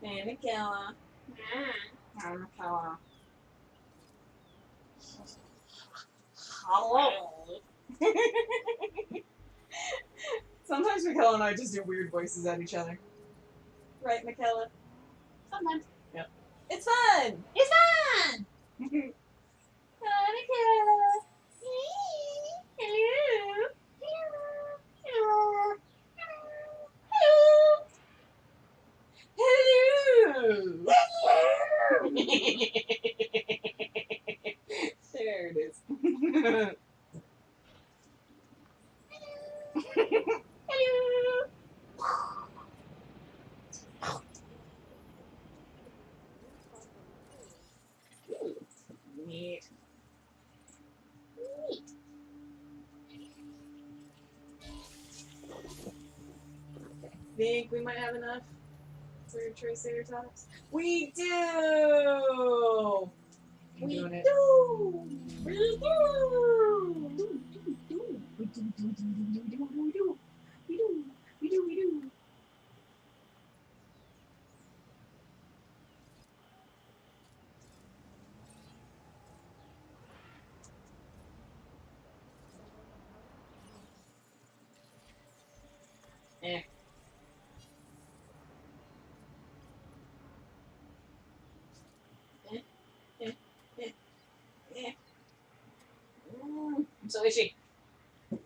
Hey, Michaela. Hi, Michaela. Hello. Sometimes Michaela and I just do weird voices at each other. Right, Michaela? Sometimes. Yep. It's fun! It's fun! Hi, Michaela. Hello. Hello. Hello. Hello. There it is. Hello. Neat. Neat. Think we might have enough for Triceratops? We do. I'm doing it. do. We do. We do. Eh. I'm so itchy. You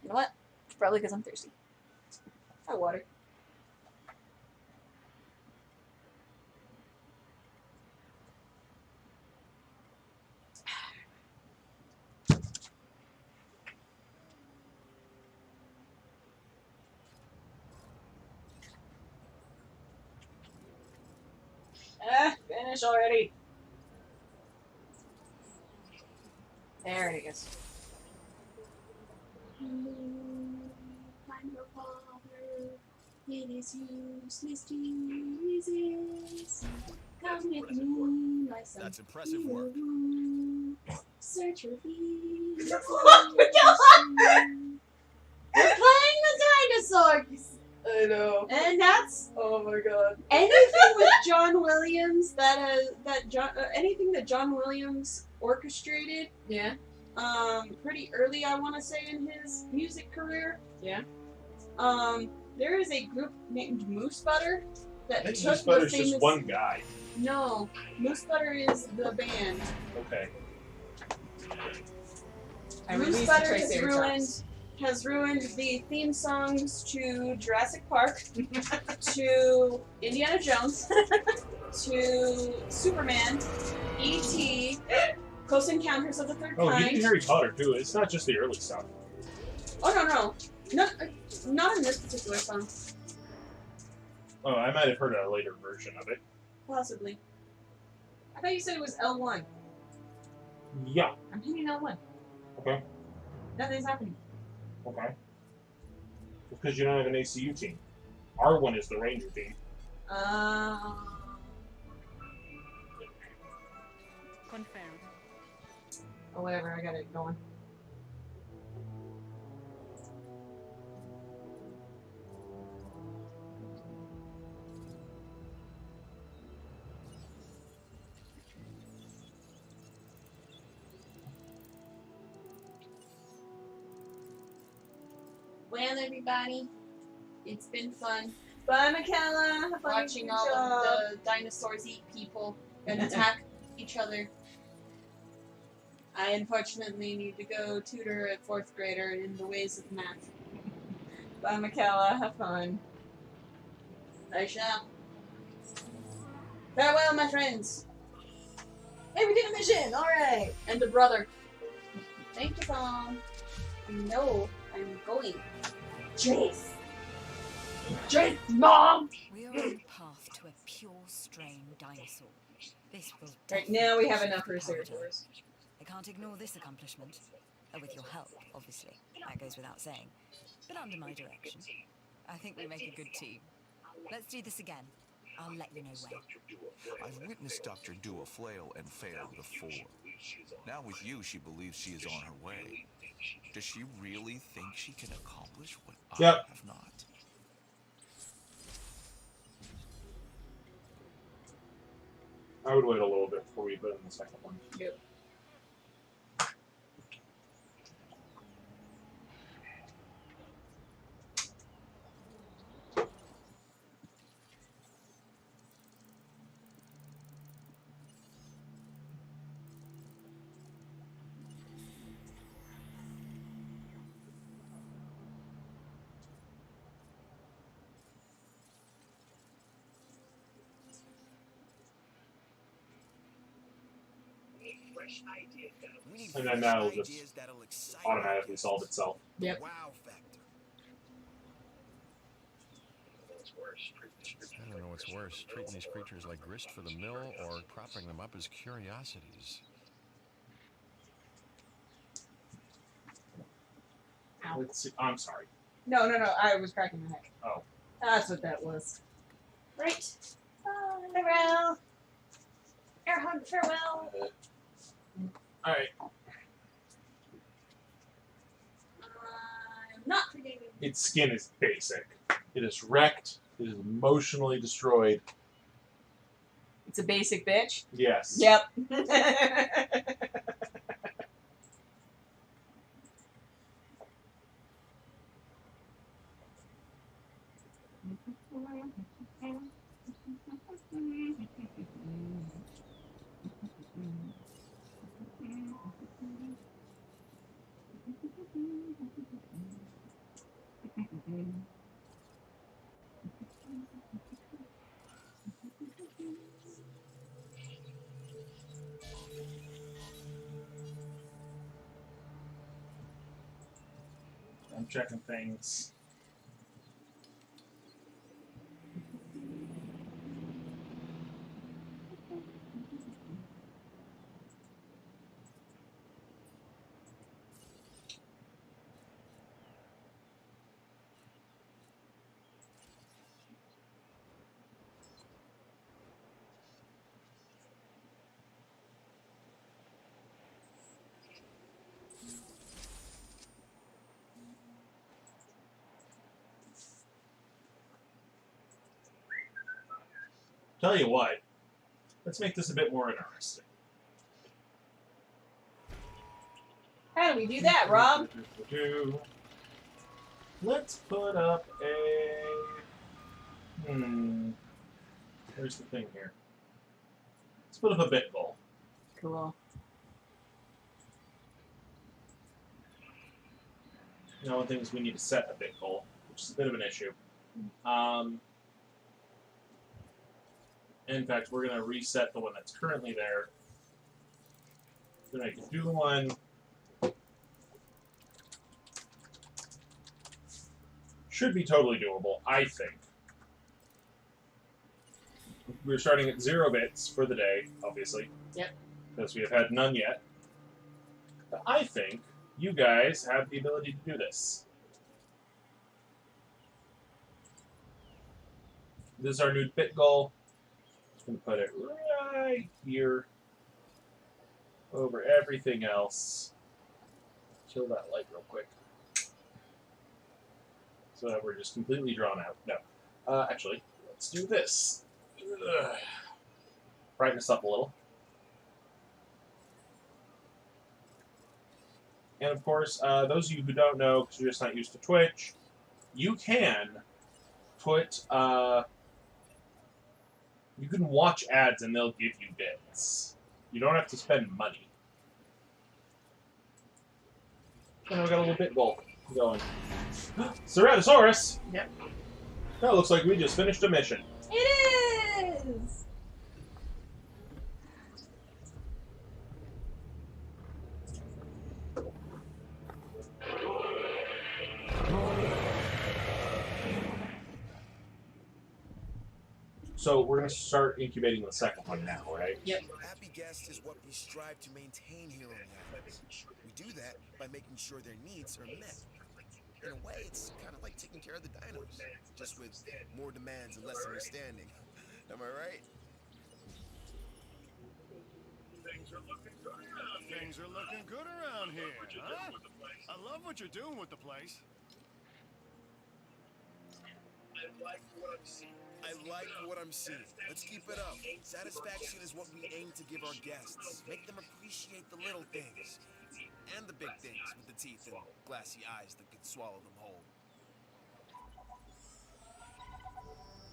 know what? It's probably because I'm thirsty. Hi, water. Finish already. There it is. Find your father. It is useless to resist. Come with me, my son. That's impressive work. Search your feet. We're playing the dinosaurs. I know. And that's Oh my god. anything with John Williams anything that John Williams orchestrated. Yeah. Pretty early, I want to say, in his music career. Yeah. There is a group named Moose Butter that I think took Moose the Butter's famous. just one guy. No, Moose Butter is the band. Okay. I Moose released the Butter Triceratops. has ruined the theme songs to Jurassic Park, to Indiana Jones, to Superman, E.T., Close Encounters of the Third Oh, he Kind. did Harry Potter too. It's not just the early stuff. Oh, no. Not in this particular song. Oh, I might have heard a later version of it. Possibly. I thought you said it was L1. Yeah. I'm hitting L1. Okay. Nothing's happening. Okay. Because you don't have an ACU team. R1 is the Ranger team. Confirmed. Or whatever, I got it going. Well, everybody, it's been fun Bye, Michaela. Have fun watching with your all job. of the dinosaurs eat people and attack each other. I unfortunately need to go tutor a 4th grader in the ways of math. Bye, Michaela. Have fun. I shall. Farewell, my friends. Hey, we did a mission! Alright! And a brother. Thank you, Mom. You know I'm going. Jace! Jace, Mom! We are on the path to a pure strain dinosaur. This will Right now we have definitely enough for shift the paradigm. Ceratosaurus. I can't ignore this accomplishment. With your help, obviously. That goes without saying. But under my direction. I think we make a good team. Let's do this again. I'll let you know when. I've witnessed Dr. do a flail and fail before. Now with you, she believes she is on her way. Does she really think she can accomplish what I have not? I would wait a little bit before we put in the second one. Yep. And then that'll just automatically solve itself. Yep. Wow factor. I don't know what's worse, treating these creatures like grist for the mill or propping them up as curiosities. Let's see. I'm sorry. No, I was cracking my neck. Oh. That's what that was. Right. Farewell. Air hunt, farewell. Alright. I'm not forgetting. Its skin is basic. It is wrecked. It is emotionally destroyed. It's a basic bitch? Yes. Yep. I'm checking things. Tell you what, let's make this a bit more interesting. How do we do that, Rob? Let's put up a... Where's the thing here? Let's put up a bit goal. Cool. Now, one thing is we need to set a bit goal, which is a bit of an issue. In fact, we're going to reset the one that's currently there. We're going to make a new one. Should be totally doable, I think. We're starting at 0 bits for the day, obviously. Yep. Because we have had none yet. But I think you guys have the ability to do this. This is our new bit goal. I'm going to put it right here over everything else. Kill that light real quick. So that we're just completely drawn out. No. Actually, let's do this. Brighten this up a little. And of course, those of you who don't know, because you're just not used to Twitch, you can put... you can watch ads and they'll give you bits. You don't have to spend money. And we got a little bit goal going. Ceratosaurus! Yep. That looks like we just finished a mission. It is! So we're going to start incubating the second one now, right? Yep. Happy guests is what we strive to maintain here on the islands. We do that by making sure their needs are met. In a way, it's kind of like taking care of the dinos, just with more demands and less understanding. Am I right? Things are looking good around here, huh? I love what you're doing with the place. I like what I'm seeing. Let's keep it up. Satisfaction is what we aim to give our guests. Make them appreciate the little things. And the big things with the teeth and glassy eyes that could swallow them whole.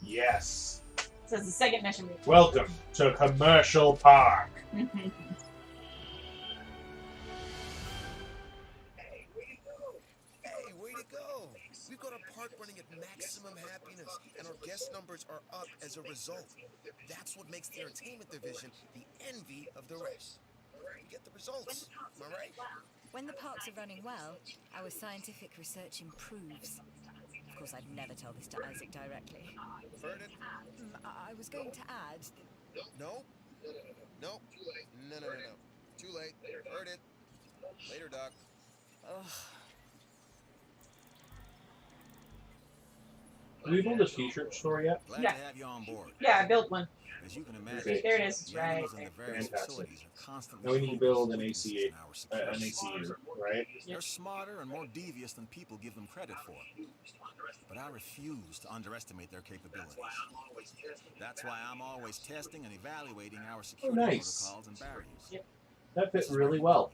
Yes. So it's the second mission. Welcome to Commercial Park. Hey, way to go! We've got our park running at maximum happiness, and our guest numbers are up as a result. That's what makes the entertainment division the envy of the rest. We get the results, am I right? When the parks are running well, our scientific research improves. Of course, I'd never tell this to Isaac directly. Heard it? I was going to add that... No. Too late. Heard it. Later, Doc. Ugh. Have we built a t-shirt store yet? Glad Yeah. to have you on board. Yeah, I built one. As you can imagine, Okay. There it is. It's the right animals in there. the various Fantastic. facilities are constantly Now we need to focused build on an AC8, our security. an AC, right? They're smarter and more devious than people give them credit for. But I refuse to underestimate their capabilities. That's why I'm always testing and evaluating our security nice. protocols and barriers. That fit really well.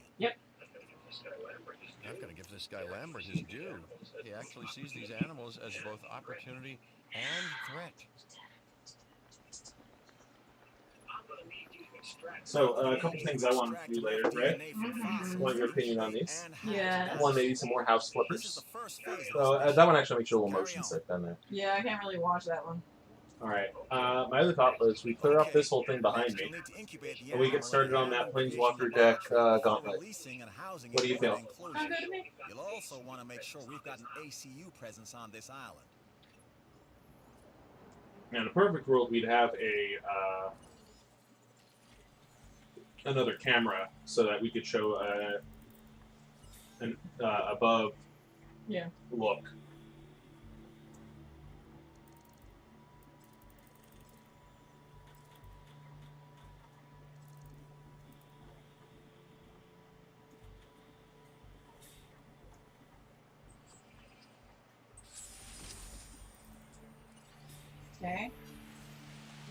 I've got to give this guy Lambert his due. He actually sees these animals as both opportunity and threat. So, a couple things I wanted to do later, right? Want your opinion on these? Yeah. One, maybe some more house flippers. So, that one actually makes your little motion sick down there. Yeah, I can't really watch that one. Alright, my other thought was we clear up this whole thing behind me, and we get started on that Planeswalker deck gauntlet. What do you feel? Sound good to me? You'll also want to make sure we've got an ACU presence on this island. Now, in a perfect world, we'd have a another camera so that we could show an above look. Okay.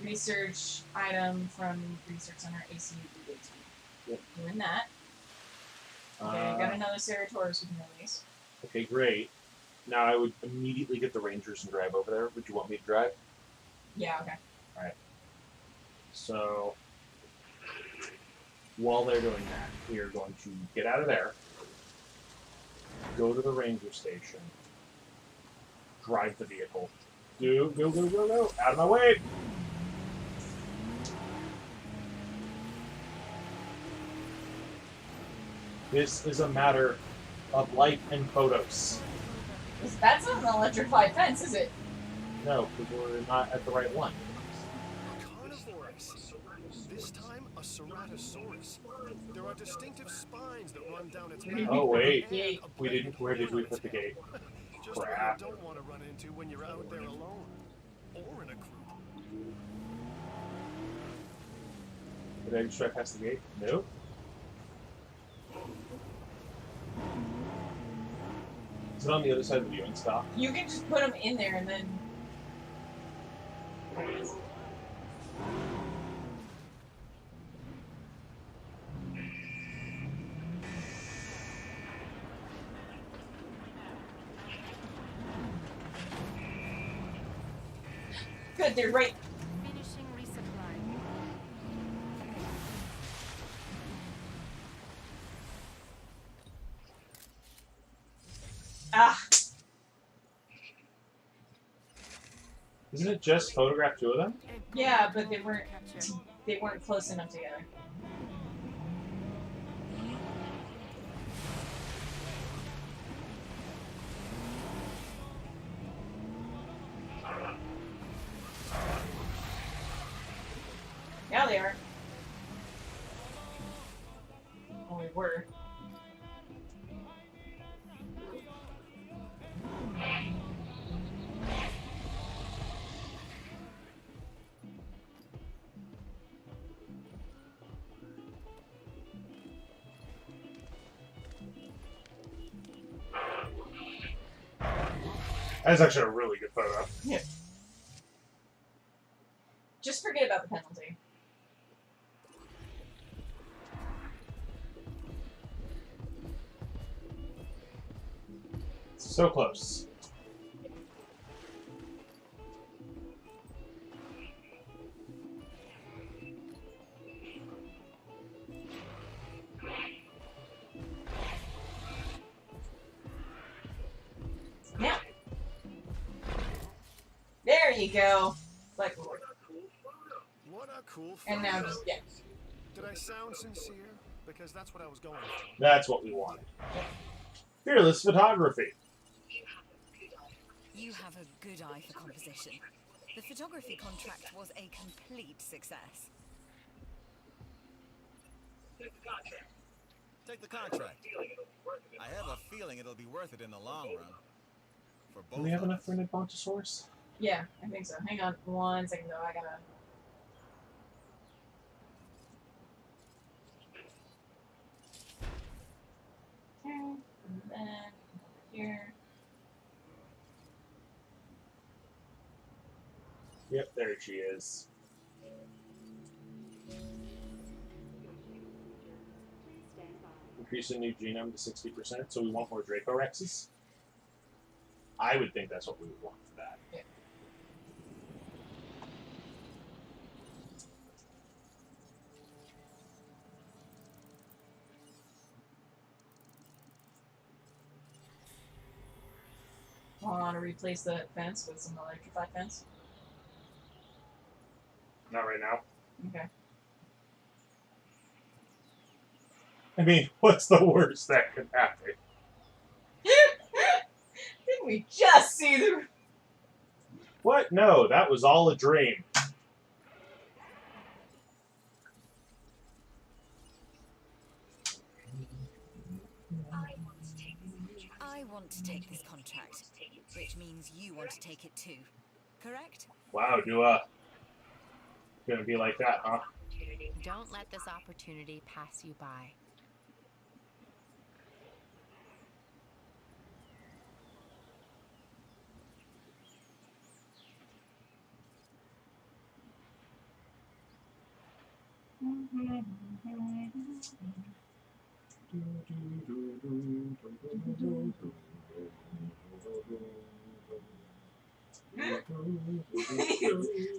Research item from Research Center ACU. Yep. Doing that. Okay, got another Ceratoris we can release. Okay, great. Now I would immediately get the Rangers and drive over there. Would you want me to drive? Yeah, okay. Alright. So, while they're doing that, we are going to get out of there, go to the Ranger station, drive the vehicle. Go, out of my way! This is a matter of life and photos. That's not an electrified fence, is it? No, because we're not at the right one. Carnivore, I see. This time, a Ceratosaurus. There are distinctive spines that run down its back. Oh wait, and a we didn't. Where did we put the tail. gate? Just what Crap. you don't want to run into when you're out there alone. Or in a group. Did I just drive past the gate? No. Is it on the other side of the viewing stop? You can just put them in there and then... There it is. Good, they're right. Finishing resupply. Ah! Isn't it just photograph two of them? Yeah, but they weren't close enough together. Yeah, they are. Oh, they were. That's actually a really good photo. Yeah. Just forget about the penalty. So close. Now. There you go. Like Lord. What a cool And now photo. just yeah. Did I sound sincere? Because that's what I was going for. That's what we wanted. Fearless photography. You have a good eye for composition. The photography contract was a complete success. Take the contract. I have a feeling it'll be worth it in the long run. For both Do we have of enough us. for an Advantosaurus? Yeah, I think so. Hang on 1 second though. I gotta. Okay, and then here. Yep, there she is. Increase the new genome to 60%, so we want more Dracorexes? I would think that's what we would want for that. Yeah. Want to replace the fence with some electrified fence? Not right now. Okay. I mean, what's the worst that could happen? Didn't we just see the... What? No, that was all a dream. I want to take this contract, which means you want to take it too. Correct? Wow, gonna be like that, huh? Don't let this opportunity pass you by.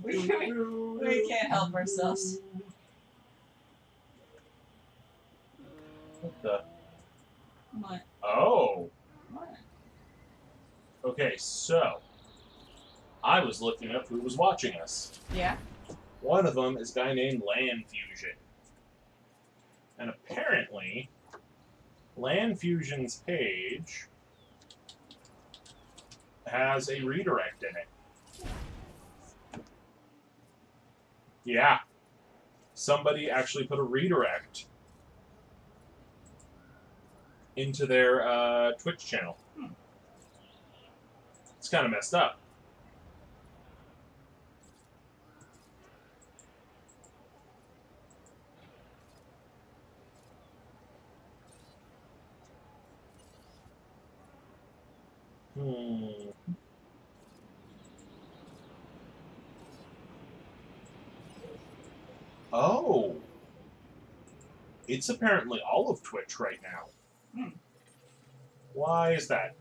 we can't help ourselves. What the? What? Oh. What? Okay, so I was looking up who was watching us. Yeah? One of them is a guy named Land Fusion. And apparently, Land Fusion's page has a redirect in it. Yeah. Somebody actually put a redirect into their Twitch channel. It's kind of messed up. Oh. It's apparently all of Twitch right now. Why is that?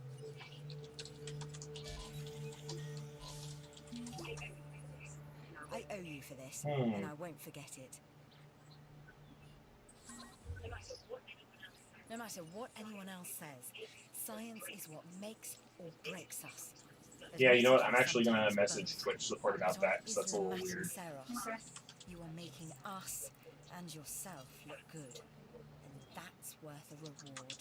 I owe you for this, and I won't forget it. No matter what anyone else says, science is what makes or breaks us. Yeah, you know what? I'm actually going to message Twitch support about that, because that's a little weird. You are making us and yourself look good, and that's worth a reward.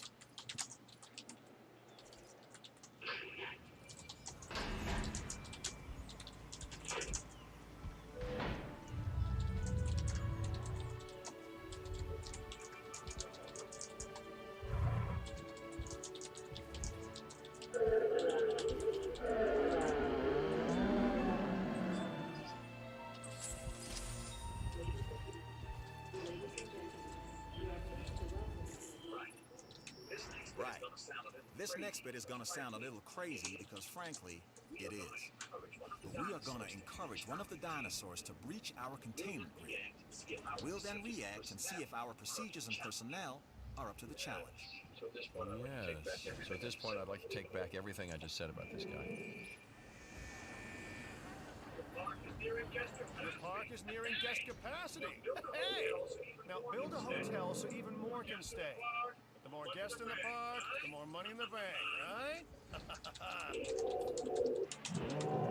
This next bit is gonna sound a little crazy because, frankly, it is. But we are gonna encourage one of the dinosaurs to breach our containment grid. We'll then react and see if our procedures and personnel are up to the challenge. Yes. So at this point, I'd like to take back everything I just said about this guy. The park is nearing guest capacity. Hey! Now build a hotel so even more can stay. The more guests in the park, the more money in the bank, right?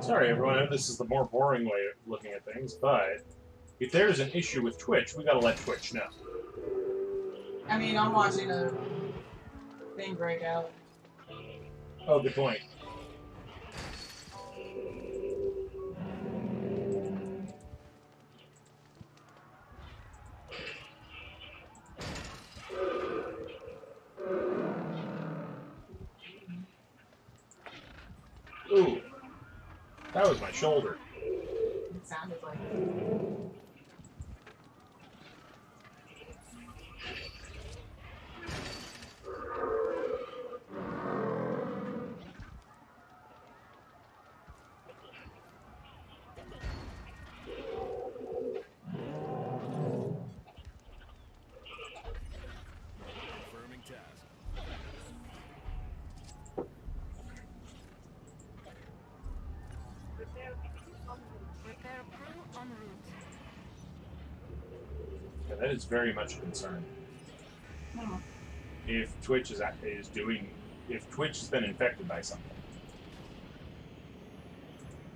Sorry, everyone. This is the more boring way of looking at things, but if there's an issue with Twitch, we gotta let Twitch know. I mean, I'm watching a thing break out. Oh, good point. Ooh, that was my shoulder. It sounded like Confirming task. Repair crew en route. Yeah, that is very much a concern. If Twitch is doing, if Twitch has been infected by something,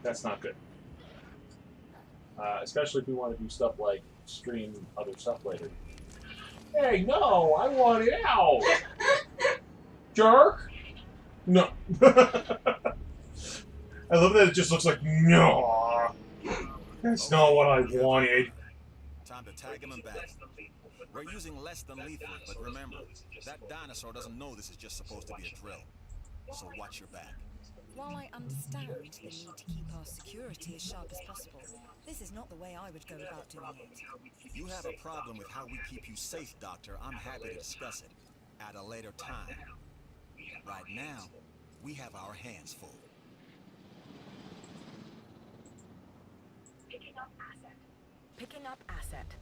that's not good. Especially if we want to do stuff like stream other stuff later. Hey, no, I want it out, jerk. No. I love that it just looks like no. That's not what I wanted. Time to tag him and back. We're using less than lethal, but remember, that dinosaur doesn't know this is just supposed to be a drill. So watch your back. While I understand the need to keep our security as sharp as possible, this is not the way I would go about doing it. You have a problem with how we keep you safe, Doctor. I'm happy to discuss it at a later time. Right now, we have our hands full. Picking up asset. Picking up asset.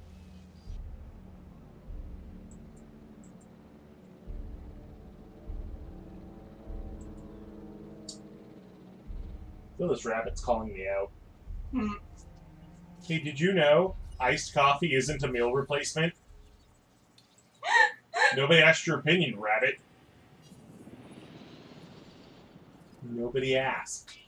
I feel this rabbit's calling me out. Hey, did you know iced coffee isn't a meal replacement? Nobody asked your opinion, rabbit. Nobody asked.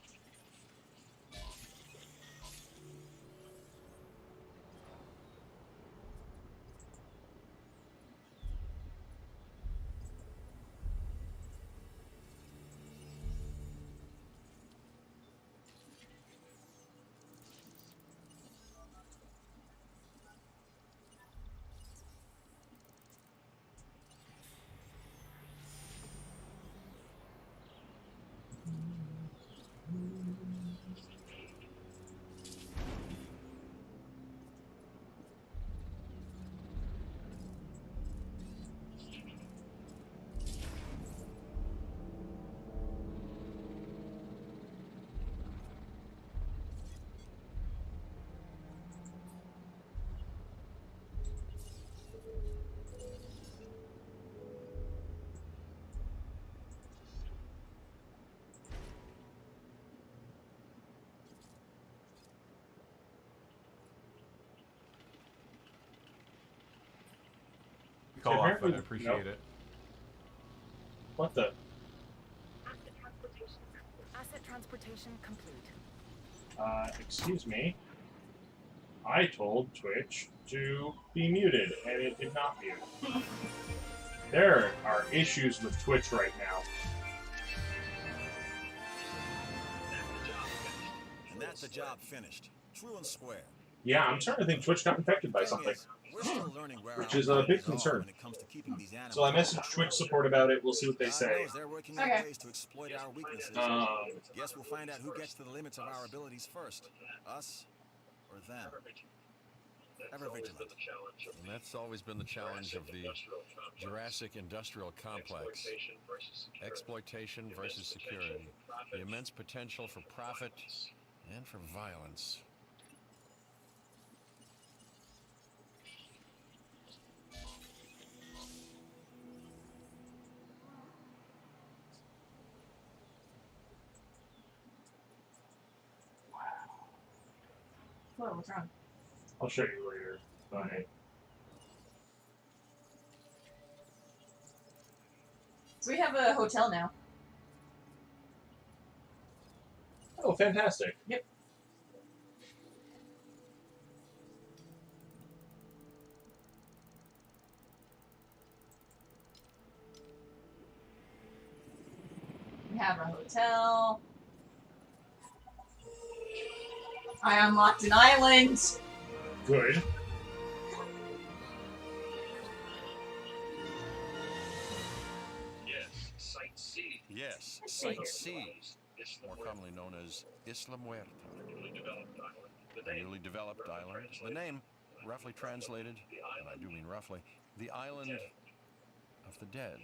Call off, but I appreciate it. What the? Asset transportation complete. Excuse me. I told Twitch to be muted, and it did not mute. There are issues with Twitch right now. And that's the job finished. True and square. Yeah, I'm starting to think Twitch got infected by something. Which is a big concern. So I messaged Twitch support about it. We'll see what they say. Okay. Guess we'll find out who gets to the limits of our abilities first. Us or them. ever vigilant. And that's always been the challenge of the Jurassic Industrial Complex. Exploitation versus security. The immense potential for profit and for violence. Whoa, what's wrong? I'll show you later. But So we have a hotel now. oh, fantastic. Yep. We have a hotel. I unlocked an island. Good. Yes, Site C, more commonly known as Isla Muerta, a newly developed island. The name, roughly translated, and I do mean roughly, the island of the dead.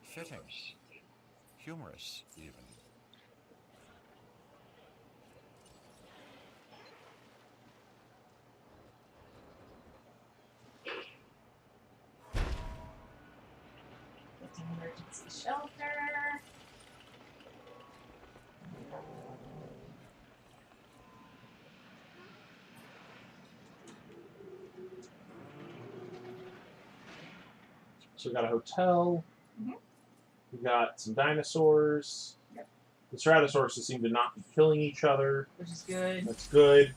Fitting, humorous even. Emergency shelter. So we got a hotel. Mhm. We got some dinosaurs. Yep. The Stratusauruses seem to not be killing each other. Which is good. That's good.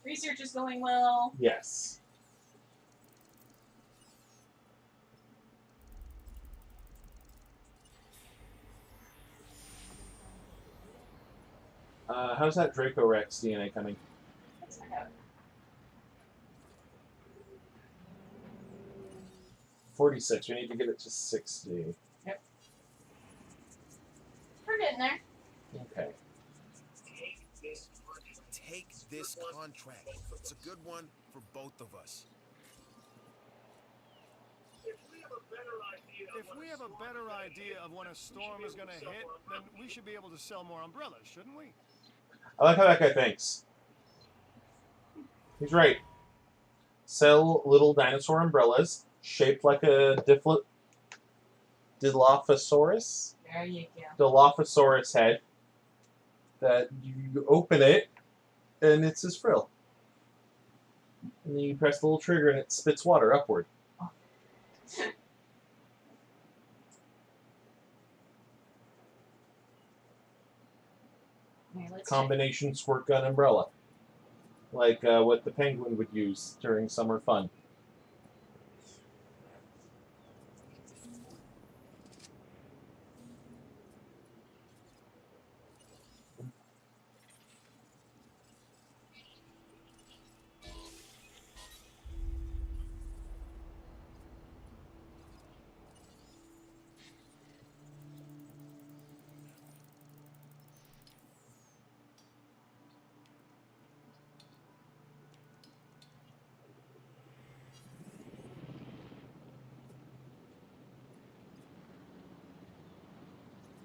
Research is going well. Yes. How's that Draco Rex DNA coming? Let's find out. 46. We need to get it to 60. Yep. We're getting there. Okay. Take this contract. It's a good one for both of us. If we have a better idea of when a storm is going to hit, then we should be able to sell more umbrellas, shouldn't we? I like how that guy thinks. He's right. Sell little dinosaur umbrellas shaped like a Dilophosaurus? There you go. Dilophosaurus head. That you open it, and it's his frill. And then you press the little trigger, and it spits water upward. Oh. Okay, let's Combination squirt gun umbrella. Like what the penguin would use during summer fun.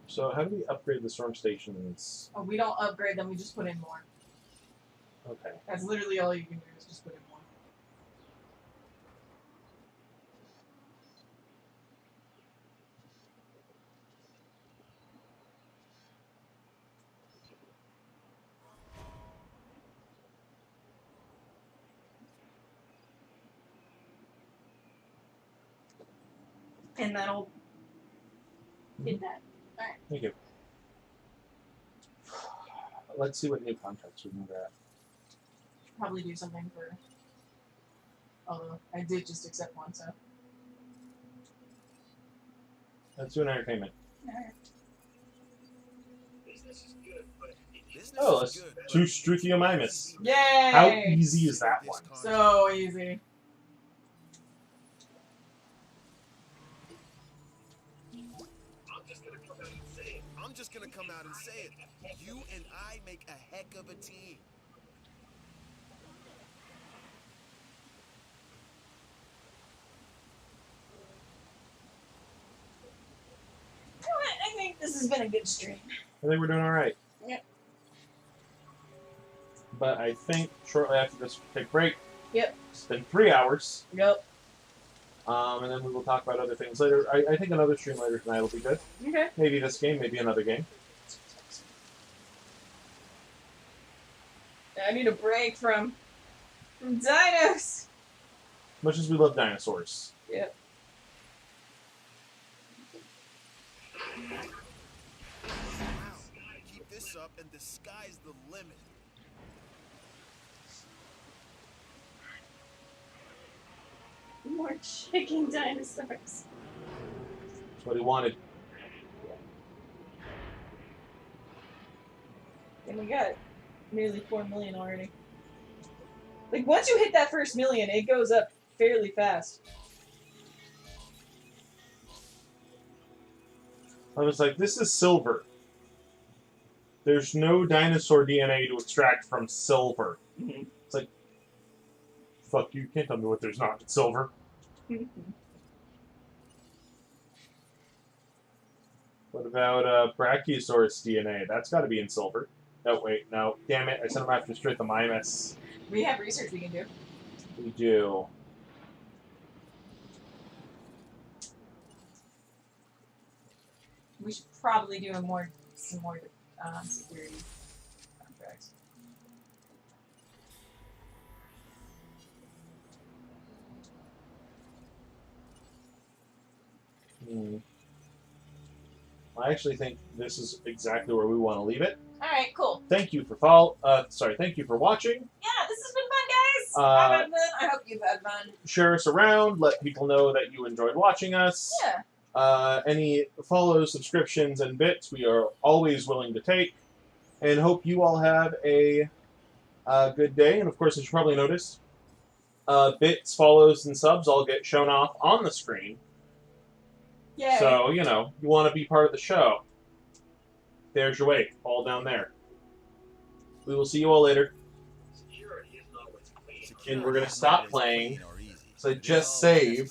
So how do we upgrade the storm stations? Oh, we don't upgrade them, we just put in more. Okay. That's literally all you can do is just put in more. And that'll hit that. Alright. Thank you. Let's see what new contracts we can grab. Should probably do something for. Although I did just accept one, so. Let's do an entertainment. Alright. Oh, let's do Struthiomimus. Yay! How easy is that one? So easy. I'm I'm just gonna come out and say it. You and I make a heck of a team. I think this has been a good stream. I think we're doing all right. Yep. But I think shortly after this, we'll take a break. Yep. It's been 3 hours. Yep. And then we will talk about other things later. I think another stream later tonight will be good. Okay. Maybe this game, maybe another game. I need a break from dinos. Much as we love dinosaurs. Yep. Keep this up and the sky's the limit. More chicken dinosaurs. That's what he wanted. And we got nearly 4 million already. Like, once you hit that first million, it goes up fairly fast. I was like, this is silver. There's no dinosaur DNA to extract from silver. Mm-hmm. It's like, fuck you, can't tell me what there's not. It's silver. What about Brachiosaurus DNA? That's got to be in silver. No, wait, no. Damn it, I sent them after straight the Mimus. We have research we can do. We do. We should probably do some more security contracts. I actually think this is exactly where we want to leave it. Alright, cool. Thank you for thank you for watching. Yeah, this has been fun, guys! I've had fun. I hope you've had fun. Share us around. Let people know that you enjoyed watching us. Yeah. Any follows, subscriptions, and bits we are always willing to take. And hope you all have a good day. And of course, as you probably noticed, bits, follows, and subs all get shown off on the screen. Yay. So, you know, you want to be part of the show. There's your way, all down there. We will see you all later. And we're going to stop playing, because I just saved